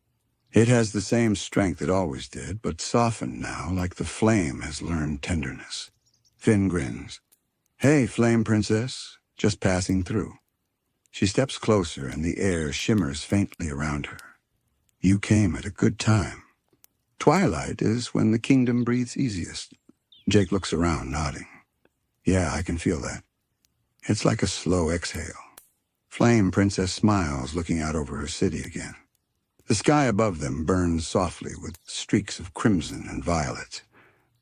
It has the same strength it always did, but softened now, like the flame has learned tenderness. Finn grins. Hey, Flame Princess, just passing through. She steps closer and the air shimmers faintly around her. You came at a good time. Twilight is when the kingdom breathes easiest. Jake looks around, nodding. Yeah, I can feel that. It's like a slow exhale. Flame Princess smiles, looking out over her city again. The sky above them burns softly with streaks of crimson and violet.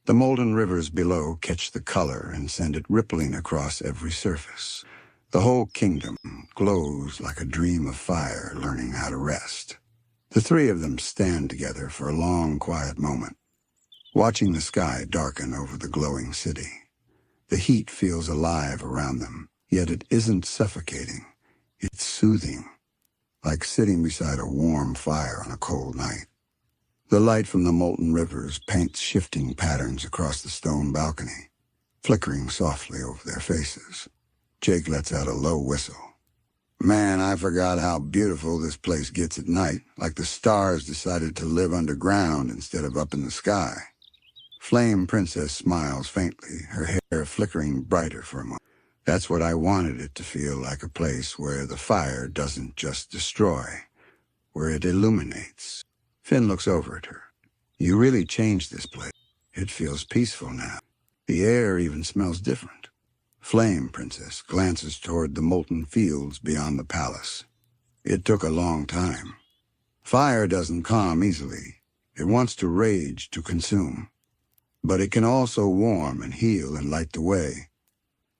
The molten rivers below catch the color and send it rippling across every surface. The whole kingdom glows like a dream of fire learning how to rest. The three of them stand together for a long, quiet moment, watching the sky darken over the glowing city. The heat feels alive around them, yet it isn't suffocating. It's soothing, like sitting beside a warm fire on a cold night. The light from the molten rivers paints shifting patterns across the stone balcony, flickering softly over their faces. Jake lets out a low whistle. Man, I forgot how beautiful this place gets at night, like the stars decided to live underground instead of up in the sky. Flame Princess smiles faintly, her hair flickering brighter for a moment. That's what I wanted it to feel like, a place where the fire doesn't just destroy, where it illuminates. Finn looks over at her. You really changed this place. It feels peaceful now. The air even smells different. Flame Princess glances toward the molten fields beyond the palace. It took a long time. Fire doesn't calm easily. It wants to rage to consume. But it can also warm and heal and light the way.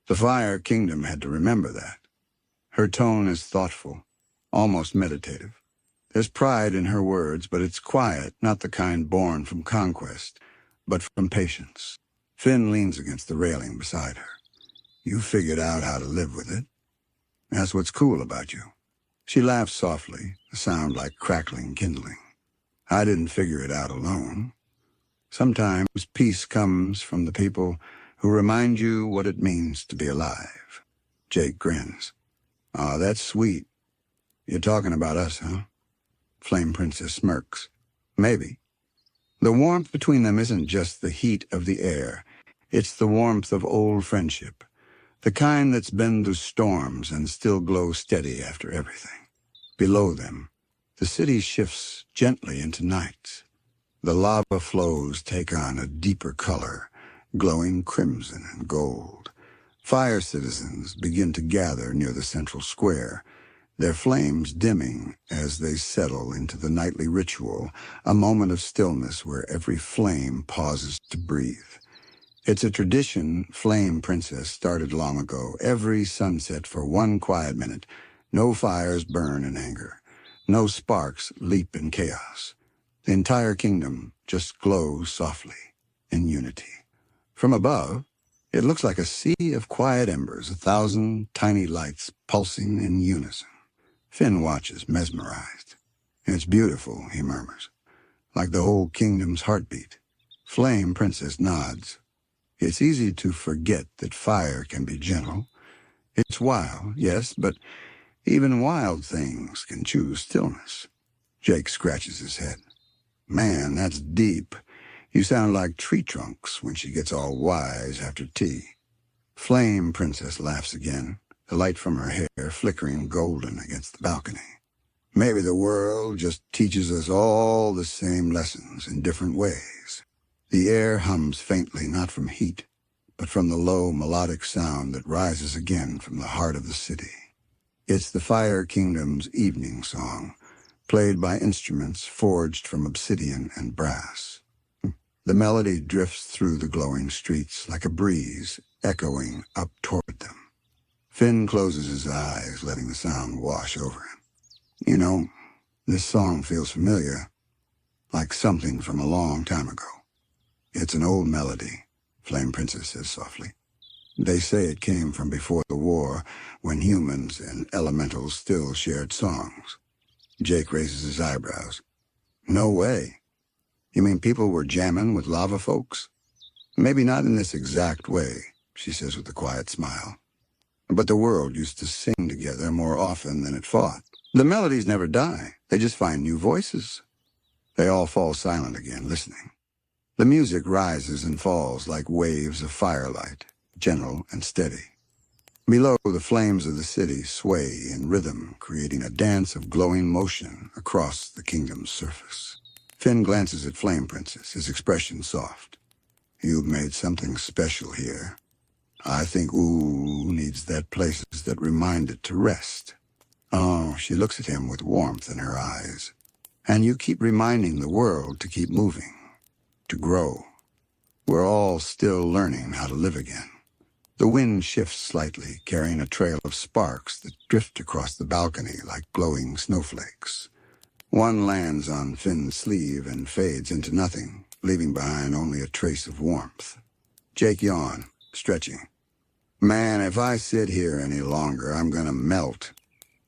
The Fire Kingdom had to remember that. Her tone is thoughtful, almost meditative. There's pride in her words, but it's quiet, not the kind born from conquest, but from patience. Finn leans against the railing beside her. You figured out how to live with it. That's what's cool about you. She laughs softly, a sound like crackling kindling. I didn't figure it out alone. Sometimes peace comes from the people who remind you what it means to be alive. Jake grins. Aw, that's sweet. You're talking about us, huh? Flame Princess smirks. Maybe. The warmth between them isn't just the heat of the air. It's the warmth of old friendship. The kind that's been through storms and still glows steady after everything. Below them, the city shifts gently into night. The lava flows take on a deeper color, glowing crimson and gold. Fire citizens begin to gather near the central square, their flames dimming as they settle into the nightly ritual, a moment of stillness where every flame pauses to breathe. It's a tradition Flame Princess started long ago, every sunset for one quiet minute. No fires burn in anger. No sparks leap in chaos. The entire kingdom just glows softly, in unity. From above, it looks like a sea of quiet embers, 1,000 tiny lights pulsing in unison. Finn watches, mesmerized. It's beautiful, he murmurs, like the whole kingdom's heartbeat. Flame Princess nods. It's easy to forget that fire can be gentle. It's wild, yes, but even wild things can choose stillness. Jake scratches his head. Man, that's deep. You sound like tree trunks when she gets all wise after tea. Flame Princess laughs again, the light from her hair flickering golden against the balcony. Maybe the world just teaches us all the same lessons in different ways. The air hums faintly, not from heat, but from the low melodic sound that rises again from the heart of the city. It's the Fire Kingdom's evening song, played by instruments forged from obsidian and brass. The melody drifts through the glowing streets like a breeze, echoing up toward them. Finn closes his eyes, letting the sound wash over him. You know, this song feels familiar, like something from a long time ago. It's an old melody, Flame Princess says softly. They say it came from before the war, when humans and elementals still shared songs. Jake raises his eyebrows. No way. You mean people were jamming with lava folks? Maybe not in this exact way, she says with a quiet smile. But the world used to sing together more often than it fought. The melodies never die. They just find new voices. They all fall silent again, listening. The music rises and falls like waves of firelight, gentle and steady. Below, the flames of the city sway in rhythm, creating a dance of glowing motion across the kingdom's surface. Finn glances at Flame Princess, his expression soft. You've made something special here. I think Ooo needs that places that remind it to rest. Oh, she looks at him with warmth in her eyes. And you keep reminding the world to keep moving, to grow. We're all still learning how to live again. The wind shifts slightly, carrying a trail of sparks that drift across the balcony like glowing snowflakes. One lands on Finn's sleeve and fades into nothing, leaving behind only a trace of warmth. Jake yawned, stretching. Man, if I sit here any longer, I'm gonna melt.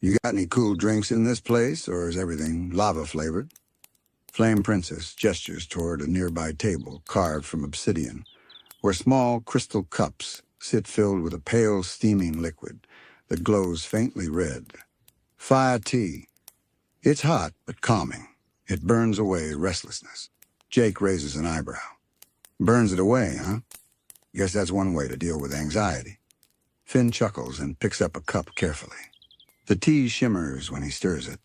You got any cool drinks in this place, or is everything lava-flavored? Flame Princess gestures toward a nearby table carved from obsidian, where small crystal cups sit filled with a pale steaming liquid that glows faintly red. Fire tea. It's hot, but calming. It burns away restlessness. Jake raises an eyebrow. Burns it away, huh? Guess that's one way to deal with anxiety. Finn chuckles and picks up a cup carefully. The tea shimmers when he stirs it,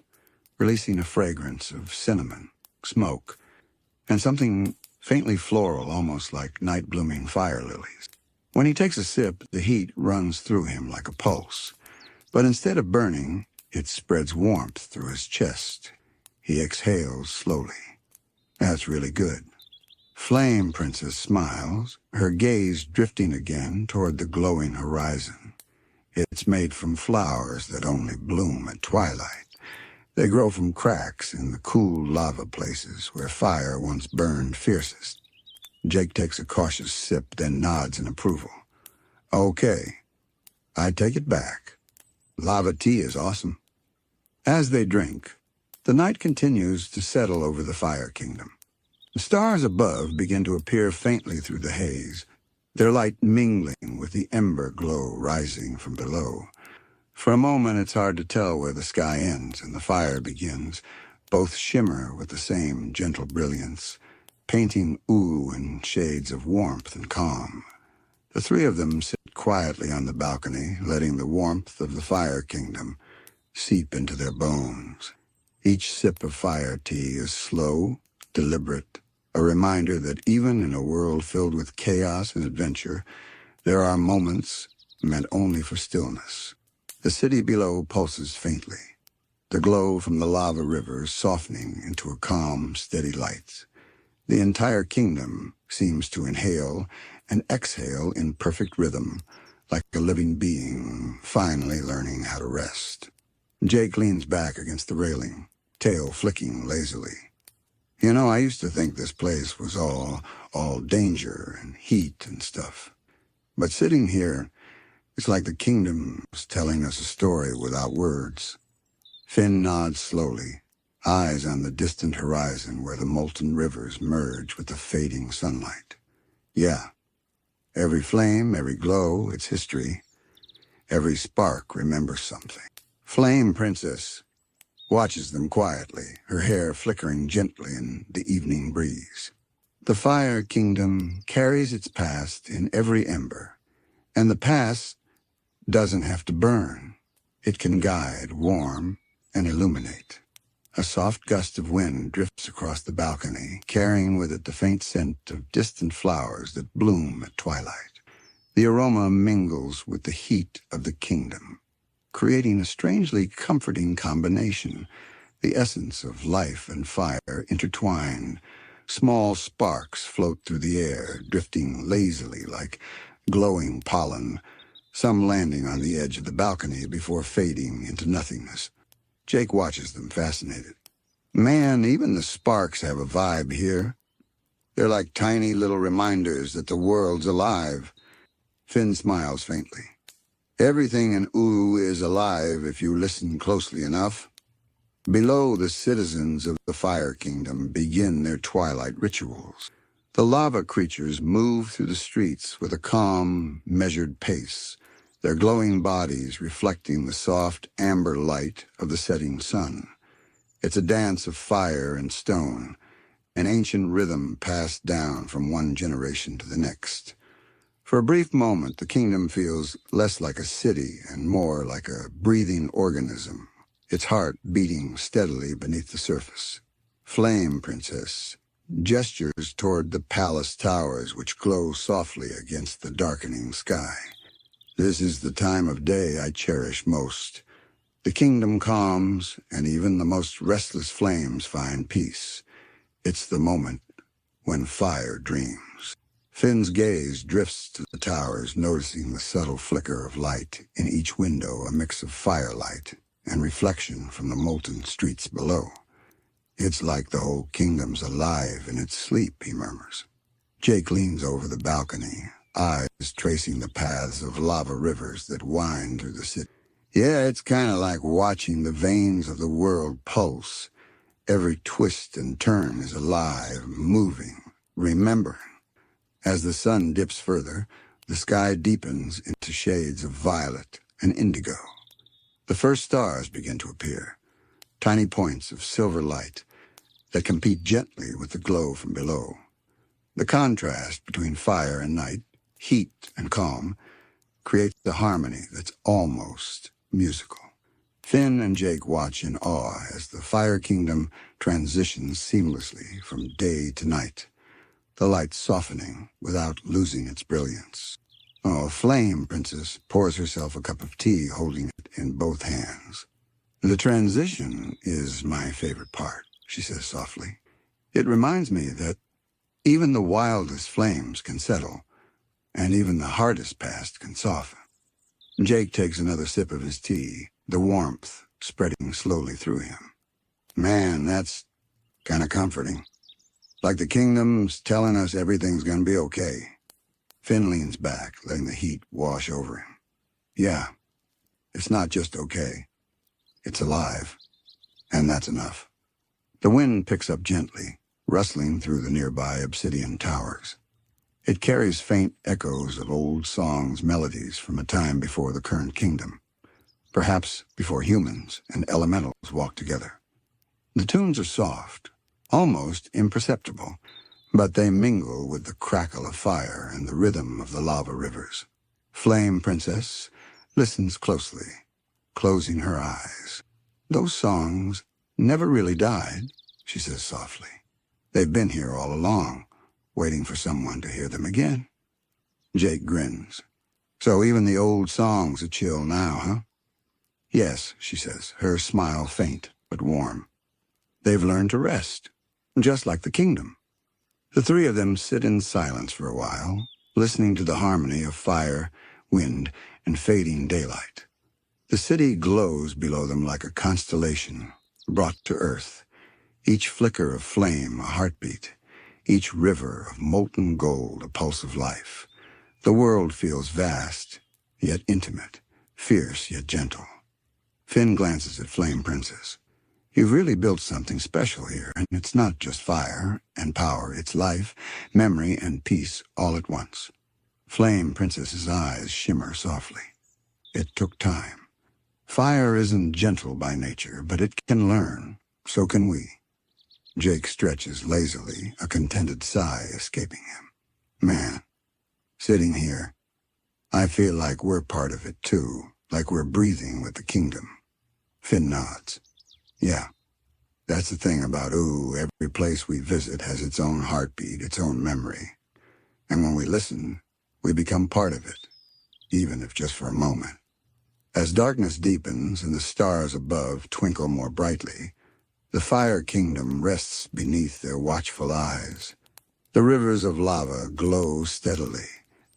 releasing a fragrance of cinnamon, smoke, and something faintly floral, almost like night-blooming fire lilies. When he takes a sip, the heat runs through him like a pulse, but instead of burning, it spreads warmth through his chest. He exhales slowly. That's really good. Flame Princess smiles, her gaze drifting again toward the glowing horizon. It's made from flowers that only bloom at twilight. They grow from cracks in the cool lava places where fire once burned fiercest. Jake takes a cautious sip, then nods in approval. Okay, I take it back. Lava tea is awesome. As they drink, the night continues to settle over the Fire Kingdom. The stars above begin to appear faintly through the haze, their light mingling with the ember glow rising from below. For a moment, it's hard to tell where the sky ends and the fire begins. Both shimmer with the same gentle brilliance, painting Ooo in shades of warmth and calm. The three of them sit quietly on the balcony, letting the warmth of the Fire Kingdom seep into their bones. Each sip of fire tea is slow, deliberate, a reminder that even in a world filled with chaos and adventure, there are moments meant only for stillness. The city below pulses faintly, the glow from the lava river softening into a calm, steady light. The entire kingdom seems to inhale and exhale in perfect rhythm, like a living being finally learning how to rest. Jake leans back against the railing, tail flicking lazily. You know, I used to think this place was all danger and heat and stuff. But sitting here, it's like the kingdom is telling us a story without words. Finn nods slowly, eyes on the distant horizon where the molten rivers merge with the fading sunlight. Yeah, every flame, every glow, it's history. Every spark remembers something. Flame Princess watches them quietly, her hair flickering gently in the evening breeze. The Fire Kingdom carries its past in every ember, and the past doesn't have to burn. It can guide, warm, and illuminate. A soft gust of wind drifts across the balcony, carrying with it the faint scent of distant flowers that bloom at twilight. The aroma mingles with the heat of the kingdom, creating a strangely comforting combination, the essence of life and fire intertwined. Small sparks float through the air, drifting lazily like glowing pollen, some landing on the edge of the balcony before fading into nothingness. Jake watches them, fascinated. Man, even the sparks have a vibe here. They're like tiny little reminders that the world's alive. Finn smiles faintly. Everything in Ooo is alive if you listen closely enough. Below, the citizens of the Fire Kingdom begin their twilight rituals. The lava creatures move through the streets with a calm, measured pace, their glowing bodies reflecting the soft amber light of the setting sun. It's a dance of fire and stone, an ancient rhythm passed down from one generation to the next. For a brief moment, the kingdom feels less like a city and more like a breathing organism, its heart beating steadily beneath the surface. Flame Princess gestures toward the palace towers which glow softly against the darkening sky. This is the time of day I cherish most. The kingdom calms, and even the most restless flames find peace. It's the moment when fire dreams. Finn's gaze drifts to the towers, noticing the subtle flicker of light in each window, a mix of firelight and reflection from the molten streets below. It's like the whole kingdom's alive in its sleep, he murmurs. Jake leans over the balcony, eyes tracing the paths of lava rivers that wind through the city. Yeah, it's kind of like watching the veins of the world pulse. Every twist and turn is alive, moving, remembering. As the sun dips further, the sky deepens into shades of violet and indigo. The first stars begin to appear, tiny points of silver light that compete gently with the glow from below. The contrast between fire and night, heat and calm, creates a harmony that's almost musical. Finn and Jake watch in awe as the Fire Kingdom transitions seamlessly from day to night, the light softening without losing its brilliance. Oh, Flame Princess pours herself a cup of tea, holding it in both hands. The transition is my favorite part, she says softly. It reminds me that even the wildest flames can settle, and even the hardest past can soften. Jake takes another sip of his tea, the warmth spreading slowly through him. Man, that's kind of comforting. Like the kingdom's telling us everything's gonna be okay. Finn leans back, letting the heat wash over him. Yeah, it's not just okay. It's alive. And that's enough. The wind picks up gently, rustling through the nearby obsidian towers. It carries faint echoes of old songs, melodies from a time before the current kingdom, perhaps before humans and elementals walked together. The tunes are soft, almost imperceptible, but they mingle with the crackle of fire and the rhythm of the lava rivers. Flame Princess listens closely, closing her eyes. Those songs never really died, she says softly. They've been here all along, waiting for someone to hear them again. Jake grins. So even the old songs are chill now, huh? Yes, she says, her smile faint but warm. They've learned to rest, just like the kingdom. The three of them sit in silence for a while, listening to the harmony of fire, wind, and fading daylight. The city glows below them like a constellation, brought to earth. Each flicker of flame a heartbeat, each river of molten gold a pulse of life. The world feels vast, yet intimate, fierce yet gentle. Finn glances at Flame Princess. You've really built something special here, and it's not just fire and power, it's life, memory, and peace all at once. Flame Princess's eyes shimmer softly. It took time. Fire isn't gentle by nature, but it can learn. So can we. Jake stretches lazily, a contented sigh escaping him. Man, sitting here, I feel like we're part of it too, like we're breathing with the kingdom. Finn nods. Yeah, that's the thing about Ooo. Every place we visit has its own heartbeat, its own memory. And when we listen, we become part of it, even if just for a moment. As darkness deepens and the stars above twinkle more brightly, the Fire Kingdom rests beneath their watchful eyes. The rivers of lava glow steadily.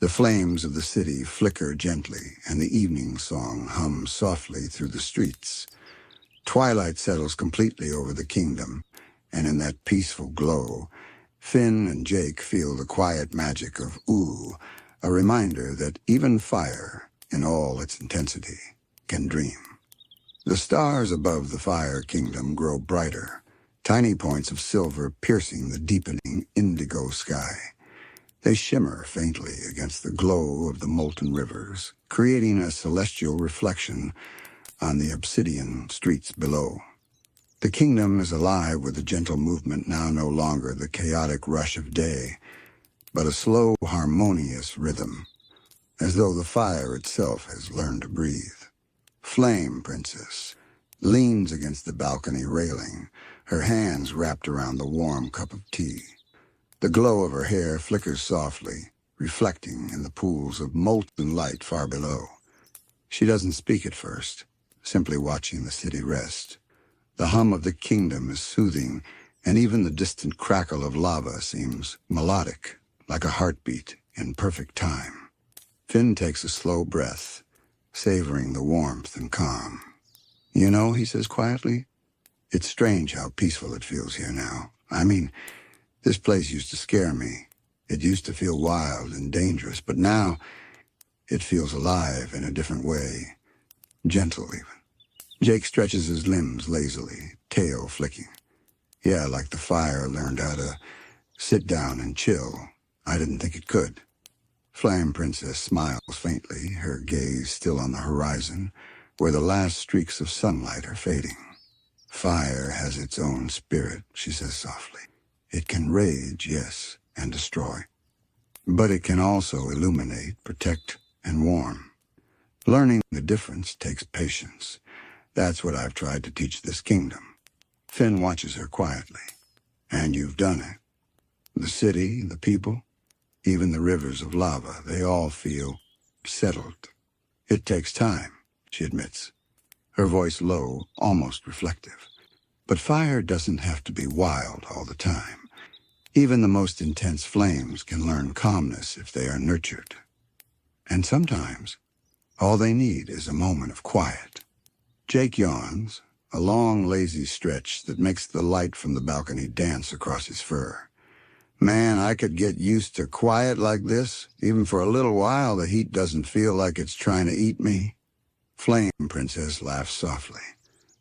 The flames of the city flicker gently, and the evening song hums softly through the streets. Twilight settles completely over the kingdom, and in that peaceful glow, Finn and Jake feel the quiet magic of Ooo, a reminder that even fire, in all its intensity, can dream. The stars above the Fire Kingdom grow brighter, tiny points of silver piercing the deepening indigo sky. They shimmer faintly against the glow of the molten rivers, creating a celestial reflection on the obsidian streets below. The kingdom is alive with a gentle movement, now no longer the chaotic rush of day, but a slow, harmonious rhythm. as though the fire itself has learned to breathe. Flame Princess leans against the balcony railing, her hands wrapped around the warm cup of tea. The glow of her hair flickers softly, reflecting in the pools of molten light far below. She doesn't speak at first, simply watching the city rest. The hum of the kingdom is soothing, and even the distant crackle of lava seems melodic, like a heartbeat in perfect time. Finn takes a slow breath, savoring the warmth and calm. "You know," he says quietly, "it's strange how peaceful it feels here now. I mean, this place used to scare me. It used to feel wild and dangerous, but now it feels alive in a different way, gentle even." Jake stretches his limbs lazily, tail flicking. "Yeah, like the fire learned how to sit down and chill. I didn't think it could." Flame Princess smiles faintly, her gaze still on the horizon, where the last streaks of sunlight are fading. "Fire has its own spirit," she says softly. "It can rage, yes, and destroy. But it can also illuminate, protect, and warm. Learning the difference takes patience. That's what I've tried to teach this kingdom." Finn watches her quietly. "And you've done it. The city, the people, even the rivers of lava, they all feel settled. It takes time," she admits, her voice low, almost reflective. "But fire doesn't have to be wild all the time. Even the most intense flames can learn calmness if they are nurtured. And sometimes, all they need is a moment of quiet." Jake yawns, a long, lazy stretch that makes the light from the balcony dance across his fur. "Man, I could get used to quiet like this. Even for a little while, the heat doesn't feel like it's trying to eat me." Flame Princess laughs softly,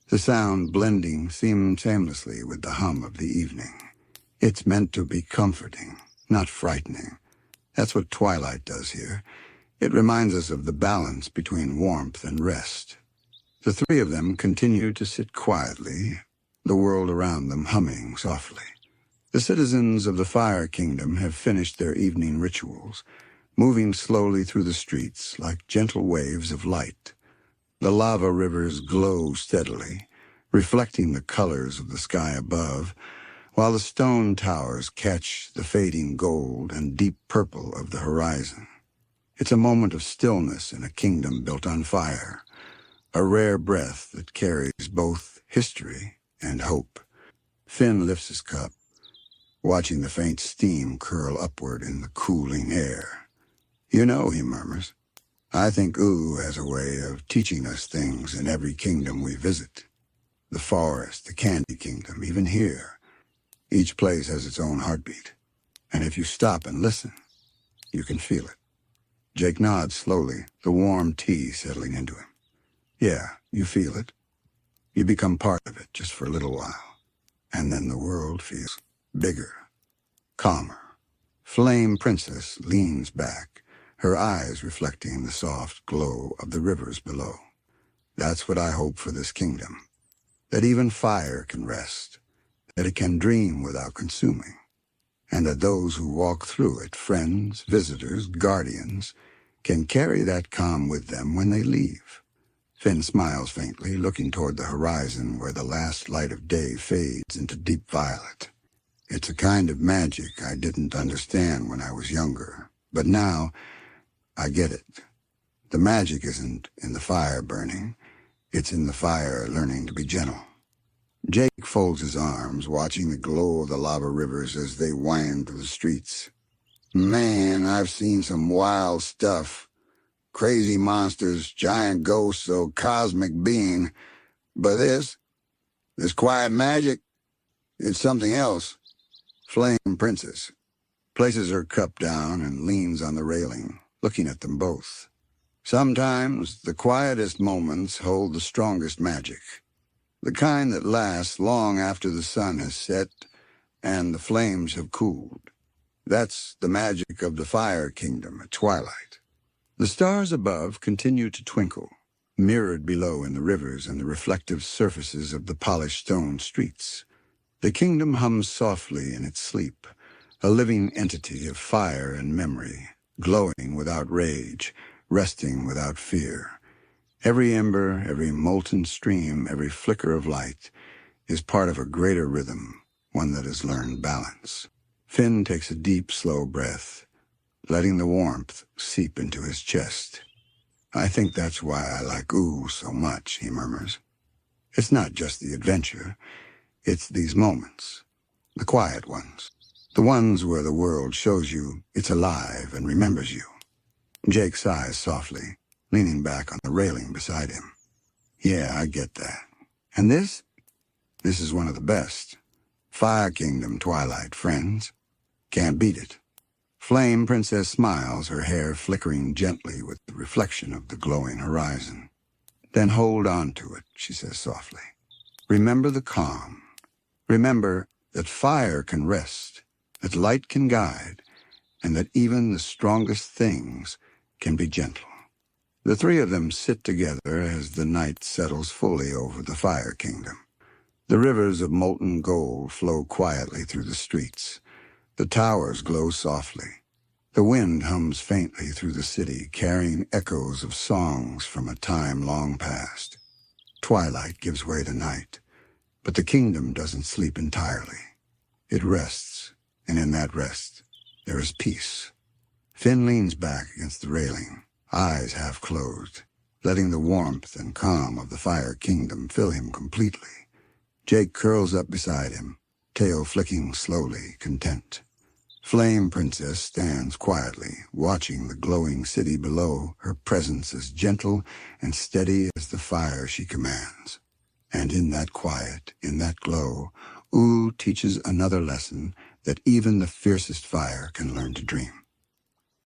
the sound blending seamlessly with the hum of the evening. "It's meant to be comforting, not frightening. That's what Twilight does here. It reminds us of the balance between warmth and rest." The three of them continue to sit quietly, the world around them humming softly. The citizens of the Fire Kingdom have finished their evening rituals, moving slowly through the streets like gentle waves of light. The lava rivers glow steadily, reflecting the colors of the sky above, while the stone towers catch the fading gold and deep purple of the horizon. It's a moment of stillness in a kingdom built on fire, a rare breath that carries both history and hope. Finn lifts his cup, watching the faint steam curl upward in the cooling air. "You know," he murmurs, "I think Ooo has a way of teaching us things in every kingdom we visit. The forest, the Candy Kingdom, even here. Each place has its own heartbeat. And if you stop and listen, you can feel it." Jake nods slowly, the warm tea settling into him. "Yeah, you feel it. You become part of it just for a little while. And then the world feels bigger, calmer." Flame Princess leans back, her eyes reflecting the soft glow of the rivers below. "That's what I hope for this kingdom. That even fire can rest, that it can dream without consuming, and that those who walk through it, friends, visitors, guardians, can carry that calm with them when they leave." Finn smiles faintly, looking toward the horizon where the last light of day fades into deep violet. "It's a kind of magic I didn't understand when I was younger, but now I get it. The magic isn't in the fire burning, it's in the fire learning to be gentle." Jake folds his arms, watching the glow of the lava rivers as they wind through the streets. "Man, I've seen some wild stuff. Crazy monsters, giant ghosts, so cosmic being. But this quiet magic, it's something else." Flame Princess places her cup down and leans on the railing, looking at them both. "Sometimes the quietest moments hold the strongest magic. The kind that lasts long after the sun has set and the flames have cooled. That's the magic of the Fire Kingdom at twilight." The stars above continue to twinkle, mirrored below in the rivers and the reflective surfaces of the polished stone streets. The kingdom hums softly in its sleep, a living entity of fire and memory, glowing without rage, resting without fear. Every ember, every molten stream, every flicker of light is part of a greater rhythm, one that has learned balance. Finn takes a deep, slow breath, letting the warmth seep into his chest. "I think that's why I like Ooo so much," he murmurs. "It's not just the adventure. It's these moments, the quiet ones, the ones where the world shows you it's alive and remembers you." Jake sighs softly, leaning back on the railing beside him. "Yeah, I get that. And this is one of the best. Fire Kingdom Twilight, friends. Can't beat it." Flame Princess smiles, her hair flickering gently with the reflection of the glowing horizon. "Then hold on to it," she says softly. "Remember the calm. Remember that fire can rest, that light can guide, and that even the strongest things can be gentle." The three of them sit together as the night settles fully over the Fire Kingdom. The rivers of molten gold flow quietly through the streets. The towers glow softly. The wind hums faintly through the city, carrying echoes of songs from a time long past. Twilight gives way to night, but the kingdom doesn't sleep entirely. It rests, and in that rest, there is peace. Finn leans back against the railing, eyes half closed, letting the warmth and calm of the Fire Kingdom fill him completely. Jake curls up beside him, tail flicking slowly, content. Flame Princess stands quietly, watching the glowing city below, her presence as gentle and steady as the fire she commands. And in that quiet, in that glow, Ooo teaches another lesson that even the fiercest fire can learn to dream.